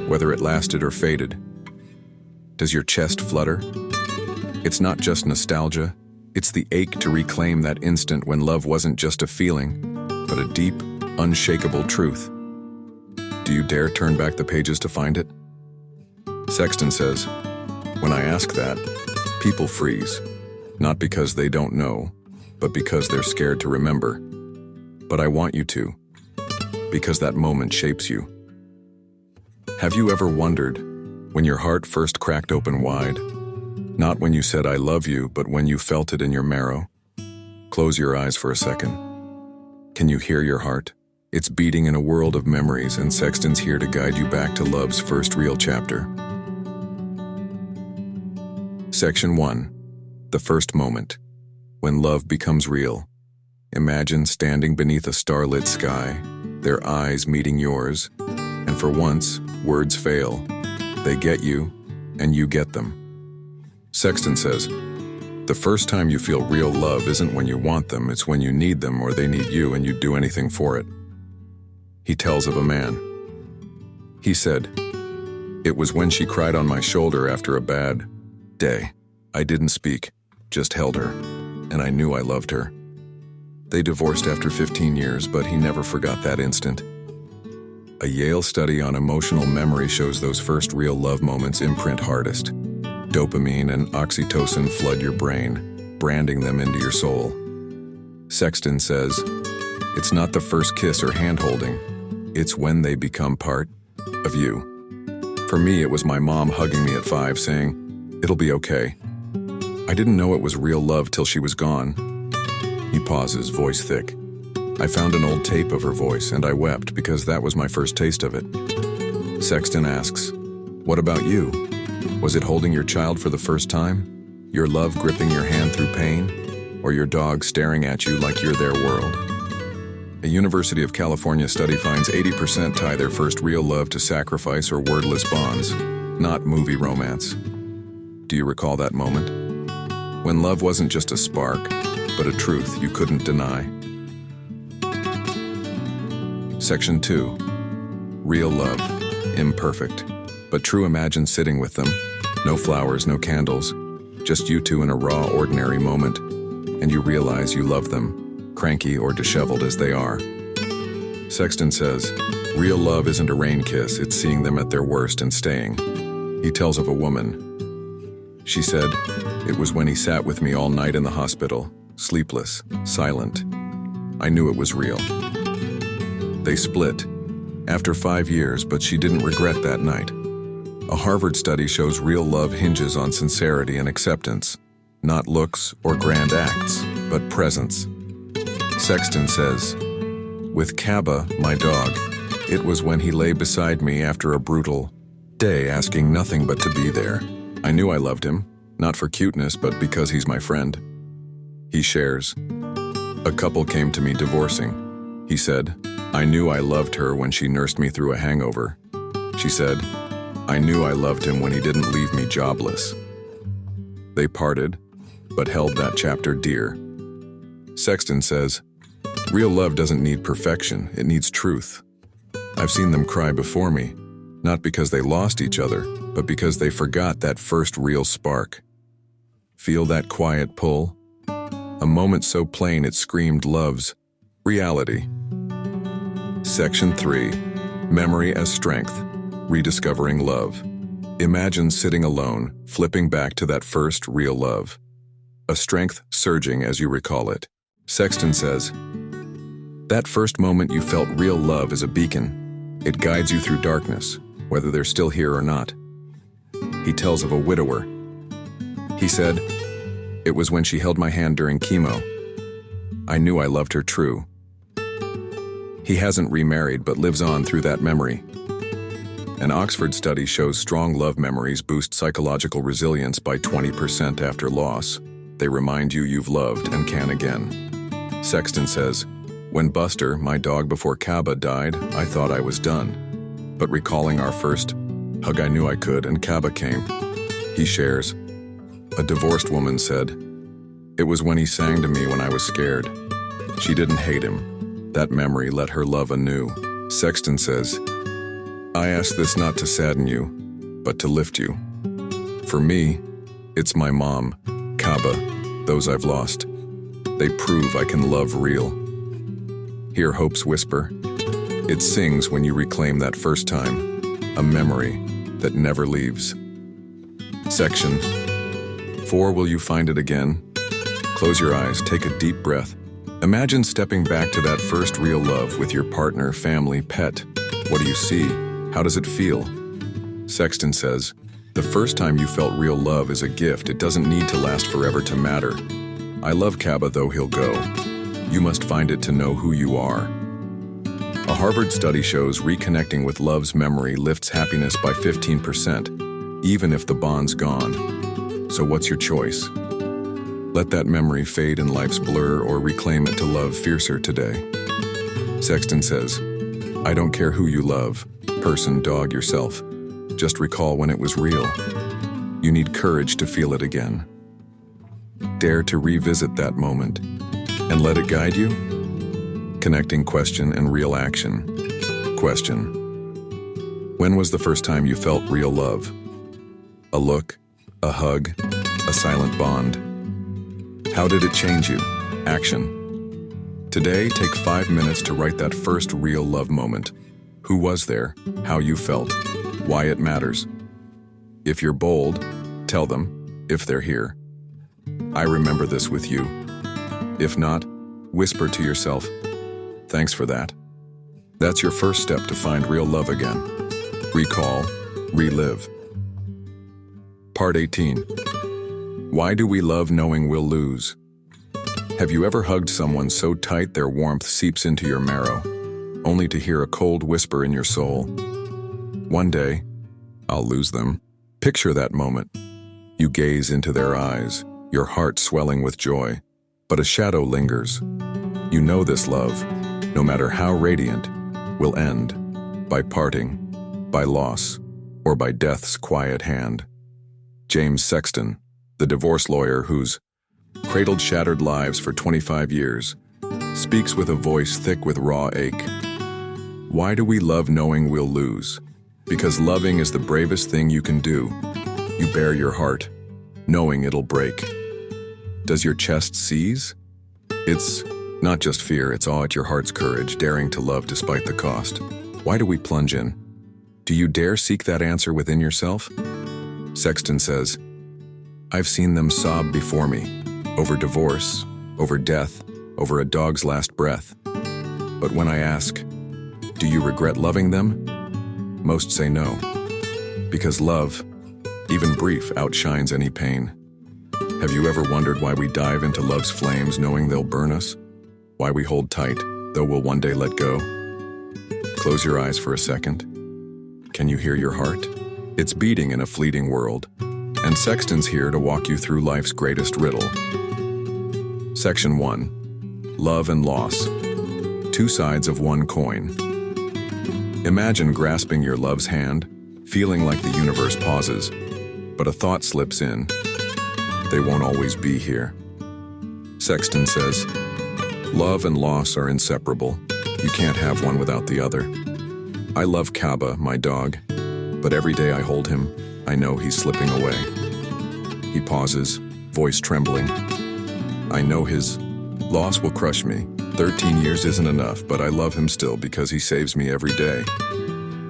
S1: whether it lasted or faded. Does your chest flutter? It's not just nostalgia, it's the ache to reclaim that instant when love wasn't just a feeling, but a deep, unshakable truth. Do you dare turn back the pages to find it? Sexton says, when I ask that, people freeze, not because they don't know, but because they're scared to remember. But I want you to, because that moment shapes you. Have you ever wondered when your heart first cracked open wide? Not when you said I love you, but when you felt it in your marrow? Close your eyes for a second. Can you hear your heart? It's beating in a world of memories, and Sexton's here to guide you back to love's first real chapter. Section 1. The first moment. When love becomes real. Imagine standing beneath a starlit sky, their eyes meeting yours, and for once, words fail. They get you, and you get them. Sexton says, the first time you feel real love isn't when you want them, it's when you need them or they need you and you'd do anything for it. He tells of a man. He said, it was when she cried on my shoulder after a bad day. I didn't speak, just held her, and I knew I loved her. They divorced after 15 years, but he never forgot that instant. A Yale study on emotional memory shows those first real love moments imprint hardest. Dopamine and oxytocin flood your brain, branding them into your soul. Sexton says, it's not the first kiss or hand-holding, it's when they become part of you. For me, it was my mom hugging me at 5 saying, it'll be okay. I didn't know it was real love till she was gone. He pauses, voice thick. I found an old tape of her voice and I wept because that was my first taste of it. Sexton asks, what about you? Was it holding your child for the first time? Your love gripping your hand through pain? Or your dog staring at you like you're their world? A University of California study finds 80% tie their first real love to sacrifice or wordless bonds, not movie romance. Do you recall that moment? When love wasn't just a spark, but a truth you couldn't deny. Section 2. Real love. Imperfect, but true. Imagine sitting with them. No flowers, no candles. Just you two in a raw, ordinary moment. And you realize you love them, cranky or disheveled as they are. Sexton says, real love isn't a rain kiss, it's seeing them at their worst and staying. He tells of a woman. She said, it was when he sat with me all night in the hospital, sleepless, silent. I knew it was real. They split after 5 years, but she didn't regret that night. A Harvard study shows real love hinges on sincerity and acceptance, not looks or grand acts, but presence. Sexton says, with Kaba, my dog, it was when he lay beside me after a brutal day asking nothing but to be there. I knew I loved him, not for cuteness, but because he's my friend. He shares, a couple came to me divorcing. He said, I knew I loved her when she nursed me through a hangover. She said, I knew I loved him when he didn't leave me jobless. They parted, but held that chapter dear. Sexton says, real love doesn't need perfection, it needs truth. I've seen them cry before me, not because they lost each other, but because they forgot that first real spark. Feel that quiet pull? A moment so plain it screamed love's reality. Section 3. Memory as strength. Rediscovering love. Imagine sitting alone, flipping back to that first real love. A strength surging as you recall it. Sexton says, that first moment you felt real love is a beacon. It guides you through darkness, whether they're still here or not. He tells of a widower. He said, it was when she held my hand during chemo. I knew I loved her true. He hasn't remarried but lives on through that memory. An Oxford study shows strong love memories boost psychological resilience by 20% after loss. They remind you you've loved and can again. Sexton says, When Buster, my dog before Kaba, died, I thought I was done. But recalling our first hug, I knew I could, and Kaba came. He shares. A divorced woman said, "It was when he sang to me when I was scared." She didn't hate him. That memory let her love anew. Sexton says, "I ask this not to sadden you, but to lift you. For me, it's my mom, Kaba, those I've lost. They prove I can love real." Hear hope's whisper. It sings when you reclaim that first time, a memory that never leaves. Section 4. Will you find it again? Close your eyes, take a deep breath. Imagine stepping back to that first real love with your partner, family, pet. What do you see? How does it feel? Sexton says, the first time you felt real love is a gift. It doesn't need to last forever to matter. I love Kaba, though he'll go. You must find it to know who you are. A Harvard study shows reconnecting with love's memory lifts happiness by 15%, even if the bond's gone. So what's your choice? Let that memory fade in life's blur or reclaim it to love fiercer today. Sexton says, I don't care who you love, person, dog, yourself. Just recall when it was real. You need courage to feel it again. Dare to revisit that moment and let it guide you. Connecting question and real action. Question. When was the first time you felt real love? A look, a hug, a silent bond. How did it change you? Action. Today, take 5 minutes to write that first real love moment. Who was there? How you felt? Why it matters. If you're bold, tell them, if they're here. I remember this with you. If not, whisper to yourself, thanks for that. That's your first step to find real love again. Recall, relive. Part 18. Why do we love knowing we'll lose? Have you ever hugged someone so tight their warmth seeps into your marrow, only to hear a cold whisper in your soul? One day, I'll lose them. Picture that moment. You gaze into their eyes, your heart swelling with joy, but a shadow lingers. You know this love, no matter how radiant, will end by parting, by loss, or by death's quiet hand. James Sexton, the divorce lawyer who's cradled shattered lives for 25 years, speaks with a voice thick with raw ache. Why do we love knowing we'll lose? Because loving is the bravest thing you can do. You bare your heart, knowing it'll break. Does your chest seize? It's not just fear, it's awe at your heart's courage, daring to love despite the cost. Why do we plunge in? Do you dare seek that answer within yourself? Sexton says, I've seen them sob before me, over divorce, over death, over a dog's last breath. But when I ask, do you regret loving them? Most say no, because love, even brief, outshines any pain. Have you ever wondered why we dive into love's flames knowing they'll burn us? Why we hold tight, though we'll one day let go? Close your eyes for a second. Can you hear your heart? It's beating in a fleeting world, and Sexton's here to walk you through life's greatest riddle. Section 1. Love and loss. Two sides of one coin. Imagine grasping your love's hand, feeling like the universe pauses, but a thought slips in. They won't always be here. Sexton says, love and loss are inseparable. You can't have one without the other. I love Kaba, my dog, but every day I hold him, I know he's slipping away. He pauses, voice trembling. I know his loss will crush me. 13 years isn't enough, but I love him still because he saves me every day.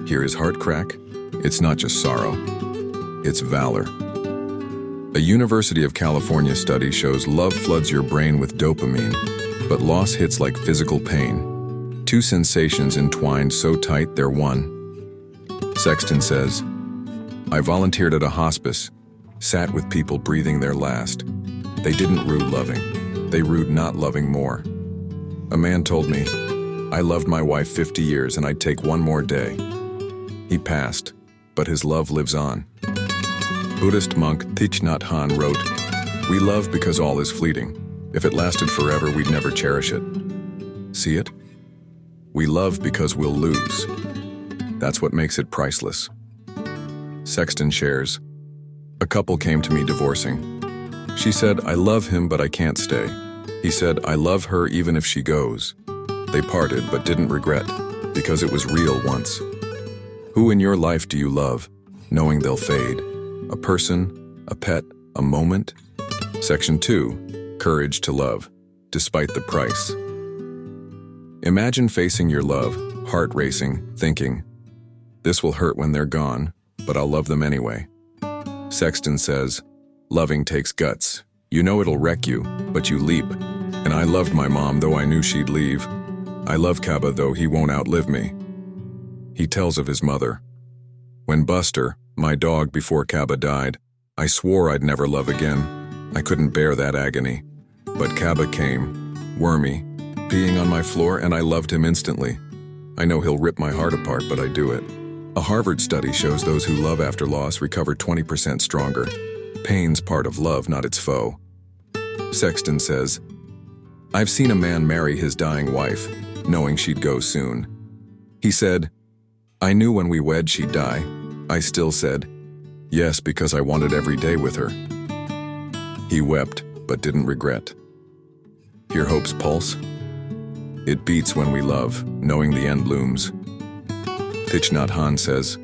S1: Hear his heart crack? It's not just sorrow, it's valor. A University of California study shows love floods your brain with dopamine, but loss hits like physical pain. Two sensations entwined so tight they're one. Sexton says, I volunteered at a hospice, sat with people breathing their last. They didn't rue loving, they rued not loving more. A man told me, I loved my wife 50 years and I'd take one more day. He passed, but his love lives on. Buddhist monk Thich Nhat Hanh wrote, we love because all is fleeting. If it lasted forever, we'd never cherish it. See it? We love because we'll lose. That's what makes it priceless. Sexton shares, a couple came to me divorcing. She said, I love him, but I can't stay. He said, I love her even if she goes. They parted, but didn't regret, because it was real once. Who in your life do you love, knowing they'll fade? A person, a pet, a moment? Section 2, Courage to Love, Despite the Price. Imagine facing your love, heart racing, thinking, this will hurt when they're gone, but I'll love them anyway. Sexton says, loving takes guts. You know it'll wreck you, but you leap. And I loved my mom, though I knew she'd leave. I love Kaba, though he won't outlive me. He tells of his mother. When Buster, my dog before Kaba died, I swore I'd never love again. I couldn't bear that agony. But Kaba came, wormy, peeing on my floor, and I loved him instantly. I know he'll rip my heart apart, but I do it. A Harvard study shows those who love after loss recover 20% stronger. Pain's part of love, not its foe. Sexton says, I've seen a man marry his dying wife, knowing she'd go soon. He said, I knew when we wed she'd die. I still said, yes, because I wanted every day with her. He wept, but didn't regret. Hear hope's pulse? It beats when we love, knowing the end looms. Thich Nhat Hanh says,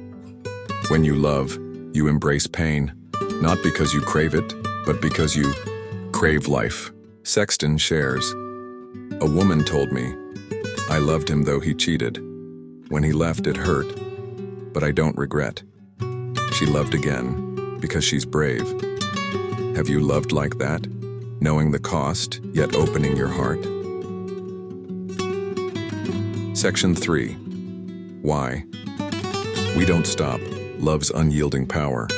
S1: when you love, you embrace pain, not because you crave it, but because you crave life. Sexton shares, a woman told me, I loved him though he cheated. When he left, it hurt, but I don't regret. She loved again, because she's brave. Have you loved like that, knowing the cost, yet opening your heart? Section 3. Why? We don't stop, love's unyielding power.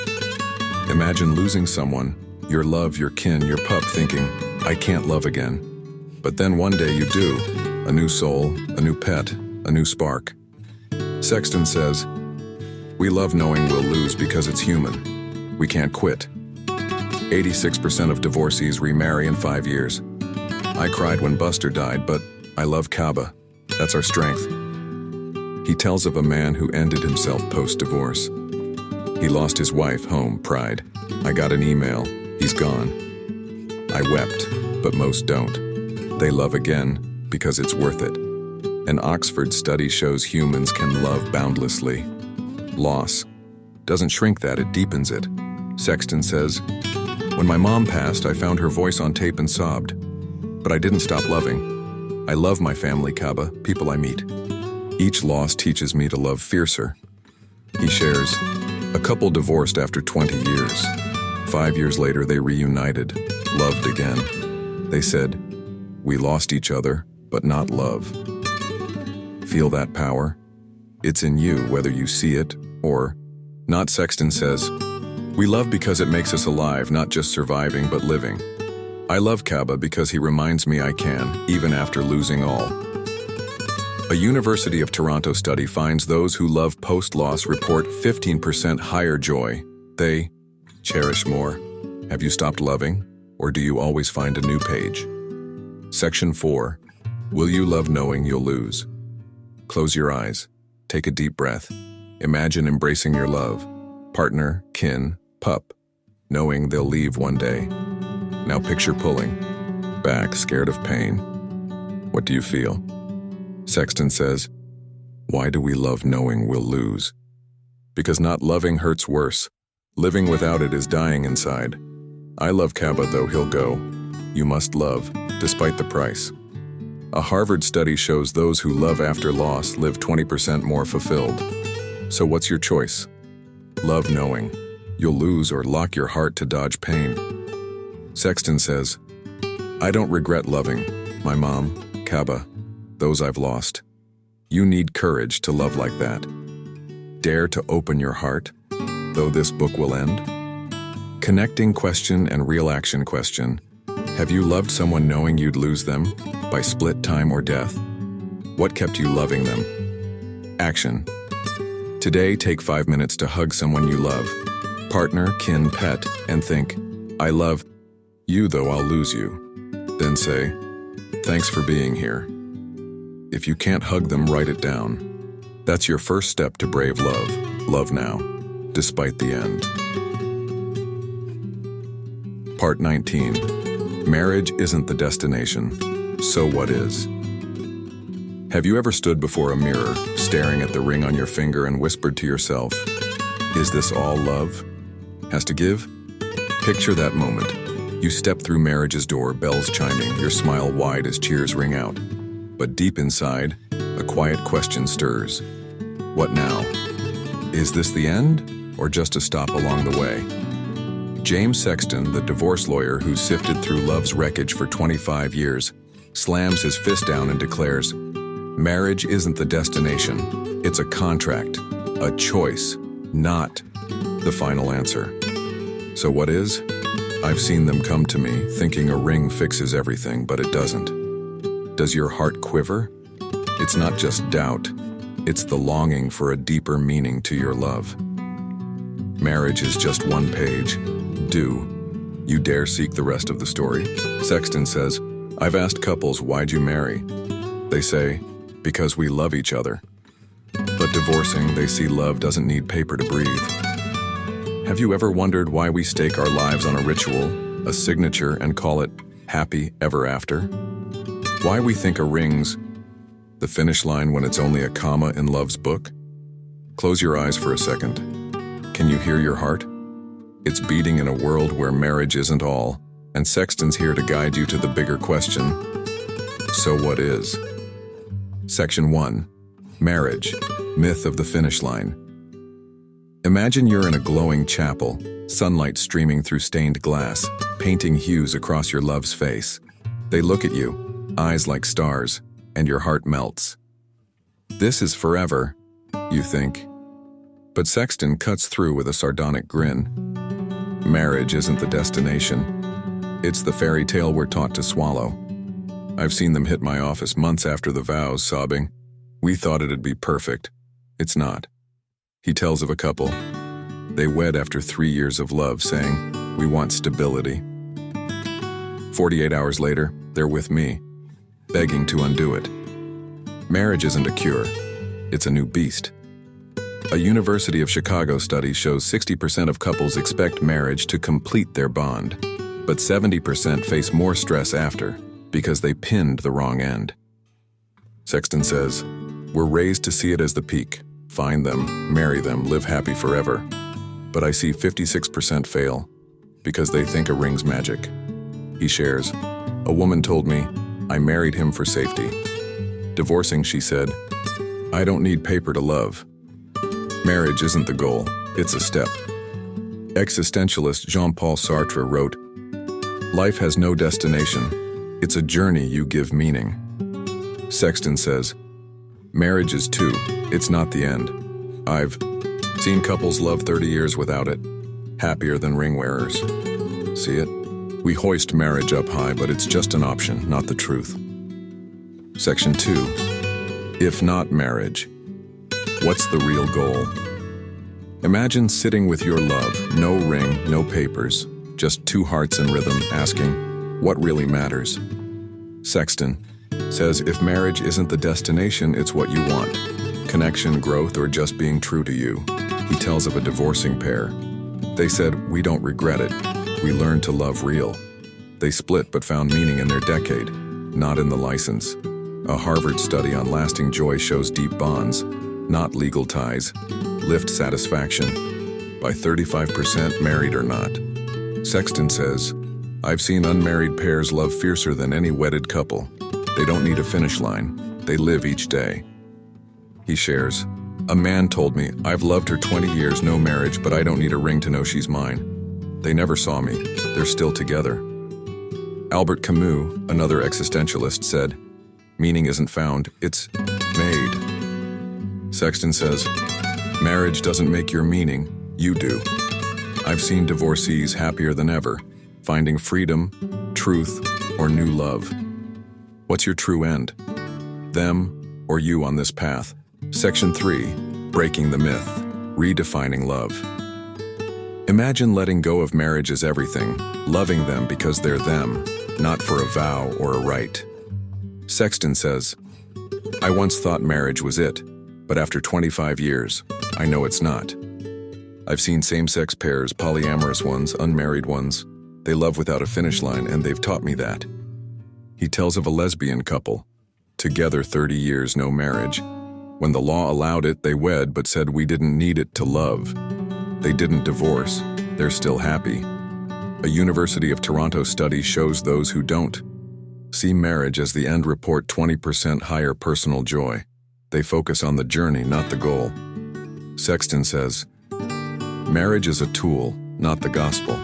S1: Imagine losing someone, your love, your kin, your pup, thinking, I can't love again. But then one day you do, a new soul, a new pet, a new spark. Sexton says, we love knowing we'll lose because it's human. We can't quit. 86% of divorcees remarry in 5 years. I cried when Buster died, but I love Kaba. That's our strength. He tells of a man who ended himself post-divorce. He lost his wife, home, pride. I got an email, he's gone. I wept, but most don't. They love again because it's worth it. An Oxford study shows humans can love boundlessly. Loss doesn't shrink that, it deepens it. Sexton says, when my mom passed, I found her voice on tape and sobbed. But I didn't stop loving. I love my family, Kaba, people I meet. Each loss teaches me to love fiercer. He shares, a couple divorced after 20 years. 5 years later, they reunited, loved again. They said, we lost each other, but not love. Feel that power? It's in you, whether you see it or not. Sexton says, we love because it makes us alive, not just surviving, but living. I love Kaba because he reminds me I can, even after losing all. A University of Toronto study finds those who love post-loss report 15% higher joy. They cherish more. Have you stopped loving, or do you always find a new page? Section 4. Will you love knowing you'll lose? Close your eyes. Take a deep breath. Imagine embracing your love, partner, kin, pup, knowing they'll leave one day. Now picture pulling back, scared of pain. What do you feel? Sexton says, why do we love knowing we'll lose? Because not loving hurts worse. Living without it is dying inside. I love Kaba, though he'll go. You must love, despite the price. A Harvard study shows those who love after loss live 20% more fulfilled. So what's your choice? Love knowing you'll lose, or lock your heart to dodge pain. Sexton says, I don't regret loving my mom, Kaba, those I've lost. You need courage to love like that. Dare to open your heart, though this book will end. Connecting question and real action question. Have you loved someone knowing you'd lose them by split time or death? What kept you loving them? Action. Today, take 5 minutes to hug someone you love, partner, kin, pet, and think, I love you, though I'll lose you. Then say, thanks for being here. If you can't hug them, write it down. That's your first step to brave love. Love now, despite the end. Part 19. Marriage isn't the destination. So what is? Have you ever stood before a mirror, staring at the ring on your finger and whispered to yourself, "Is this all love has to give?" Picture that moment. You step through marriage's door, bells chiming, your smile wide as cheers ring out. But deep inside, a quiet question stirs. What now? Is this the end, or just a stop along the way? James Sexton, the divorce lawyer who sifted through love's wreckage for 25 years, slams his fist down and declares, "Marriage isn't the destination. It's a contract, a choice, not the final answer." So what is? I've seen them come to me thinking a ring fixes everything, but it doesn't. Does your heart quiver? It's not just doubt. It's the longing for a deeper meaning to your love. Marriage is just one page. Do you dare seek the rest of the story? Sexton says, "I've asked couples, why'd you marry? They say, because we love each other. But divorcing, they see love doesn't need paper to breathe." Have you ever wondered why we stake our lives on a ritual, a signature, and call it happy ever after? Why we think a ring's the finish line when it's only a comma in love's book? Close your eyes for a second. Can you hear your heart? It's beating in a world where marriage isn't all, and Sexton's here to guide you to the bigger question. So what is? Section 1. Marriage, myth of the finish line. Imagine you're in a glowing chapel, sunlight streaming through stained glass, painting hues across your love's face. They look at you, eyes like stars, and your heart melts. This is forever, you think. But Sexton cuts through with a sardonic grin. Marriage isn't the destination. It's the fairy tale we're taught to swallow. I've seen them hit my office months after the vows, sobbing, "We thought it'd be perfect. It's not." He tells of a couple. They wed after 3 years of love, saying, "We want stability." 48 hours later, they're with me, begging to undo it. Marriage isn't a cure. It's a new beast. A University of Chicago study shows 60% of couples expect marriage to complete their bond, but 70% face more stress after because they pinned the wrong end. Sexton says, "We're raised to see it as the peak. Find them, marry them, live happy forever. But I see 56% fail because they think a ring's magic." He shares, "A woman told me, I married him for safety. Divorcing, she said, I don't need paper to love." Marriage isn't the goal, it's a step. Existentialist Jean-Paul Sartre wrote, "Life has no destination. It's a journey you give meaning." Sexton says, "Marriage is too. It's not the end. I've seen couples love 30 years without it, happier than ring wearers." See it? We hoist marriage up high, but it's just an option, not the truth. Section 2. If not marriage, what's the real goal? Imagine sitting with your love, no ring, no papers, just two hearts in rhythm, asking, what really matters? Sexton says if marriage isn't the destination, it's what you want. Connection, growth, or just being true to you. He tells of a divorcing pair. They said, "We don't regret it. We learned to love real." They split but found meaning in their decade, not in the license. A Harvard study on lasting joy shows deep bonds, not legal ties, lift satisfaction by 35%, married or not. Sexton says, "I've seen unmarried pairs love fiercer than any wedded couple. They don't need a finish line. They live each day." He shares, "A man told me, I've loved her 20 years, no marriage, but I don't need a ring to know she's mine. They never saw me. They're still together." Albert Camus, another existentialist, said, "Meaning isn't found, it's made." Sexton says, "Marriage doesn't make your meaning, you do." I've seen divorcees happier than ever, finding freedom, truth, or new love. What's your true end? Them or you on this path? Section 3. Breaking the myth. Redefining love. Imagine letting go of marriage as everything, loving them because they're them, not for a vow or a right. Sexton says, I once thought marriage was it, but after 25 years, I know it's not. I've seen same-sex pairs, polyamorous ones, unmarried ones. They love without a finish line, and they've taught me that. He tells of a lesbian couple. Together 30 years, no marriage. When the law allowed it, they wed, but said we didn't need it to love. They didn't divorce. They're still happy. A University of Toronto study shows those who don't see marriage as the end report 20% higher personal joy. They focus on the journey, not the goal. Sexton says, marriage is a tool, not the gospel.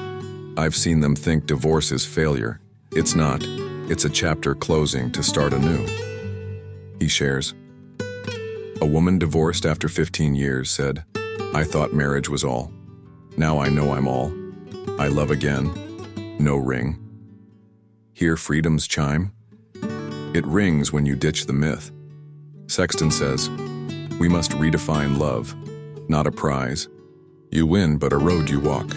S1: I've seen them think divorce is failure. It's not. It's a chapter closing to start anew. He shares, a woman divorced after 15 years said, I thought marriage was all. Now I know I'm all. I love again. No ring. Hear freedom's chime? It rings when you ditch the myth. Sexton says, we must redefine love, not a prize. You win, but a road you walk.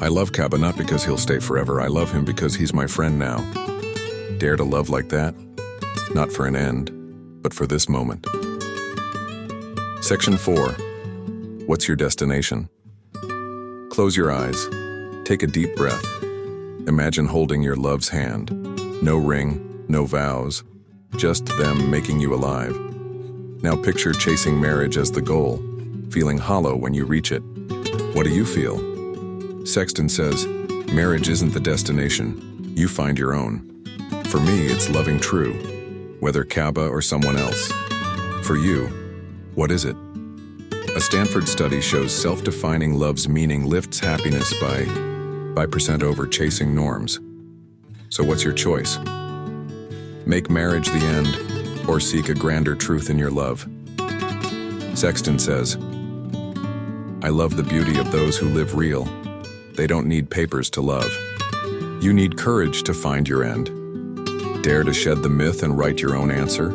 S1: I love Kaba not because he'll stay forever. I love him because he's my friend now. Dare to love like that? Not for an end, but for this moment. Section 4. What's your destination? Close your eyes. Take a deep breath. Imagine holding your love's hand. No ring, no vows, just them making you alive. Now picture chasing marriage as the goal, feeling hollow when you reach it. What do you feel? Sexton says, marriage isn't the destination. You find your own. For me, it's loving true, whether Kaba or someone else. For you, what is it? A Stanford study shows self-defining love's meaning lifts happiness by 5% over chasing norms. So what's your choice? Make marriage the end, or seek a grander truth in your love. Sexton says, I love the beauty of those who live real. They don't need papers to love. You need courage to find your end. Dare to shed the myth and write your own answer.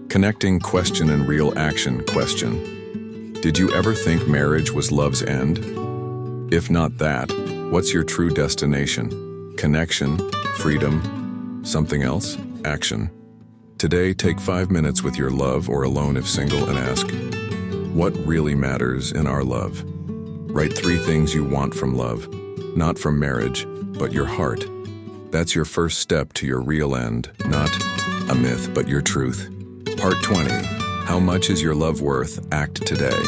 S1: Connecting question and real action question. Did you ever think marriage was love's end? If not that, what's your true destination? Connection, freedom, something else, action. Today, take 5 minutes with your love or alone if single and ask, what really matters in our love? Write 3 things you want from love, not from marriage, but your heart. That's your first step to your real end, not a myth, but your truth. Part 20, how much is your love worth? Act today.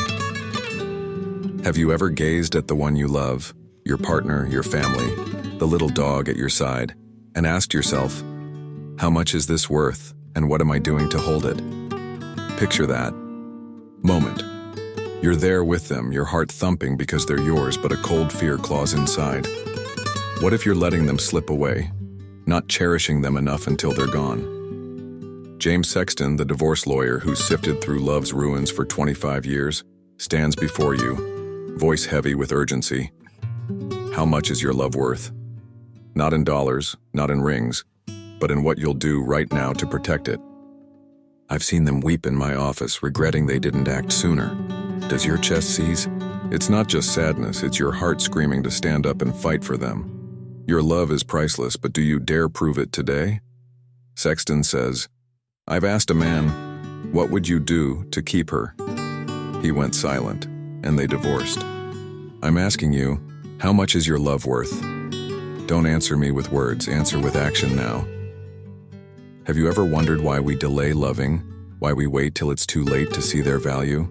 S1: Have you ever gazed at the one you love, your partner, your family, the little dog at your side, and asked yourself, how much is this worth, and what am I doing to hold it? Picture that moment. You're there with them, your heart thumping because they're yours, but a cold fear claws inside. What if you're letting them slip away, not cherishing them enough until they're gone? James Sexton, the divorce lawyer who sifted through love's ruins for 25 years, stands before you, voice heavy with urgency. How much is your love worth? Not in dollars, not in rings, but in what you'll do right now to protect it. I've seen them weep in my office, regretting they didn't act sooner. Does your chest seize? It's not just sadness, it's your heart screaming to stand up and fight for them. Your love is priceless, but do you dare prove it today? Sexton says, I've asked a man, what would you do to keep her? He went silent, and they divorced. I'm asking you, how much is your love worth? Don't answer me with words, answer with action now. Have you ever wondered why we delay loving, why we wait till it's too late to see their value?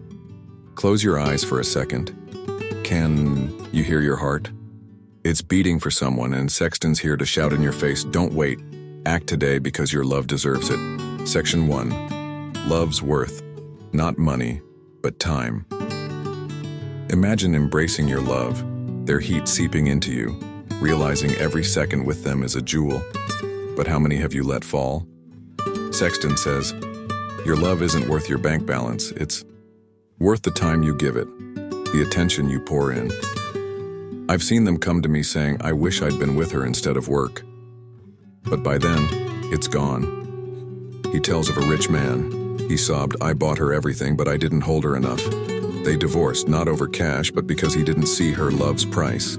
S1: Close your eyes for a second. Can you hear your heart? It's beating for someone, and Sexton's here to shout in your face, don't wait. Act today because your love deserves it. Section 1. Love's worth. Not money, but time. Imagine embracing your love, their heat seeping into you, realizing every second with them is a jewel. But how many have you let fall? Sexton says, your love isn't worth your bank balance, it's worth the time you give it, the attention you pour in. I've seen them come to me saying, I wish I'd been with her instead of work. But by then, it's gone. He tells of a rich man. He sobbed, I bought her everything, but I didn't hold her enough. They divorced, not over cash, but because he didn't see her love's price.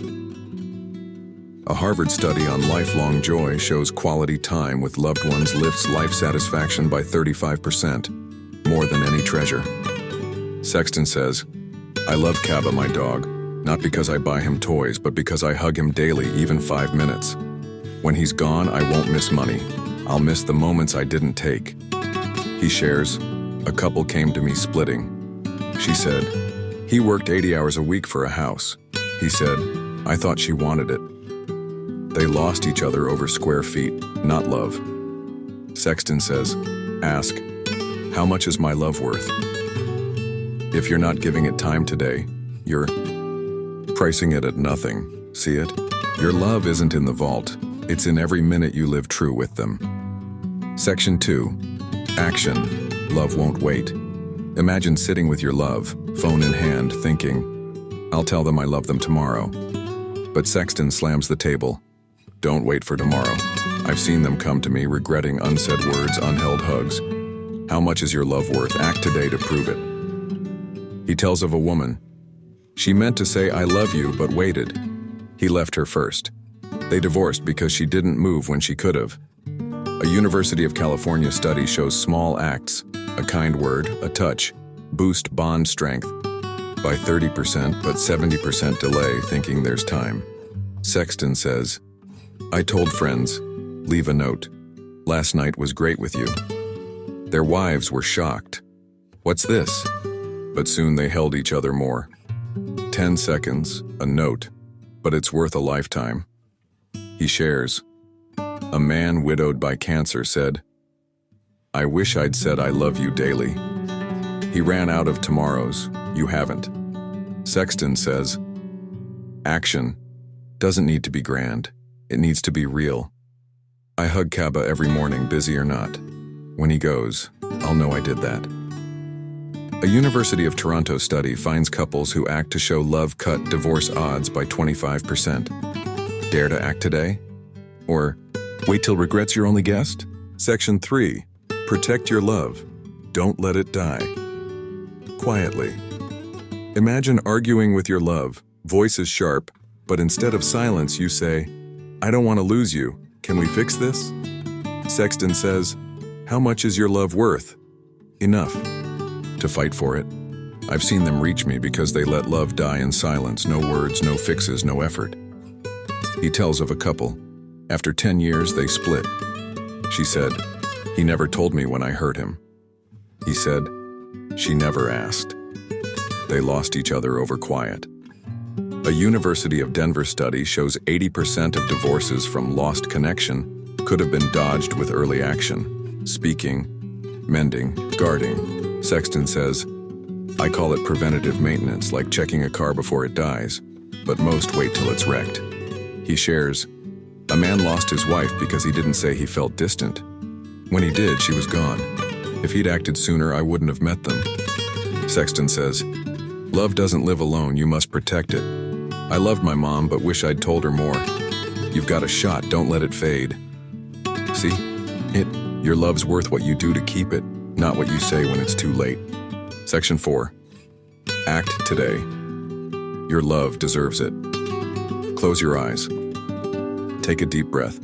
S1: A Harvard study on lifelong joy shows quality time with loved ones lifts life satisfaction by 35%, more than any treasure. Sexton says, I love Kaba, my dog, not because I buy him toys, but because I hug him daily, even 5 minutes. When he's gone, I won't miss money. I'll miss the moments I didn't take. He shares, a couple came to me splitting. She said, he worked 80 hours a week for a house. He said, I thought she wanted it. They lost each other over square feet, not love. Sexton says, ask, how much is my love worth? If you're not giving it time today, you're pricing it at nothing. See it? Your love isn't in the vault. It's in every minute you live true with them. Section 2. Action. Love won't wait. Imagine sitting with your love, phone in hand, thinking, I'll tell them I love them tomorrow. But Sexton slams the table. Don't wait for tomorrow. I've seen them come to me regretting unsaid words, unheld hugs. How much is your love worth? Act today to prove it. He tells of a woman. She meant to say I love you, but waited. He left her first. They divorced because she didn't move when she could have. A University of California study shows small acts, a kind word, a touch, boost bond strength by 30%, but 70% delay thinking there's time. Sexton says, I told friends, leave a note. Last night was great with you. Their wives were shocked. What's this? But soon they held each other more. 10 seconds, a note, but it's worth a lifetime. He shares, a man widowed by cancer said, I wish I'd said I love you daily. He ran out of tomorrows, you haven't. Sexton says, action doesn't need to be grand, it needs to be real. I hug Kaba every morning, busy or not. When he goes, I'll know I did that. A University of Toronto study finds couples who act to show love cut divorce odds by 25%. Dare to act today? Or wait till regret's your only guest? Section 3. Protect your love. Don't let it die. Quietly. Imagine arguing with your love, voice is sharp, but instead of silence you say, I don't want to lose you. Can we fix this? Sexton says, how much is your love worth? Enough. To fight for it. I've seen them reach me because they let love die in silence, no words, no fixes, no effort. He tells of a couple. After 10 years, they split. She said, he never told me when I hurt him. He said, she never asked. They lost each other over quiet. A University of Denver study shows 80% of divorces from lost connection could have been dodged with early action. Speaking, mending, guarding. Sexton says, I call it preventative maintenance, like checking a car before it dies, but most wait till it's wrecked. He shares, a man lost his wife because he didn't say he felt distant. When he did, she was gone. If he'd acted sooner, I wouldn't have met them. Sexton says, love doesn't live alone, you must protect it. I loved my mom, but wish I'd told her more. You've got a shot, don't let it fade. See? Your love's worth what you do to keep it, not what you say when it's too late. Section 4. Act today. Your love deserves it. Close your eyes. Take a deep breath.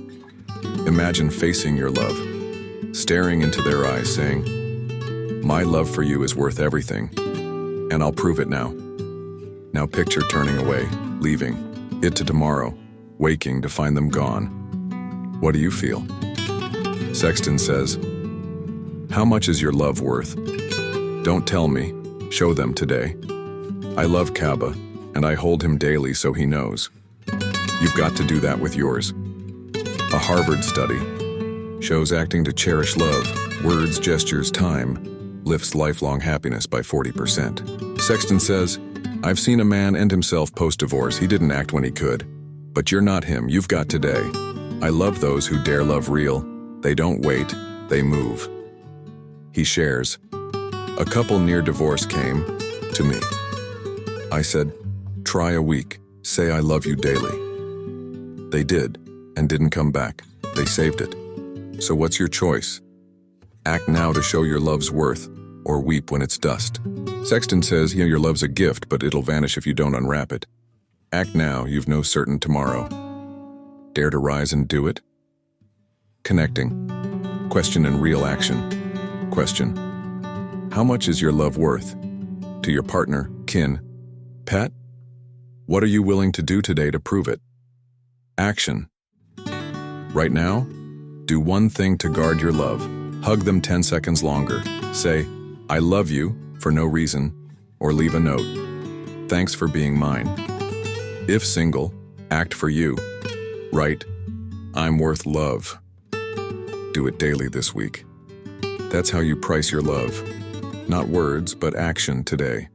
S1: Imagine facing your love, staring into their eyes, saying, my love for you is worth everything, and I'll prove it now. Now picture turning away, leaving, it to tomorrow, waking to find them gone. What do you feel? Sexton says, how much is your love worth? Don't tell me, show them today. I love Kaba, and I hold him daily so he knows. You've got to do that with yours. A Harvard study shows acting to cherish love, words, gestures, time, lifts lifelong happiness by 40%. Sexton says, I've seen a man end himself post-divorce. He didn't act when he could. But you're not him. You've got today. I love those who dare love real. They don't wait. They move. He shares, a couple near divorce came to me. I said, try a week. Say I love you daily. They did, and didn't come back. They saved it. So what's your choice? Act now to show your love's worth, or weep when it's dust. Sexton says, your love's a gift, but it'll vanish if you don't unwrap it. Act now, you've no certain tomorrow. Dare to rise and do it? Connecting. Question and real action. Question. How much is your love worth? To your partner, kin, pet? What are you willing to do today to prove it? Action. Right now, do one thing to guard your love. Hug them 10 seconds longer. Say, I love you, for no reason, or leave a note. Thanks for being mine. If single, act for you. Write, I'm worth love. Do it daily this week. That's how you price your love. Not words, but action today.